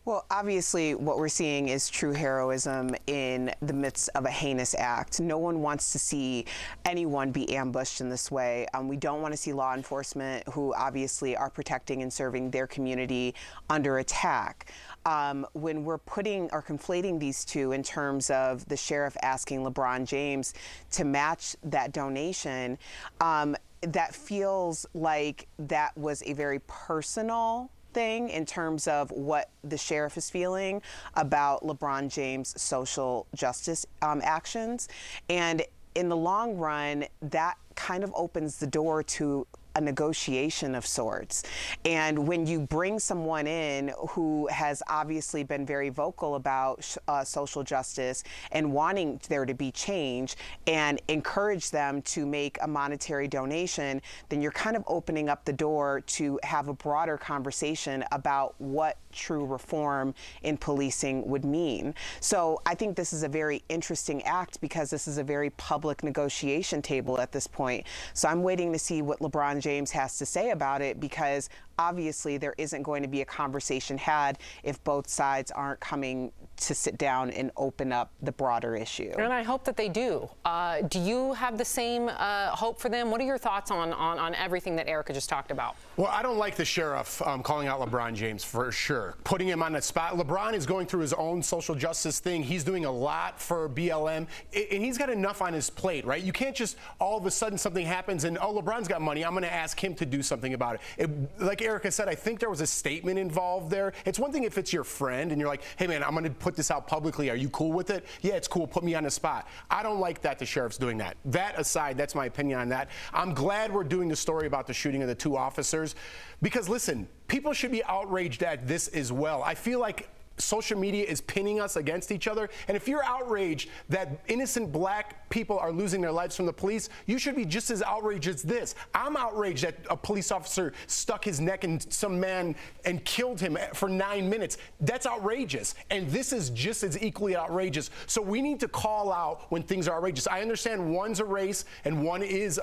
Well, obviously, what we're seeing is true heroism in the midst of a heinous act. No one wants to see anyone be ambushed in this way. We don't want to see law enforcement who obviously are protecting and serving their community under attack. When we're putting or conflating these two in terms of the sheriff asking LeBron James to match that donation, that feels like that was a very personal thing in terms of what the sheriff is feeling about LeBron James' social justice actions. And in the long run, that kind of opens the door to a negotiation of sorts. And when you bring someone in who has obviously been very vocal about social justice and wanting there to be change and encourage them to make a monetary donation, then you're kind of opening up the door to have a broader conversation about what true reform in policing would mean. So I think this is a very interesting act because this is a very public negotiation table at this point. So I'm waiting to see what LeBron James has to say about it, because obviously there isn't going to be a conversation had if both sides aren't coming to sit down and open up the broader issue. And I hope that they do. Do you have the same hope for them? What are your thoughts on everything that Erica just talked about? Well, I don't like the sheriff calling out LeBron James for sure, putting him on the spot. LeBron is going through his own social justice thing. He's doing a lot for BLM, and he's got enough on his plate, right? You can't just all of a sudden something happens and, oh, LeBron's got money, I'm going to ask him to do something about it. Like Erica said, I think there was a statement involved there. It's one thing if it's your friend and you're like, hey, man, I'm going to put this out publicly. Are you cool with it? Yeah, it's cool. Put me on the spot. I don't like that the sheriff's doing that. That aside, that's my opinion on that. I'm glad we're doing the story about the shooting of the two officers because, listen, people should be outraged at this as well. I feel like social media is pinning us against each other. And if you're outraged that innocent black people are losing their lives from the police, you should be just as outraged as this. I'm outraged that a police officer stuck his neck in some man and killed him for 9 minutes. That's outrageous. And this is just as equally outrageous. So we need to call out when things are outrageous. I understand one's a race and one is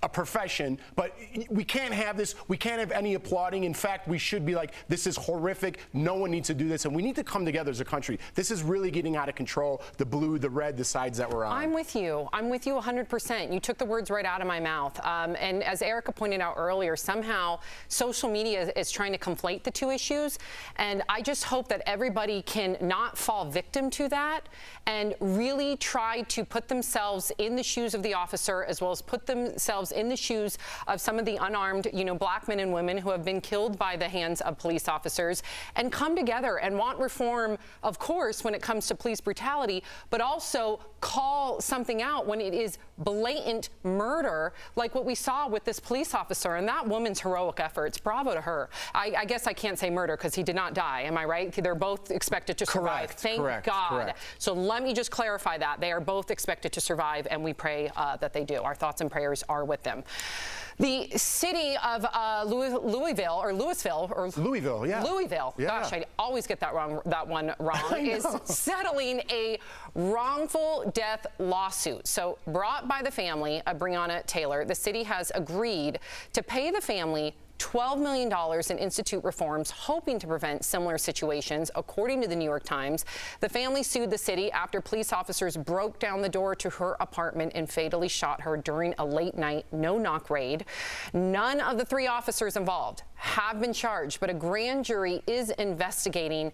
a profession, but we can't have this. We can't have any applauding. In fact, we should be like, this is horrific. No one needs to do this. And we need to come together as a country. This is really getting out of control. The blue, the red, the sides that we're on. I'm with you. I'm with you 100%. You took the words right out of my mouth. And as Erica pointed out earlier, somehow social media is trying to conflate the two issues. And I just hope that everybody can not fall victim to that and really try to put themselves in the shoes of the officer, as well as put themselves in the shoes of some of the unarmed, black men and women who have been killed by the hands of police officers, and come together and want reform, of course, when it comes to police brutality, but also call something out when it is blatant murder, like what we saw with this police officer and that woman's heroic efforts. Bravo to her. I guess I can't say murder because he did not die. Am I right? They're both expected to survive. Thank God. Correct. So let me just clarify that. They are both expected to survive, and we pray that they do. Our thoughts and prayers are with them. The city of Louisville, yeah. Louisville. Yeah. Gosh, I always get that one wrong. Is settling a wrongful death lawsuit. So brought by the family of Breonna Taylor, the city has agreed to pay the family $12 million and institute reforms, hoping to prevent similar situations. According to the New York Times, the family sued the city after police officers broke down the door to her apartment and fatally shot her during a late-night no-knock raid. None of the 3 officers involved have been charged, but a grand jury is investigating.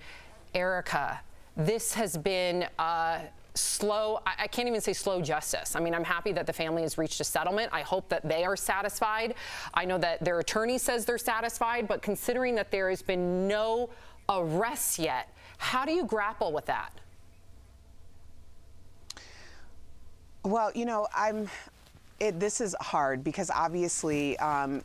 Erica, this has been slow. I can't even say slow justice. I mean, I'm happy that the family has reached a settlement. I hope that they are satisfied. I know that their attorney says they're satisfied, but considering that there has been no arrests yet. How do you grapple with that? Well, you know, this is hard because obviously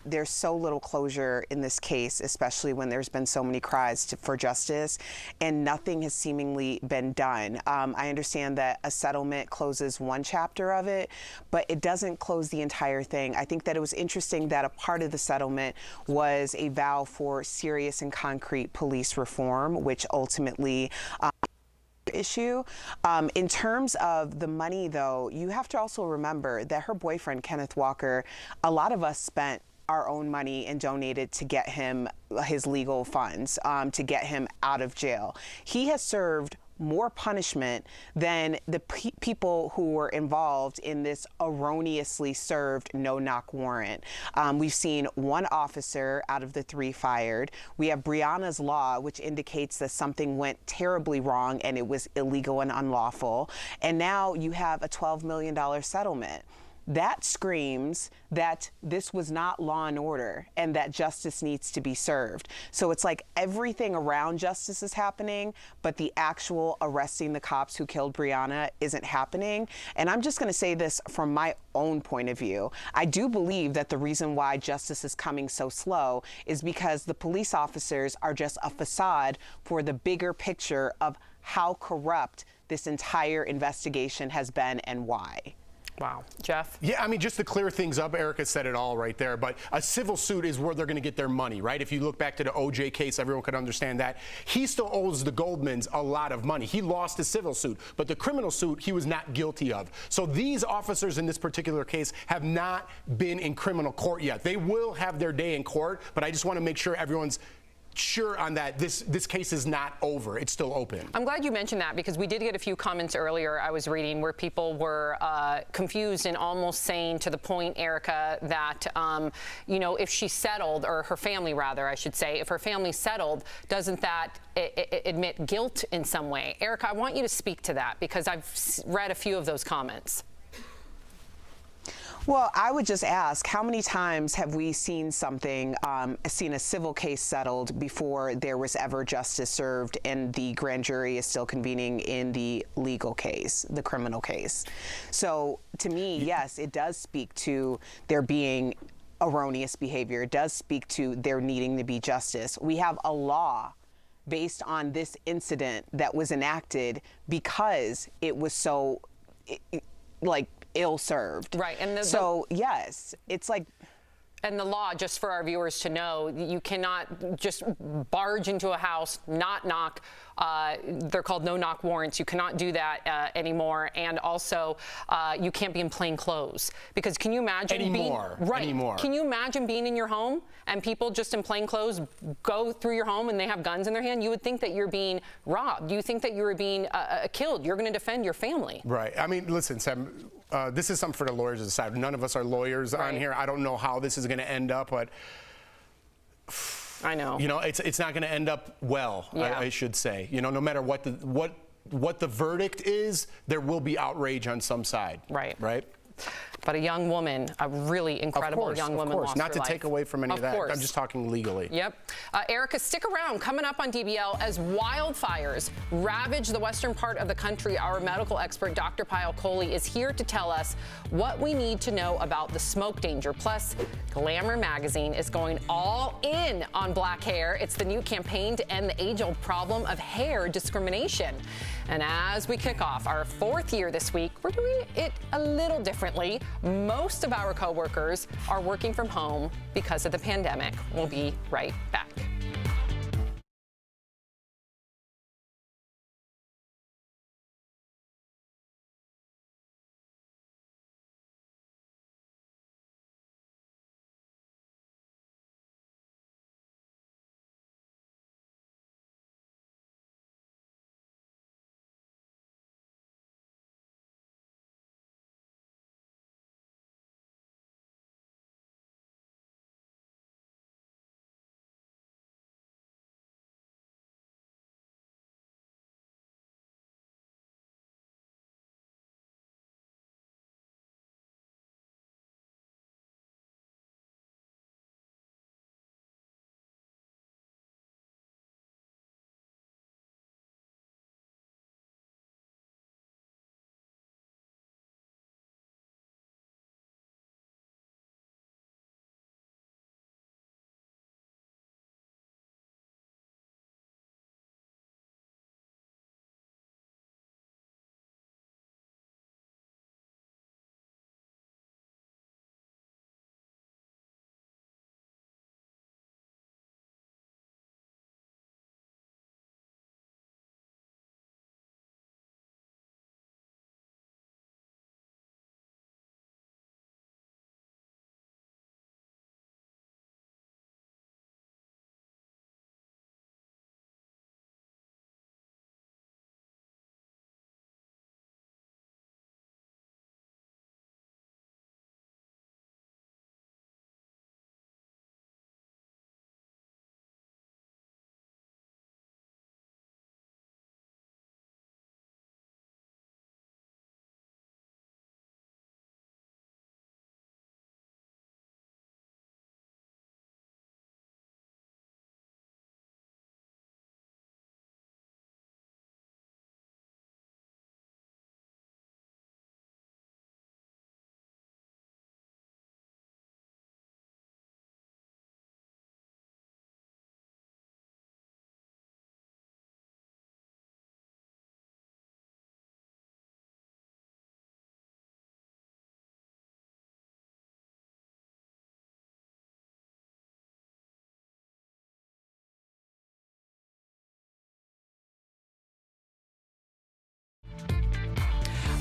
there's so little closure in this case, especially when there's been so many cries for justice and nothing has seemingly been done. I understand that a settlement closes one chapter of it, but it doesn't close the entire thing. I think that it was interesting that a part of the settlement was a vow for serious and concrete police reform, which ultimately issue. In terms of the money, though, you have to also remember that her boyfriend, Kenneth Walker, a lot of us spent our own money and donated to get him his legal funds, to get him out of jail. He has served more punishment than the people who were involved in this erroneously served no-knock warrant. We've seen one officer out of the 3 fired. We have Breonna's law, which indicates that something went terribly wrong and it was illegal and unlawful. And now you have a $12 million settlement. That screams that this was not law and order and that justice needs to be served. So it's like everything around justice is happening, but the actual arresting the cops who killed Breonna isn't happening. And I'm just going to say this from my own point of view. I do believe that the reason why justice is coming so slow is because the police officers are just a facade for the bigger picture of how corrupt this entire investigation has been and why. Wow. Jeff? Yeah, I mean, just to clear things up, Erica said it all right there, but a civil suit is where they're going to get their money, right? If you look back to the OJ case, everyone could understand that. He still owes the Goldmans a lot of money. He lost his civil suit, but the criminal suit he was not guilty of. So these officers in this particular case have not been in criminal court yet. They will have their day in court, but I just want to make sure everyone's sure on that. This case is not over. It's still open. I'm glad you mentioned that because we did get a few comments earlier I was reading where people were confused and almost saying to the point, Erica, that, you know, if she settled, or her family rather, I should say, if her family settled, doesn't that admit guilt in some way? Erica, I want you to speak to that because I've read a few of those comments. Well, I would just ask, how many times have we seen something, seen a civil case settled before there was ever justice served and the grand jury is still convening in the legal case, the criminal case? So to me, yes, it does speak to there being erroneous behavior. It does speak to there needing to be justice. We have a law based on this incident that was enacted because it was so, ill-served. Right. And so, yes, it's like... And the law, just for our viewers to know, you cannot just barge into a house, not knock. They're called no-knock warrants. You cannot do that anymore. And also, you can't be in plain clothes. Because can you imagine anymore? Can you imagine being in your home and people just in plain clothes go through your home and they have guns in their hand? You would think that you're being robbed. You think that you're being killed. You're going to defend your family. Right. I mean, listen, Sam, this is something for the lawyers to decide. None of us are lawyers on here. I don't know how this is going to end up, but I know. You know, it's not going to end up well. Yeah. I should say. You know, no matter what the verdict is, there will be outrage on some side. Right. Right. But a young woman, a really incredible young woman, lost not her to life. take away from any of that. Course. I'm just talking legally. Yep. Erica, stick around. Coming up on DBL, as wildfires ravage the western part of the country, our medical expert, Dr. Patio Coley, is here to tell us what we need to know about the smoke danger. Plus, Glamour magazine is going all in on black hair. It's the new campaign to end the age-old problem of hair discrimination. And as we kick off our 4th year this week, we're doing it a little differently. Most of our coworkers are working from home because of the pandemic. We'll be right back.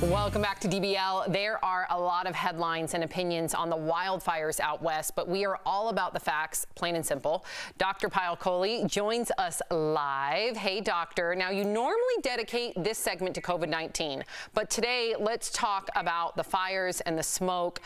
Welcome back to DBL. There are a lot of headlines and opinions on the wildfires out west, but we are all about the facts, plain and simple. Dr. Coley joins us live. Hey, doctor. Now, you normally dedicate this segment to COVID-19, but today let's talk about the fires and the smoke.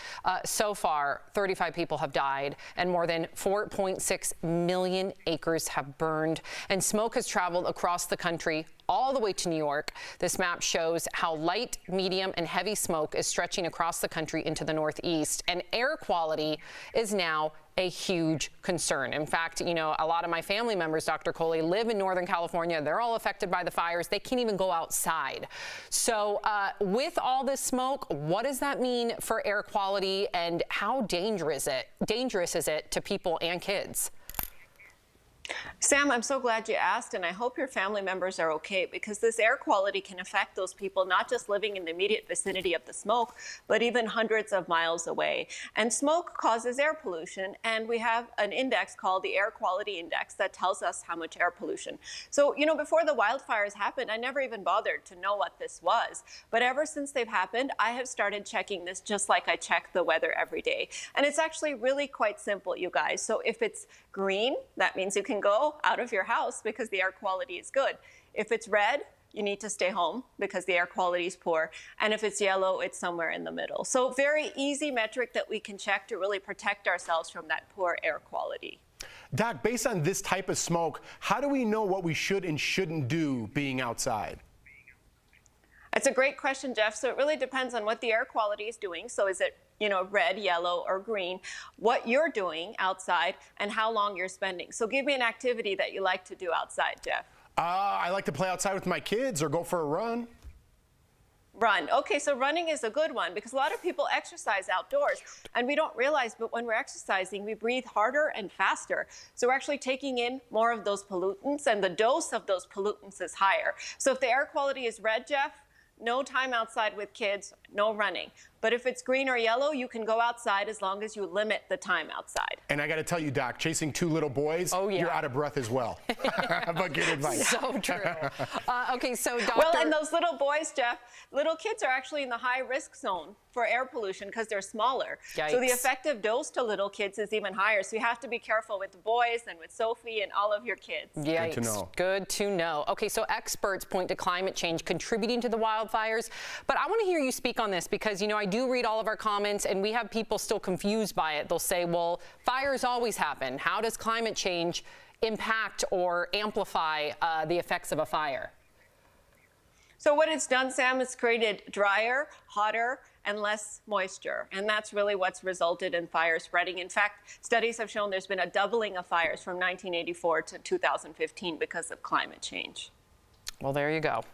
So far, 35 people have died and more than 4.6 million acres have burned, and smoke has traveled across the country all the way to New York. This map shows how light, medium, and heavy smoke is stretching across the country into the Northeast, and air quality is now a huge concern. In fact, you know, a lot of my family members, Dr. Coley, live in Northern California. They're all affected by the fires. They can't even go outside. So with all this smoke, what does that mean for air quality, and how dangerous is it to people and kids? Sam, I'm so glad you asked, and I hope your family members are okay, because this air quality can affect those people not just living in the immediate vicinity of the smoke, but even hundreds of miles away. And smoke causes air pollution, and we have an index called the Air Quality Index that tells us how much air pollution. So, you know, before the wildfires happened, I never even bothered to know what this was. But ever since they've happened, I have started checking this just like I check the weather every day. And it's actually really quite simple, you guys. So if it's green, that means you can go out of your house because the air quality is good. If it's red, you need to stay home because the air quality is poor. And if it's yellow, it's somewhere in the middle. So very easy metric that we can check to really protect ourselves from that poor air quality. Doc, based on this type of smoke, how do we know what we should and shouldn't do being outside? It's a great question, Jeff. So it really depends on what the air quality is doing. So is it, you know, red, yellow, or green, what you're doing outside, and how long you're spending. So give me an activity that you like to do outside, Jeff. I like to play outside with my kids or go for a run. Run. Okay, so running is a good one because a lot of people exercise outdoors and we don't realize, but when we're exercising, we breathe harder and faster. So we're actually taking in more of those pollutants, and the dose of those pollutants is higher. So if the air quality is red, Jeff, no time outside with kids, no running. But if it's green or yellow, you can go outside as long as you limit the time outside. And I got to tell you, Doc, chasing two little boys, you're out of breath as well. But good advice. So true. Okay, so Dr. Well, and those little boys, Jeff, little kids are actually in the high risk zone for air pollution because they're smaller. Yikes. So the effective dose to little kids is even higher. So you have to be careful with the boys and with Sophie and all of your kids. Yikes. Good to know. Good to know. Okay, so experts point to climate change contributing to the wildfires. But I want to hear you speak on this because, you know, I do read all of our comments and we have people still confused by it. They'll say, well, fires always happen. How does climate change impact or amplify the effects of a fire? So what it's done, Sam, is created drier, hotter, and less moisture. And that's really what's resulted in fire spreading. In fact, studies have shown there's been a doubling of fires from 1984 to 2015 because of climate change. Well, there you go.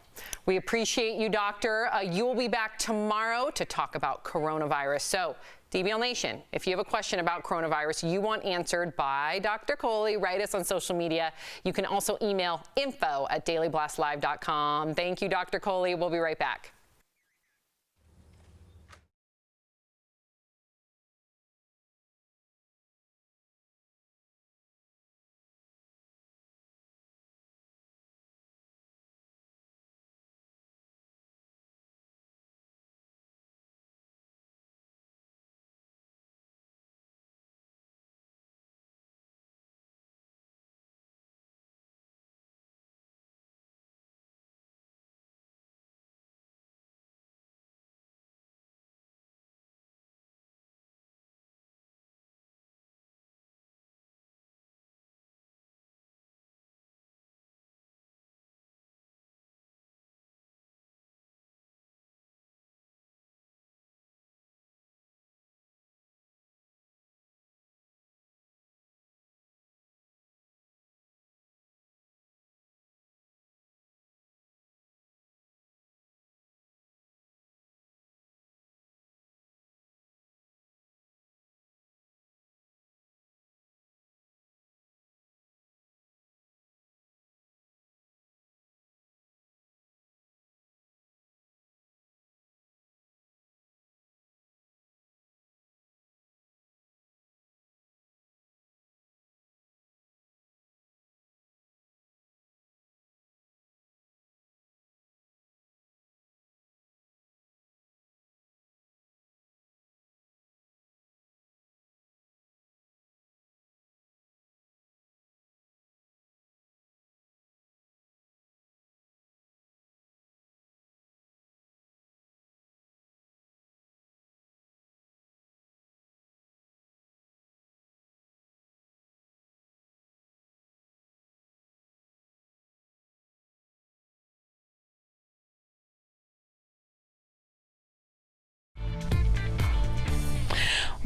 We appreciate you, Doctor. You will be back tomorrow to talk about coronavirus. So, DBL Nation, if you have a question about coronavirus you want answered by Dr. Coley, write us on social media. You can also email info@dailyblastlive.com. Thank you, Dr. Coley. We'll be right back.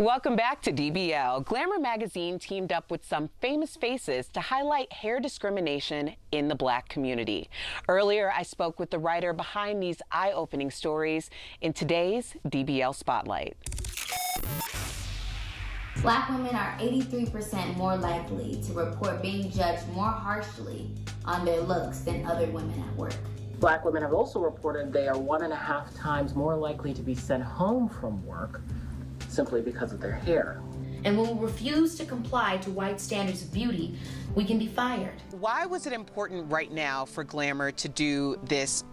Welcome back to DBL. Glamour magazine teamed up with some famous faces to highlight hair discrimination in the Black community. Earlier, I spoke with the writer behind these eye-opening stories in today's DBL Spotlight. Black women are 83% more likely to report being judged more harshly on their looks than other women at work. Black women have also reported they are 1.5 times more likely to be sent home from work simply because of their hair. And when we refuse to comply to white standards of beauty, we can be fired. Why was it important right now for Glamour to do this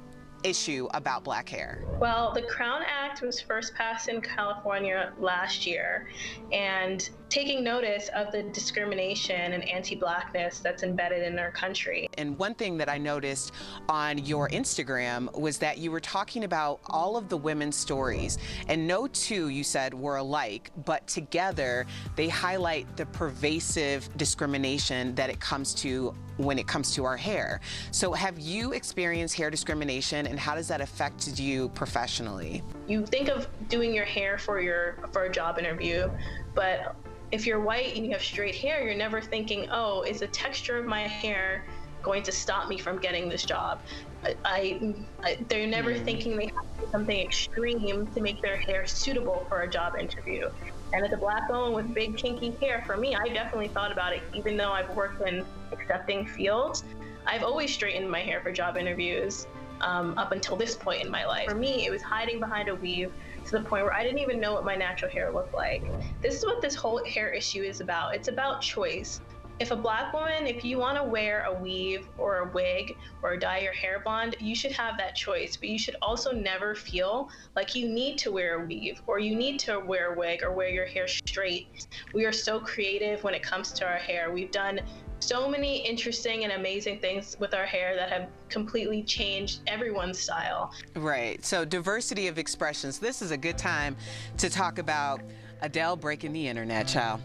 issue about Black hair? Well, the Crown Act was first passed in California last year, and taking notice of the discrimination and anti-Blackness that's embedded in our country. And one thing that I noticed on your Instagram was that you were talking about all of the women's stories, and no two, you said, were alike, but together they highlight the pervasive discrimination that it comes to when it comes to our hair. So have you experienced hair discrimination, and how does that affect you professionally? You think of doing your hair for a job interview, but if you're white and you have straight hair, you're never thinking, oh, is the texture of my hair going to stop me from getting this job? They're never thinking they have to do something extreme to make their hair suitable for a job interview. And as a Black woman with big kinky hair, for me, I definitely thought about it. Even though I've worked in accepting fields, I've always straightened my hair for job interviews up until this point in my life. For me, it was hiding behind a weave to the point where I didn't even know what my natural hair looked like. This is what this whole hair issue is about. It's about choice. If a Black woman, if you want to wear a weave or a wig or dye your hair blonde, you should have that choice, but you should also never feel like you need to wear a weave or you need to wear a wig or wear your hair straight. We are so creative when it comes to our hair. We've done so many interesting and amazing things with our hair that have completely changed everyone's style. Right, so diversity of expressions. This is a good time to talk about Adele breaking the internet, child.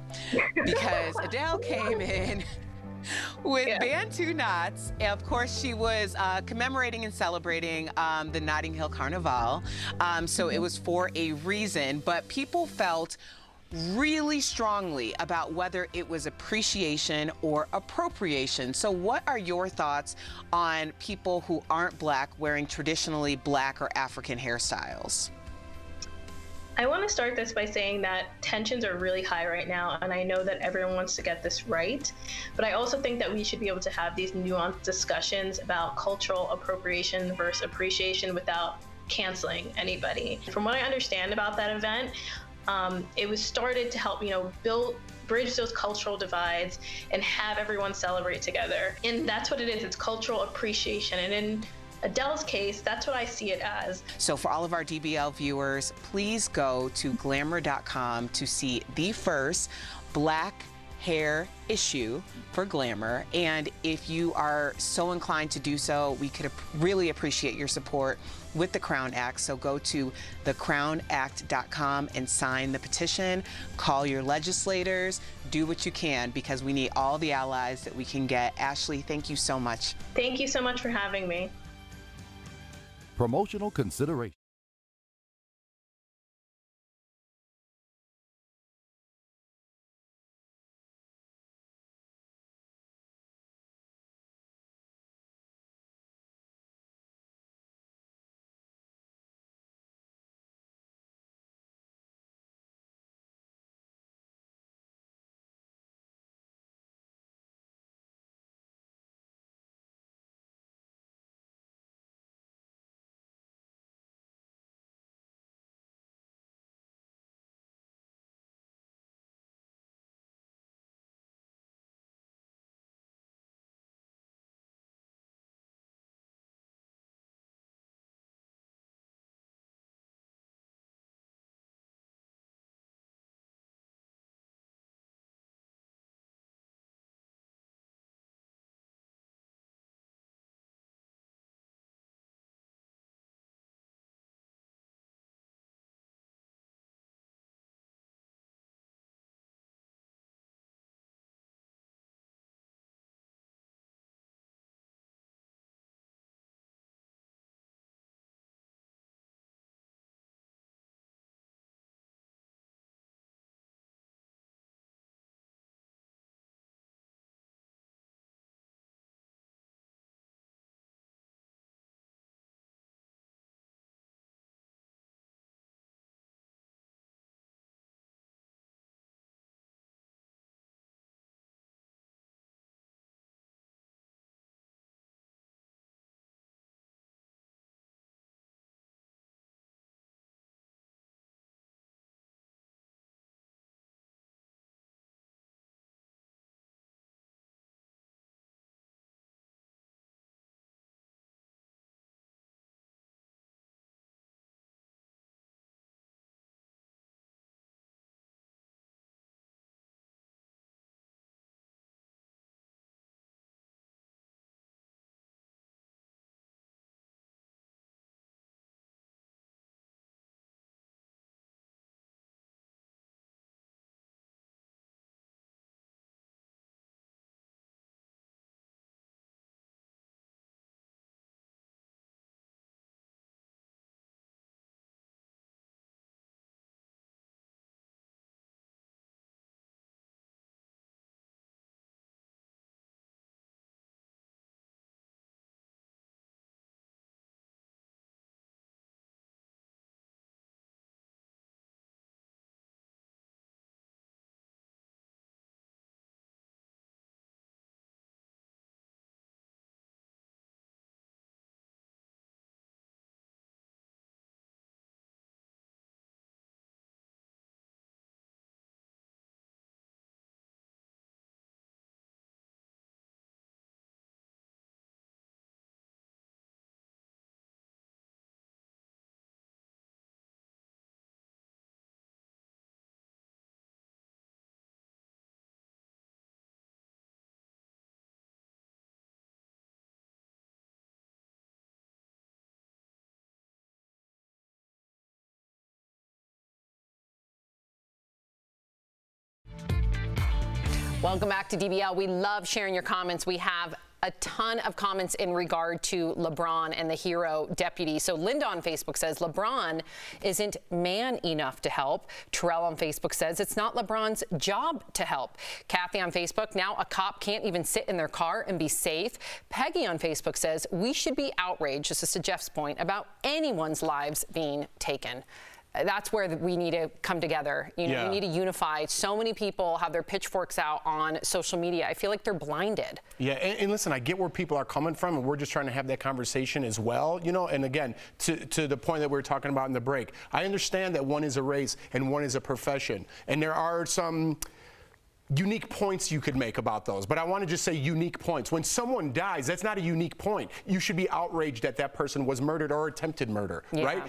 Because Adele came in with Bantu knots. And of course, she was commemorating and celebrating the Notting Hill Carnival. So it was for a reason, but people felt really strongly about whether it was appreciation or appropriation. So what are your thoughts on people who aren't Black wearing traditionally Black or African hairstyles? I want to start this by saying that tensions are really high right now, and I know that everyone wants to get this right, but I also think that we should be able to have these nuanced discussions about cultural appropriation versus appreciation without canceling anybody. From what I understand about that event, it was started to help, bridge those cultural divides and have everyone celebrate together. And that's what it is. It's cultural appreciation. And in Adele's case, that's what I see it as. So for all of our DBL viewers, please go to glamour.com to see the first Black hair issue for Glamour. And if you are so inclined to do so, we could really appreciate your support with the Crown Act. So go to thecrownact.com and sign the petition, call your legislators, do what you can, because we need all the allies that we can get. Ashley, thank you so much. Thank you so much for having me. Promotional consideration. Welcome back to DBL. We love sharing your comments. We have a ton of comments in regard to LeBron and the hero deputy. So Linda on Facebook says LeBron isn't man enough to help. Terrell on Facebook says it's not LeBron's job to help. Kathy on Facebook, now a cop can't even sit in their car and be safe. Peggy on Facebook says we should be outraged, this is to Jeff's point, about anyone's lives being taken. That's where we need to come together. You know, we need to unify. So many people have their pitchforks out on social media. I feel like they're blinded. Yeah, and listen, I get where people are coming from, and we're just trying to have that conversation as well. You know, and again, to the point that we were talking about in the break, I understand that one is a race and one is a profession, and there are some unique points you could make about those, but I want to just say unique points. When someone dies, that's not a unique point. You should be outraged that that person was murdered or attempted murder, right?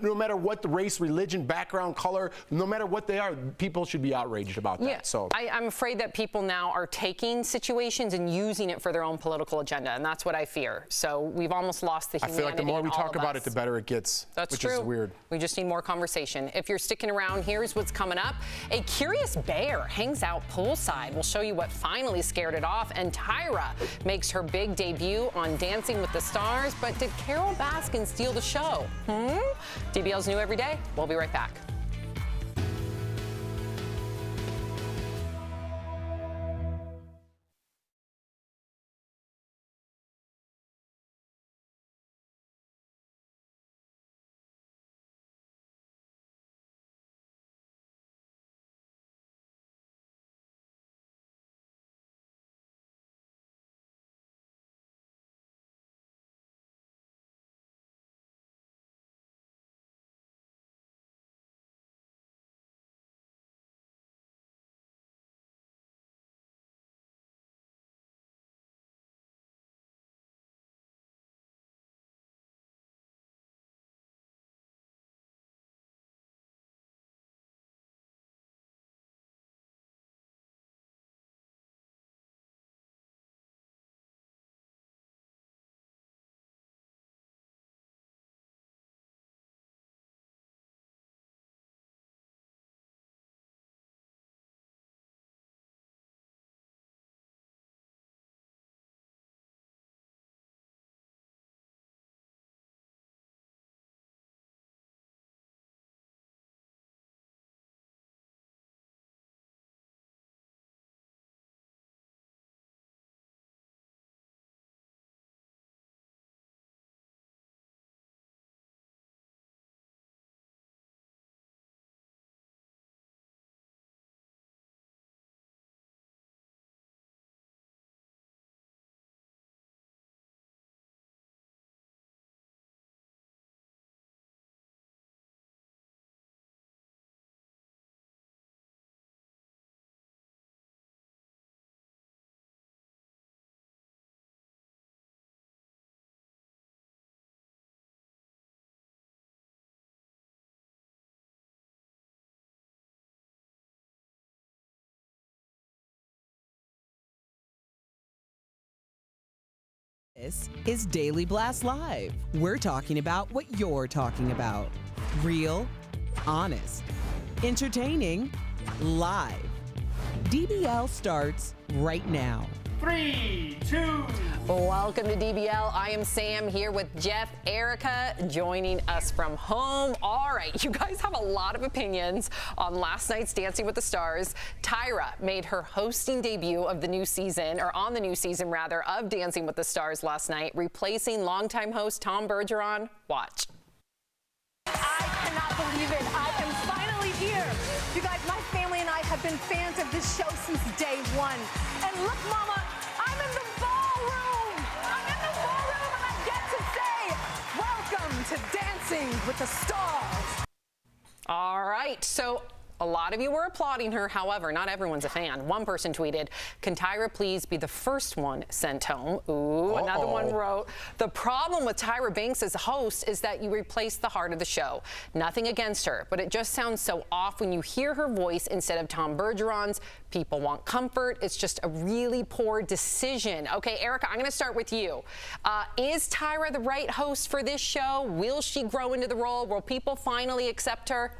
No matter what the race, religion, background, color, no matter what they are, people should be outraged about that. So I'm afraid that people now are taking situations and using it for their own political agenda, and that's what I fear. So we've almost lost the humanity. I feel like the more we talk about it, the better it gets. That's true. Which is weird. We just need more conversation. If you're sticking around, here's what's coming up. A curious bear hangs out poolside. We'll show you what finally scared it off. And Tyra makes her big debut on Dancing with the Stars. But did Carol Baskin steal the show? DBL's new every day. We'll be right back. This is Daily Blast Live. We're talking about what you're talking about. Real, honest, entertaining, live. DBL starts right now. 3, 2. Welcome to DBL. I am Sam here with Jeff, Erica, joining us from home. All right, you guys have a lot of opinions on last night's Dancing with the Stars. Tyra made her hosting debut of the new season, or on the new season rather, of Dancing with the Stars last night, replacing longtime host Tom Bergeron. Watch. I cannot believe it. I am finally here. You guys, my family and I have been fans of this show since day one. And look, Mama, I'm in the ballroom. I'm in the ballroom, and I get to say, welcome to Dancing with the Stars. All right, so a lot of you were applauding her. However, not everyone's a fan. One person tweeted, "Can Tyra please be the first one sent home?" Ooh, another one wrote, "The problem with Tyra Banks as a host is that you replace the heart of the show. Nothing against her, but it just sounds so off when you hear her voice instead of Tom Bergeron's. People want comfort. It's just a really poor decision." Okay, Erica, I'm going to start with you. Is Tyra the right host for this show? Will she grow into the role? Will people finally accept her?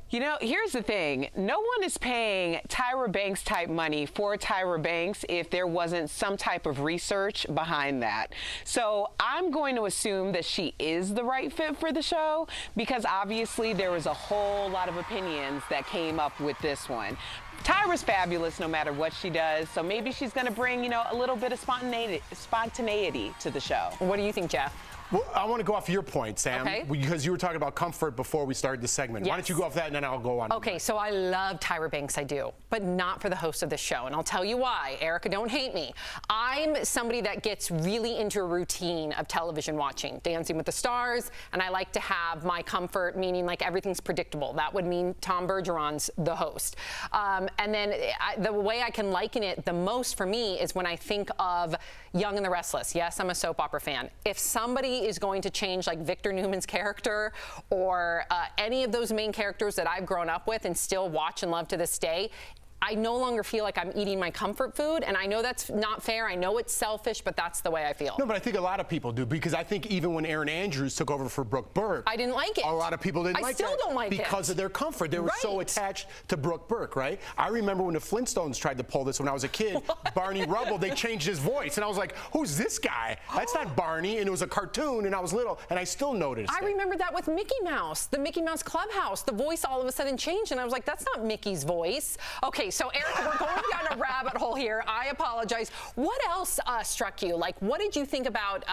You know, here's the thing. No one is paying Tyra Banks type money for Tyra Banks if there wasn't some type of research behind that. So I'm going to assume that she is the right fit for the show because obviously there was a whole lot of opinions that came up with this one. Tyra's fabulous no matter what she does, so maybe she's going to bring, you know, a little bit of spontaneity to the show. What do you think, Jeff? Well, I want to go off your point, Sam, Okay. because you were talking about comfort before we started the segment. Why don't Yes. you go off that and then I'll go on. Okay, so I love Tyra Banks, I do, but not for the host of the show. And I'll tell you why. Erica, don't hate me. I'm somebody that gets really into a routine of television watching, Dancing with the Stars, and I like to have my comfort, meaning like everything's predictable. That would mean Tom Bergeron's the host. And then the way I can liken it the most for me is when I think of Young and the Restless. Yes, I'm a soap opera fan. If somebody is going to change like Victor Newman's character or any of those main characters that I've grown up with and still watch and love to this day, I no longer feel like I'm eating my comfort food, and I know that's not fair. I know it's selfish, but that's the way I feel. No, but I think a lot of people do, because I think even when Erin Andrews took over for Brooke Burke, I didn't like it. A lot of people didn't like it. I still don't like it. Because of their comfort. They were so attached to Brooke Burke, right? I remember when the Flintstones tried to pull this when I was a kid, Barney Rubble, they changed his voice, and I was like, who's this guy? That's not Barney, and it was a cartoon, and I was little, and I still noticed I remember that with Mickey Mouse, the Mickey Mouse Clubhouse. The voice all of a sudden changed, and I was like, that's not Mickey's voice. Okay, so Erica, we're going down a rabbit hole here. I apologize. What else struck you? Like, what did you think about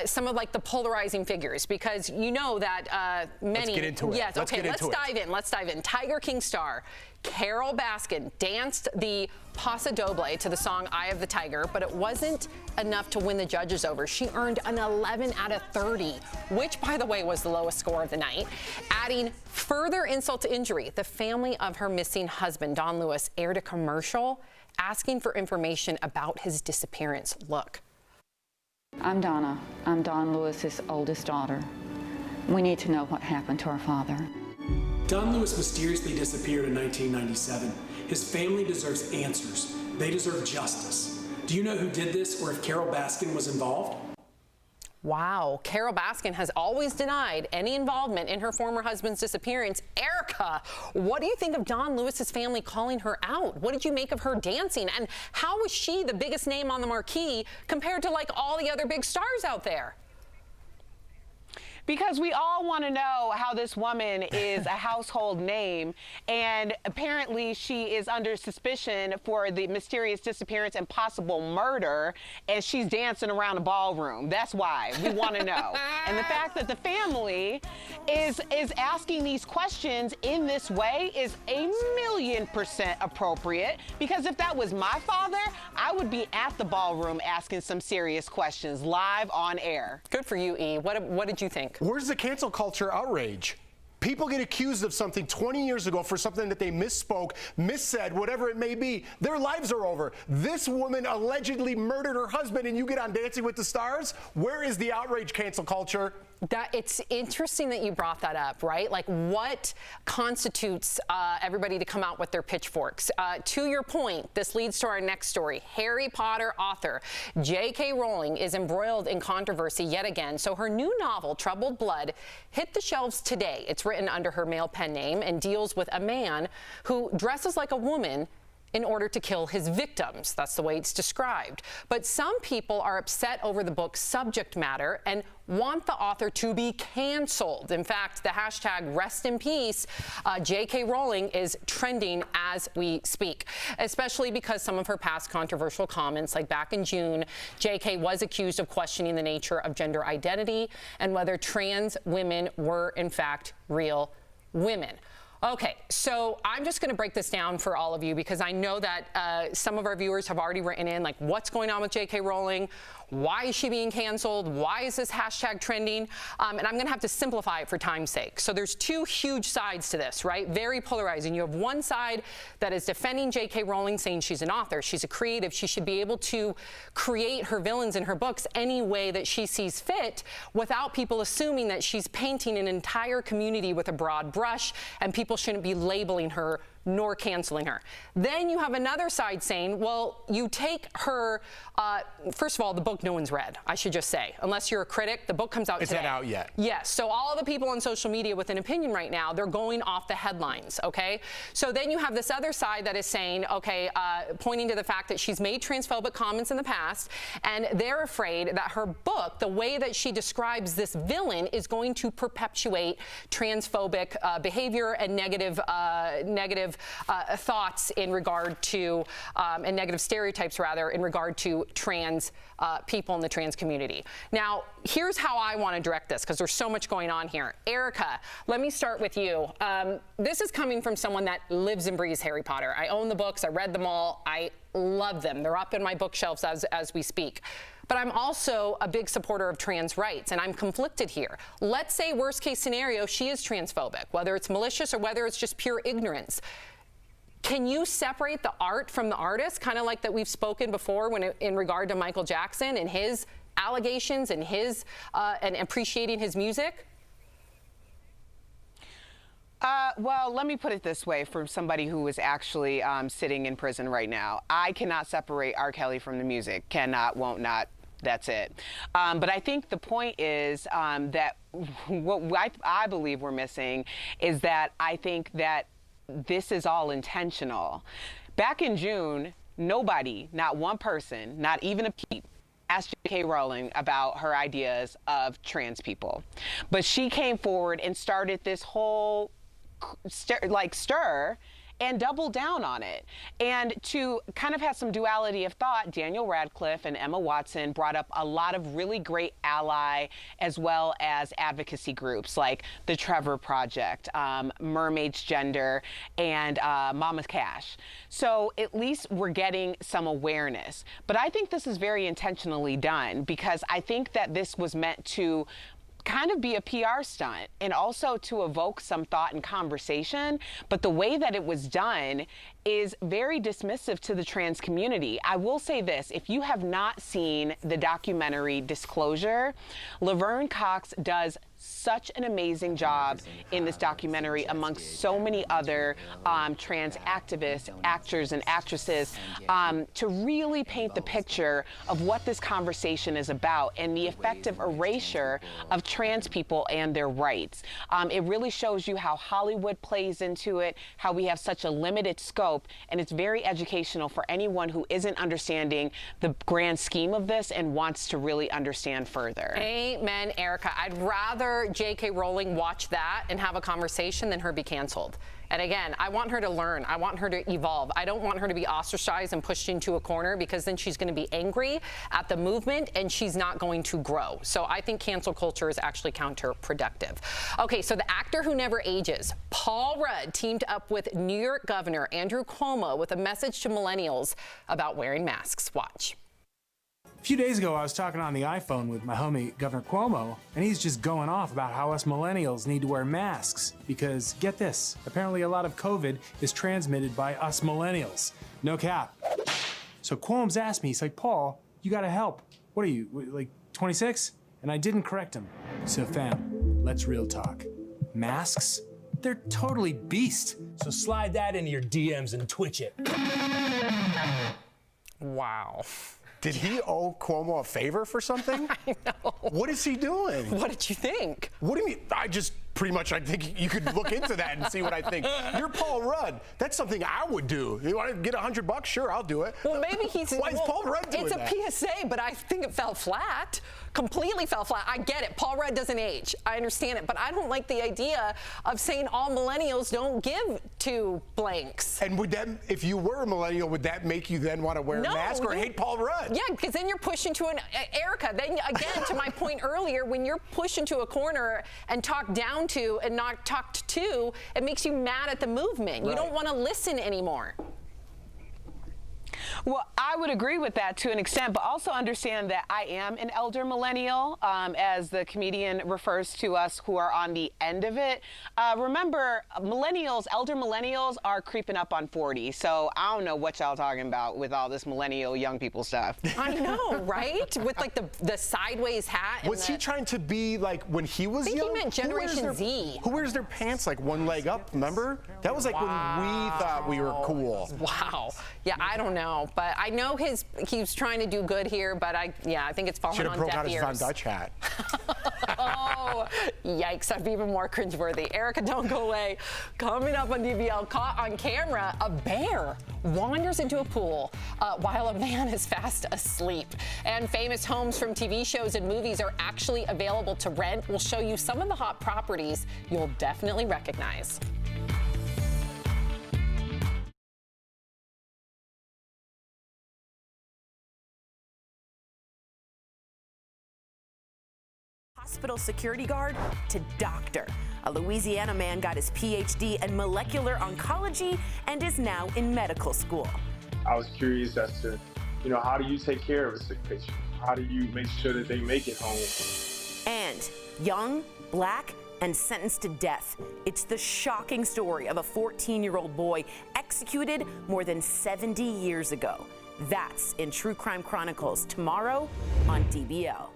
some of like the polarizing figures? Because you know that many. Let's get into it. Yes. Okay. Let's dive in. Let's dive in. Tiger King star Carole Baskin danced the Paso Doble to the song Eye of the Tiger, but it wasn't enough to win the judges over. She earned an 11 out of 30, which, by the way, was the lowest score of the night. Adding further insult to injury, the family of her missing husband, Don Lewis, aired a commercial asking for information about his disappearance. Look. I'm Donna. I'm Don Lewis's oldest daughter. We need to know what happened to our father. Don Lewis mysteriously disappeared in 1997. His family deserves answers. They deserve justice. Do you know who did this or if Carole Baskin was involved? Wow, Carole Baskin has always denied any involvement in her former husband's disappearance. Erica, what do you think of Don Lewis's family calling her out? What did you make of her dancing? And how was she the biggest name on the marquee compared to like all the other big stars out there? Because we all want to know how this woman is a household name, and apparently she is under suspicion for the mysterious disappearance and possible murder, and she's dancing around a ballroom. That's why we want to know. And the fact that the family is asking these questions in this way is 1,000,000% appropriate, because if that was my father, I would be at the ballroom asking some serious questions live on air. Good for you, E. What did you think? Where's the cancel culture outrage? People get accused of something 20 years ago for something that they misspoke, missaid, whatever it may be. Their lives are over. This woman allegedly murdered her husband, and you get on Dancing with the Stars? Where is the outrage, cancel culture? It's interesting that you brought that up, right? Like, what constitutes everybody to come out with their pitchforks? To your point, this leads to our next story. Harry Potter author J.K. Rowling is embroiled in controversy yet again. So her new novel, Troubled Blood, hit the shelves today. It's written under her male pen name and deals with a man who dresses like a woman in order to kill his victims. That's the way it's described. But some people are upset over the book's subject matter and want the author to be canceled. In fact, the hashtag rest in peace, J.K. Rowling, is trending as we speak, especially because some of her past controversial comments, like back in June, J.K. was accused of questioning the nature of gender identity and whether trans women were, in fact, real women. Okay, so I'm just going to break this down for all of you because I know that some of our viewers have already written in, like, what's going on with J.K. Rowling? Why is she being canceled? Why is this hashtag trending? And I'm going to have to simplify it for time's sake. So there's two huge sides to this, right? Very polarizing. You have one side that is defending J.K. Rowling, saying she's an author, she's a creative, she should be able to create her villains in her books any way that she sees fit without people assuming that she's painting an entire community with a broad brush and people shouldn't be labeling her nor canceling her. Then you have another side saying, well, you take her, first of all, the book no one's read, I should just say. Unless you're a critic, the book comes out today. It's not out yet. Yes, so all the people on social media with an opinion right now, they're going off the headlines, okay? So then you have this other side that is saying, okay, pointing to the fact that she's made transphobic comments in the past, and they're afraid that her book, the way that she describes this villain, is going to perpetuate transphobic behavior and negative thoughts in regard to, and negative stereotypes rather, in regard to trans people in the trans community. Now, here's how I want to direct this, because there's so much going on here. Erica, let me start with you. This is coming from someone that lives and breathes Harry Potter. I own the books, I read them all, I love them. They're up in my bookshelves as we speak. But I'm also a big supporter of trans rights, and I'm conflicted here. Let's say, worst case scenario, she is transphobic, whether it's malicious or whether it's just pure ignorance. Can you separate the art from the artist, kind of like that we've spoken before in regard to Michael Jackson and his allegations and his and appreciating his music? Well, let me put it this way from somebody who is actually sitting in prison right now. I cannot separate R. Kelly from the music. Cannot, won't not. That's it. But I think the point is that what I believe we're missing is that I think that this is all intentional. Back in June, nobody, not one person, not even a peep, asked J.K. Rowling about her ideas of trans people. But she came forward and started this whole stir and doubled down on it. And to kind of have some duality of thought, Daniel Radcliffe and Emma Watson brought up a lot of really great ally as well as advocacy groups like the Trevor Project, Mermaids Gender, and Mama Cash. So at least we're getting some awareness. But I think this is very intentionally done, because I think that this was meant to kind of be a PR stunt and also to evoke some thought and conversation. But the way that it was done is very dismissive to the trans community. I will say this, if you have not seen the documentary Disclosure, Laverne Cox does such an amazing job in this documentary amongst so many other trans activists, actors and actresses to really paint the picture of what this conversation is about and the effective erasure of trans people and their rights. It really shows you how Hollywood plays into it, how we have such a limited scope, and it's very educational for anyone who isn't understanding the grand scheme of this and wants to really understand further. Amen, Erica. I'd rather J.K. Rowling watch that and have a conversation than her be canceled. And again, I want her to learn. I want her to evolve. I don't want her to be ostracized and pushed into a corner, because then she's going to be angry at the movement and she's not going to grow. So I think cancel culture is actually counterproductive. Okay, so the actor who never ages, Paul Rudd, teamed up with New York Governor Andrew Cuomo with a message to millennials about wearing masks. Watch. A few days ago, I was talking on the iPhone with my homie, Governor Cuomo, and he's just going off about how us millennials need to wear masks because, get this, apparently a lot of COVID is transmitted by us millennials. No cap. So Cuomo's asked me, he's like, Paul, you gotta help. What are you, like 26? And I didn't correct him. So fam, let's real talk. Masks? They're totally beast. So slide that into your DMs and twitch it. Wow. Did he owe Cuomo a favor for something? I know. What is he doing? What did you think? What do you mean? I just pretty much, I think you could look into that and see what I think. You're Paul Rudd. That's something I would do. You want to get $100? Sure, I'll do it. Well, maybe he's. Why is Paul Rudd doing that? It's a PSA, but I think it fell flat. Completely fell flat. I get it. Paul Rudd doesn't age. I understand it. But I don't like the idea of saying all millennials don't give to blanks. And would that, if you were a millennial, would that make you then want to wear a mask or hate Paul Rudd? Yeah, because then you're pushed into an, Erica, then again, to my point earlier, when you're pushed into a corner and talked down to and not talked to, it makes you mad at the movement. Right. You don't want to listen anymore. Well, I would agree with that to an extent, but also understand that I am an elder millennial, as the comedian refers to us who are on the end of it. Remember, elder millennials are creeping up on 40, so I don't know what y'all talking about with all this millennial young people stuff. I know, right? With like the sideways hat. Was he trying to be like when he was young? I think he meant Generation Z. Who wears their pants like one leg up, remember? That was like when we thought we were cool. Wow. Yeah, I don't know, but I know he's trying to do good here, but I think it's falling on deaf ears. Should have broke out his Von Dutch hat. Oh, yikes, that'd be even more cringeworthy. Erica, don't go away. Coming up on DBL, caught on camera, a bear wanders into a pool while a man is fast asleep. And famous homes from TV shows and movies are actually available to rent. We'll show you some of the hot properties you'll definitely recognize. Hospital security guard to doctor. A Louisiana man got his PhD in molecular oncology and is now in medical school. I was curious as to, how do you take care of a sick patient? How do you make sure that they make it home? And young, black, and sentenced to death. It's the shocking story of a 14-year-old boy executed more than 70 years ago. That's in True Crime Chronicles tomorrow on DBL.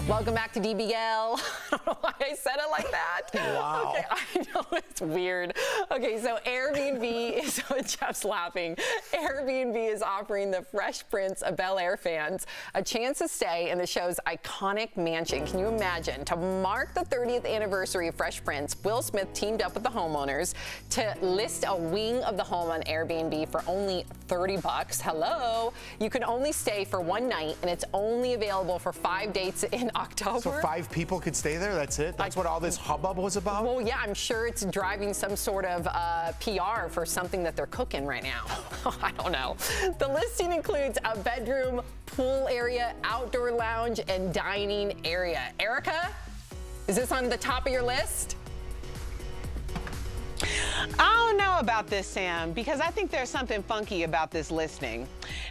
Welcome back to DBL. I don't know why I said it like that. Wow. Okay, I know it's weird. Okay, so Airbnb is, Jeff's laughing. Airbnb is offering the Fresh Prince of Bel-Air fans a chance to stay in the show's iconic mansion. Can you imagine? To mark the 30th anniversary of Fresh Prince, Will Smith teamed up with the homeowners to list a wing of the home on Airbnb for only $30. Hello. You can only stay for one night, and it's only available for 5 dates in October. So 5 people could stay there? That's it? That's what all this hubbub was about? Well, yeah, I'm sure it's driving some sort of PR for something that they're cooking right now. I don't know. The listing includes a bedroom, pool area, outdoor lounge, and dining area. Erica, is this on the top of your list? I don't know about this, Sam, because I think there's something funky about this listing.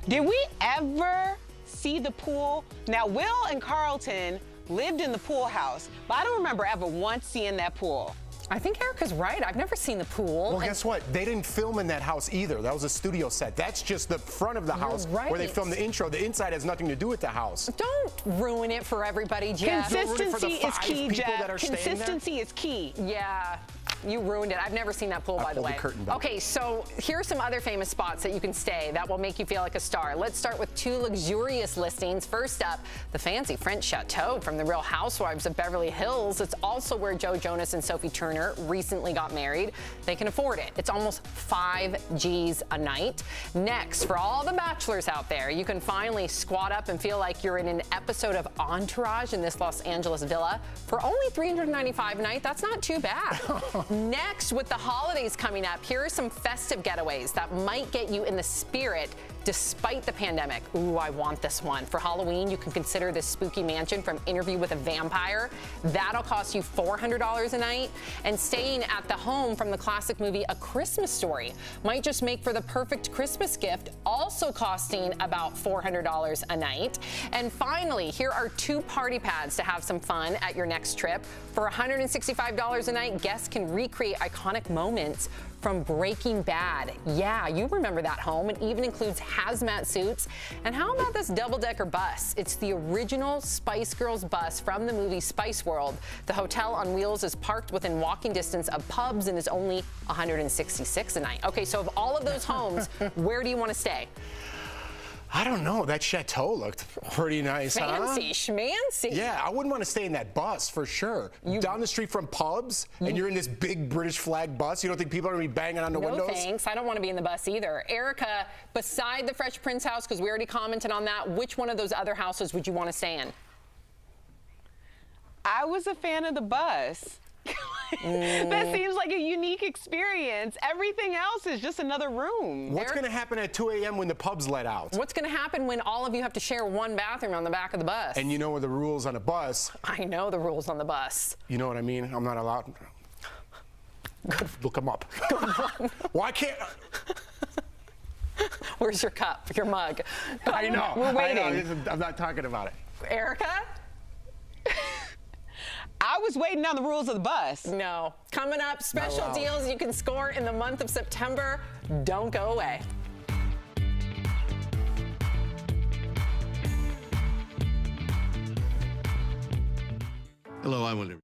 Did we ever see the pool? Now, Will and Carlton lived in the pool house, but I don't remember ever once seeing that pool. I think Erica's right. I've never seen the pool. Well, guess what? They didn't film in that house either. That was a studio set. That's just the front of the house where they filmed the intro. The inside has nothing to do with the house. Don't ruin it for everybody, Jeff. Consistency is key, Jeff. Consistency is key. Yeah. You ruined it. I've never seen that pool, by the way. Okay, so here's some other famous spots that you can stay that will make you feel like a star. Let's start with two luxurious listings. First up, the fancy French Chateau from the Real Housewives of Beverly Hills. It's also where Joe Jonas and Sophie Turner recently got married. They can afford it. It's almost 5 G's a night. Next, for all the bachelors out there, you can finally squat up and feel like you're in an episode of Entourage in this Los Angeles villa for only $395 a night. That's not too bad. Next, with the holidays coming up, here are some festive getaways that might get you in the spirit despite the pandemic. Ooh, I want this one. For Halloween, you can consider this spooky mansion from Interview with a Vampire. That'll cost you $400 a night. And staying at the home from the classic movie A Christmas Story might just make for the perfect Christmas gift, also costing about $400 a night. And finally, here are 2 party pads to have some fun at your next trip. For $165 a night, guests can recreate iconic moments from Breaking Bad. Yeah, you remember that home. It even includes hazmat suits. And how about this double-decker bus? It's the original Spice Girls bus from the movie Spice World. The hotel on wheels is parked within walking distance of pubs and is only $166 a night. Okay, so of all of those homes, where do you want to stay? I don't know. That chateau looked pretty nice, Fancy, schmancy. Yeah, I wouldn't want to stay in that bus for sure. Down the street from pubs, and you're in this big British flag bus. You don't think people are going to be banging on the windows? No thanks. I don't want to be in the bus either. Erica, beside the Fresh Prince house, because we already commented on that, which one of those other houses would you want to stay in? I was a fan of the bus. That seems like a unique experience. Everything else is just another room. What's going to happen at 2 a.m. when the pub's let out? What's going to happen when all of you have to share one bathroom on the back of the bus? And you know the rules on a bus. I know the rules on the bus. You know what I mean? I'm not allowed. Look them up. Why can't... Where's your cup, your mug? I know. We're waiting. I know. I'm not talking about it. Erica? I was waiting on the rules of the bus. No. Coming up, special deals you can score in the month of September. Don't go away. Hello, I want to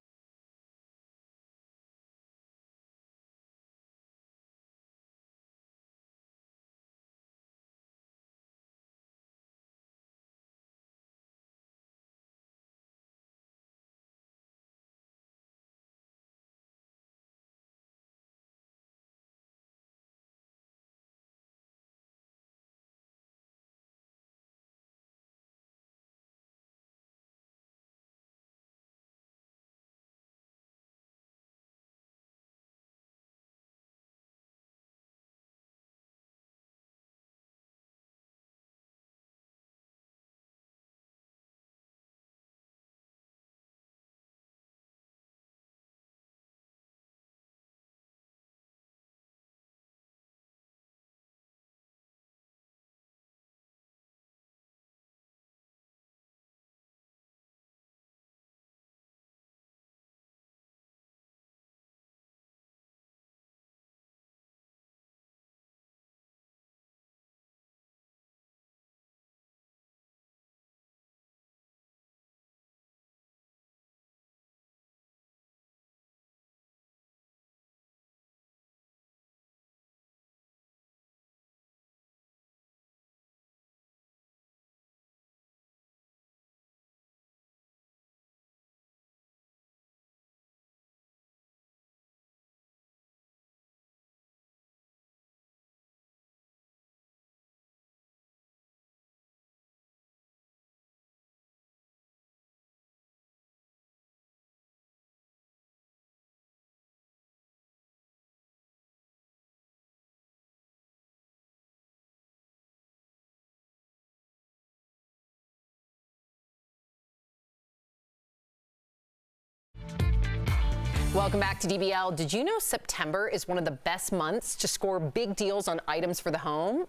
Welcome back to DBL. Did you know September is one of the best months to score big deals on items for the home?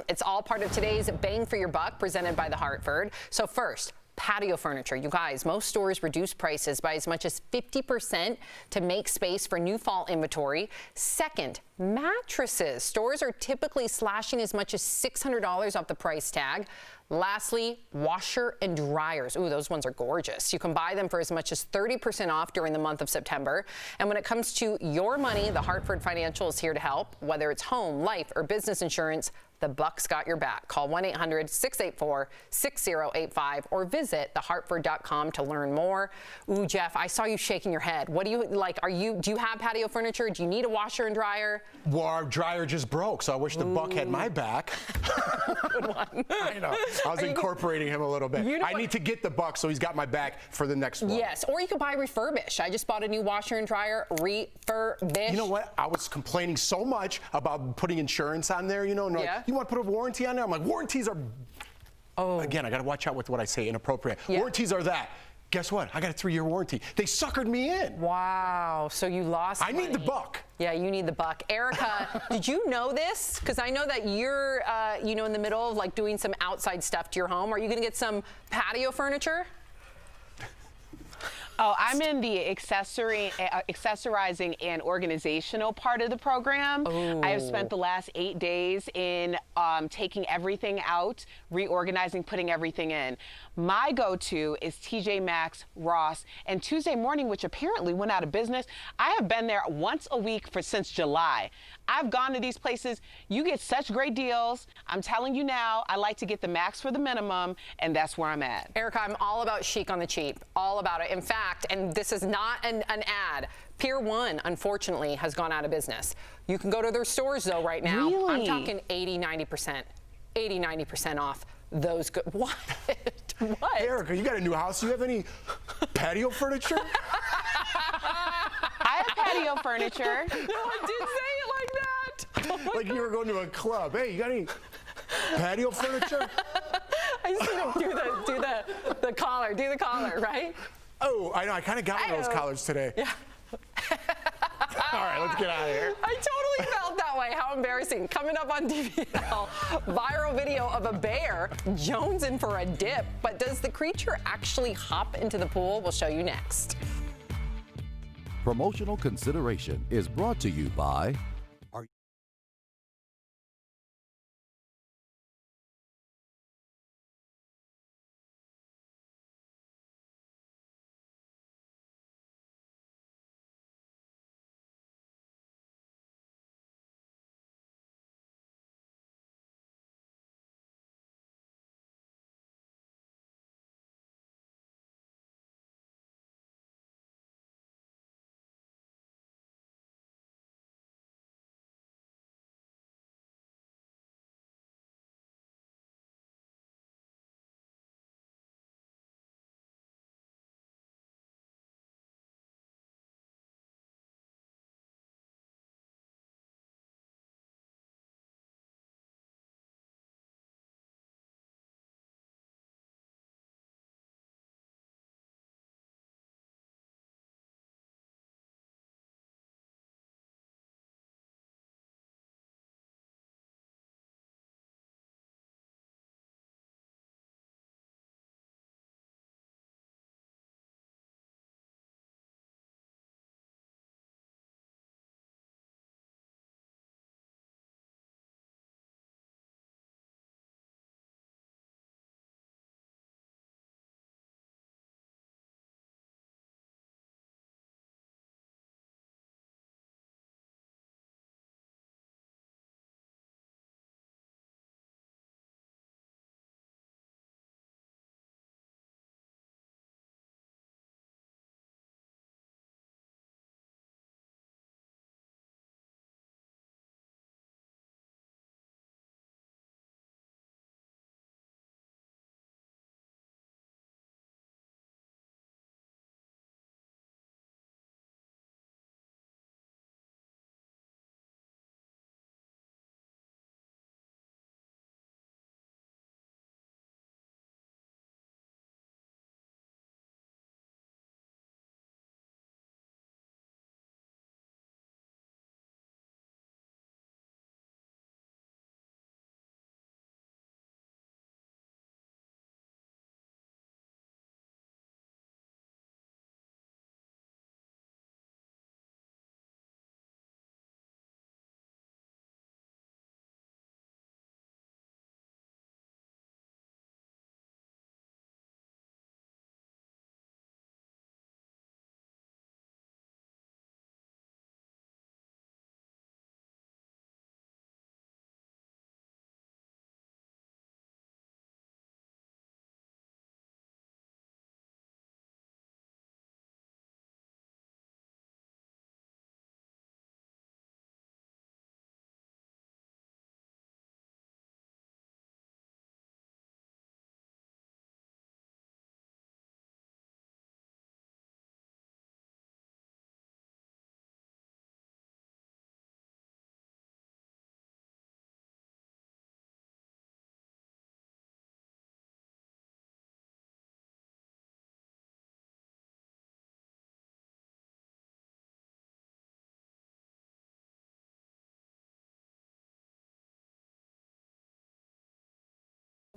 It's all part of today's Bang for Your Buck presented by The Hartford. So first, patio furniture. You guys, most stores reduce prices by as much as 50% to make space for new fall inventory. Second, mattresses. Stores are typically slashing as much as $600 off the price tag. Lastly, washer and dryers. Ooh, those ones are gorgeous. You can buy them for as much as 30% off during the month of September. And when it comes to your money, the Hartford Financial is here to help. Whether it's home, life, or business insurance, the Buck's got your back. Call 1-800-684-6085 or visit thehartford.com to learn more. Ooh, Jeff, I saw you shaking your head. What do you like? Do you have patio furniture? Do you need a washer and dryer? Well, our dryer just broke, so I wish the Buck had my back. Good one. I know. I was incorporating him a little bit. I need to get the Buck so he's got my back for the next one. Yes, or you could buy refurbish. I just bought a new washer and dryer, refurbish. You know what? I was complaining so much about putting insurance on there, you know. Yeah. You want to put a warranty on there? I'm like, warranties are, again, I got to watch out with what I say, inappropriate. Yeah. Warranties are that. Guess what? I got a 3-year warranty. They suckered me in. Wow. So you lost money. I need the Buck. Yeah, you need the Buck. Erica, did you know this? Because I know that you're, in the middle of like doing some outside stuff to your home. Are you going to get some patio furniture? Oh, I'm in the accessorizing and organizational part of the program. Ooh. I have spent the last 8 days in taking everything out, reorganizing, putting everything in. My go-to is TJ Maxx, Ross, and Tuesday Morning, which apparently went out of business. I have been there once a week since July. I've gone to these places. You get such great deals. I'm telling you now, I like to get the max for the minimum, and that's where I'm at. Erica, I'm all about chic on the cheap, all about it. In fact, and this is not an ad, Pier 1, unfortunately, has gone out of business. You can go to their stores, though, right now. Really? I'm talking 80-90% off those good. What? What? Erica, you got a new house. Do you have any patio furniture? I have patio furniture. No, I did say it like that. Oh like you were going to a club. Hey, you got any patio furniture? I just need to do the collar. Do the collar, right? Oh, I know. I kind of got one of those collars today. Yeah. All right, let's get out of here. I totally felt that way. How embarrassing. Coming up on DBL, viral video of a bear jonesing for a dip. But does the creature actually hop into the pool? We'll show you next. Promotional consideration is brought to you by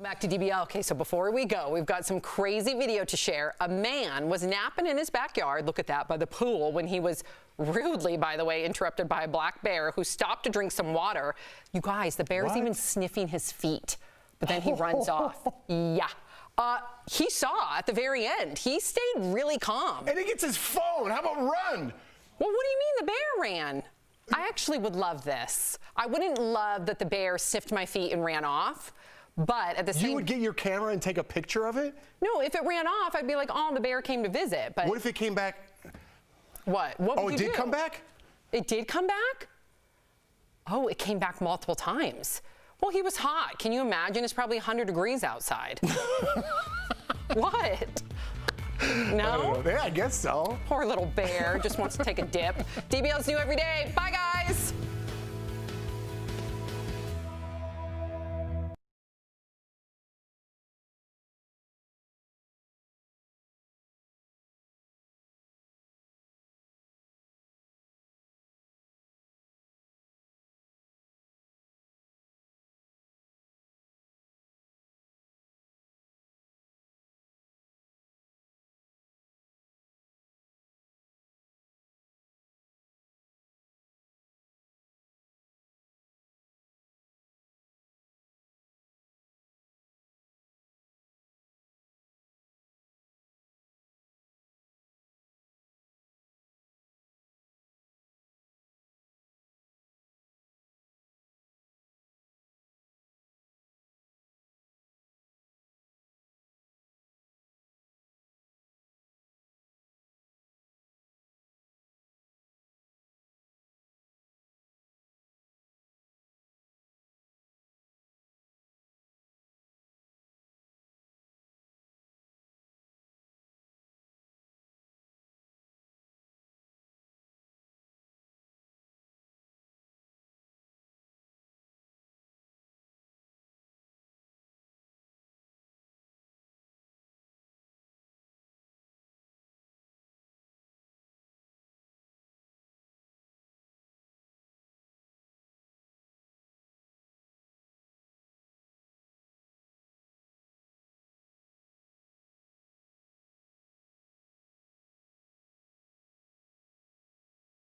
Back to DBL. Okay, so before we go, we've got some crazy video to share. A man was napping in his backyard, look at that, by the pool, when he was rudely, by the way, interrupted by a black bear who stopped to drink some water. You guys, the bear's even sniffing his feet, but then he runs off. Yeah. He saw at the very end. He stayed really calm. And he gets his phone. How about run? Well, what do you mean the bear ran? I actually would love this. I wouldn't love that the bear sniffed my feet and ran off. But at the same, you would get your camera and take a picture of it? No, if it ran off, I'd be like, oh, the bear came to visit. But what if it came back? What? Oh, it did come back? It did come back? Oh, it came back multiple times. Well, he was hot. Can you imagine? It's probably 100 degrees outside. What? No? Yeah, I guess so. Poor little bear just wants to take a dip. DBL's new every day. Bye, guys.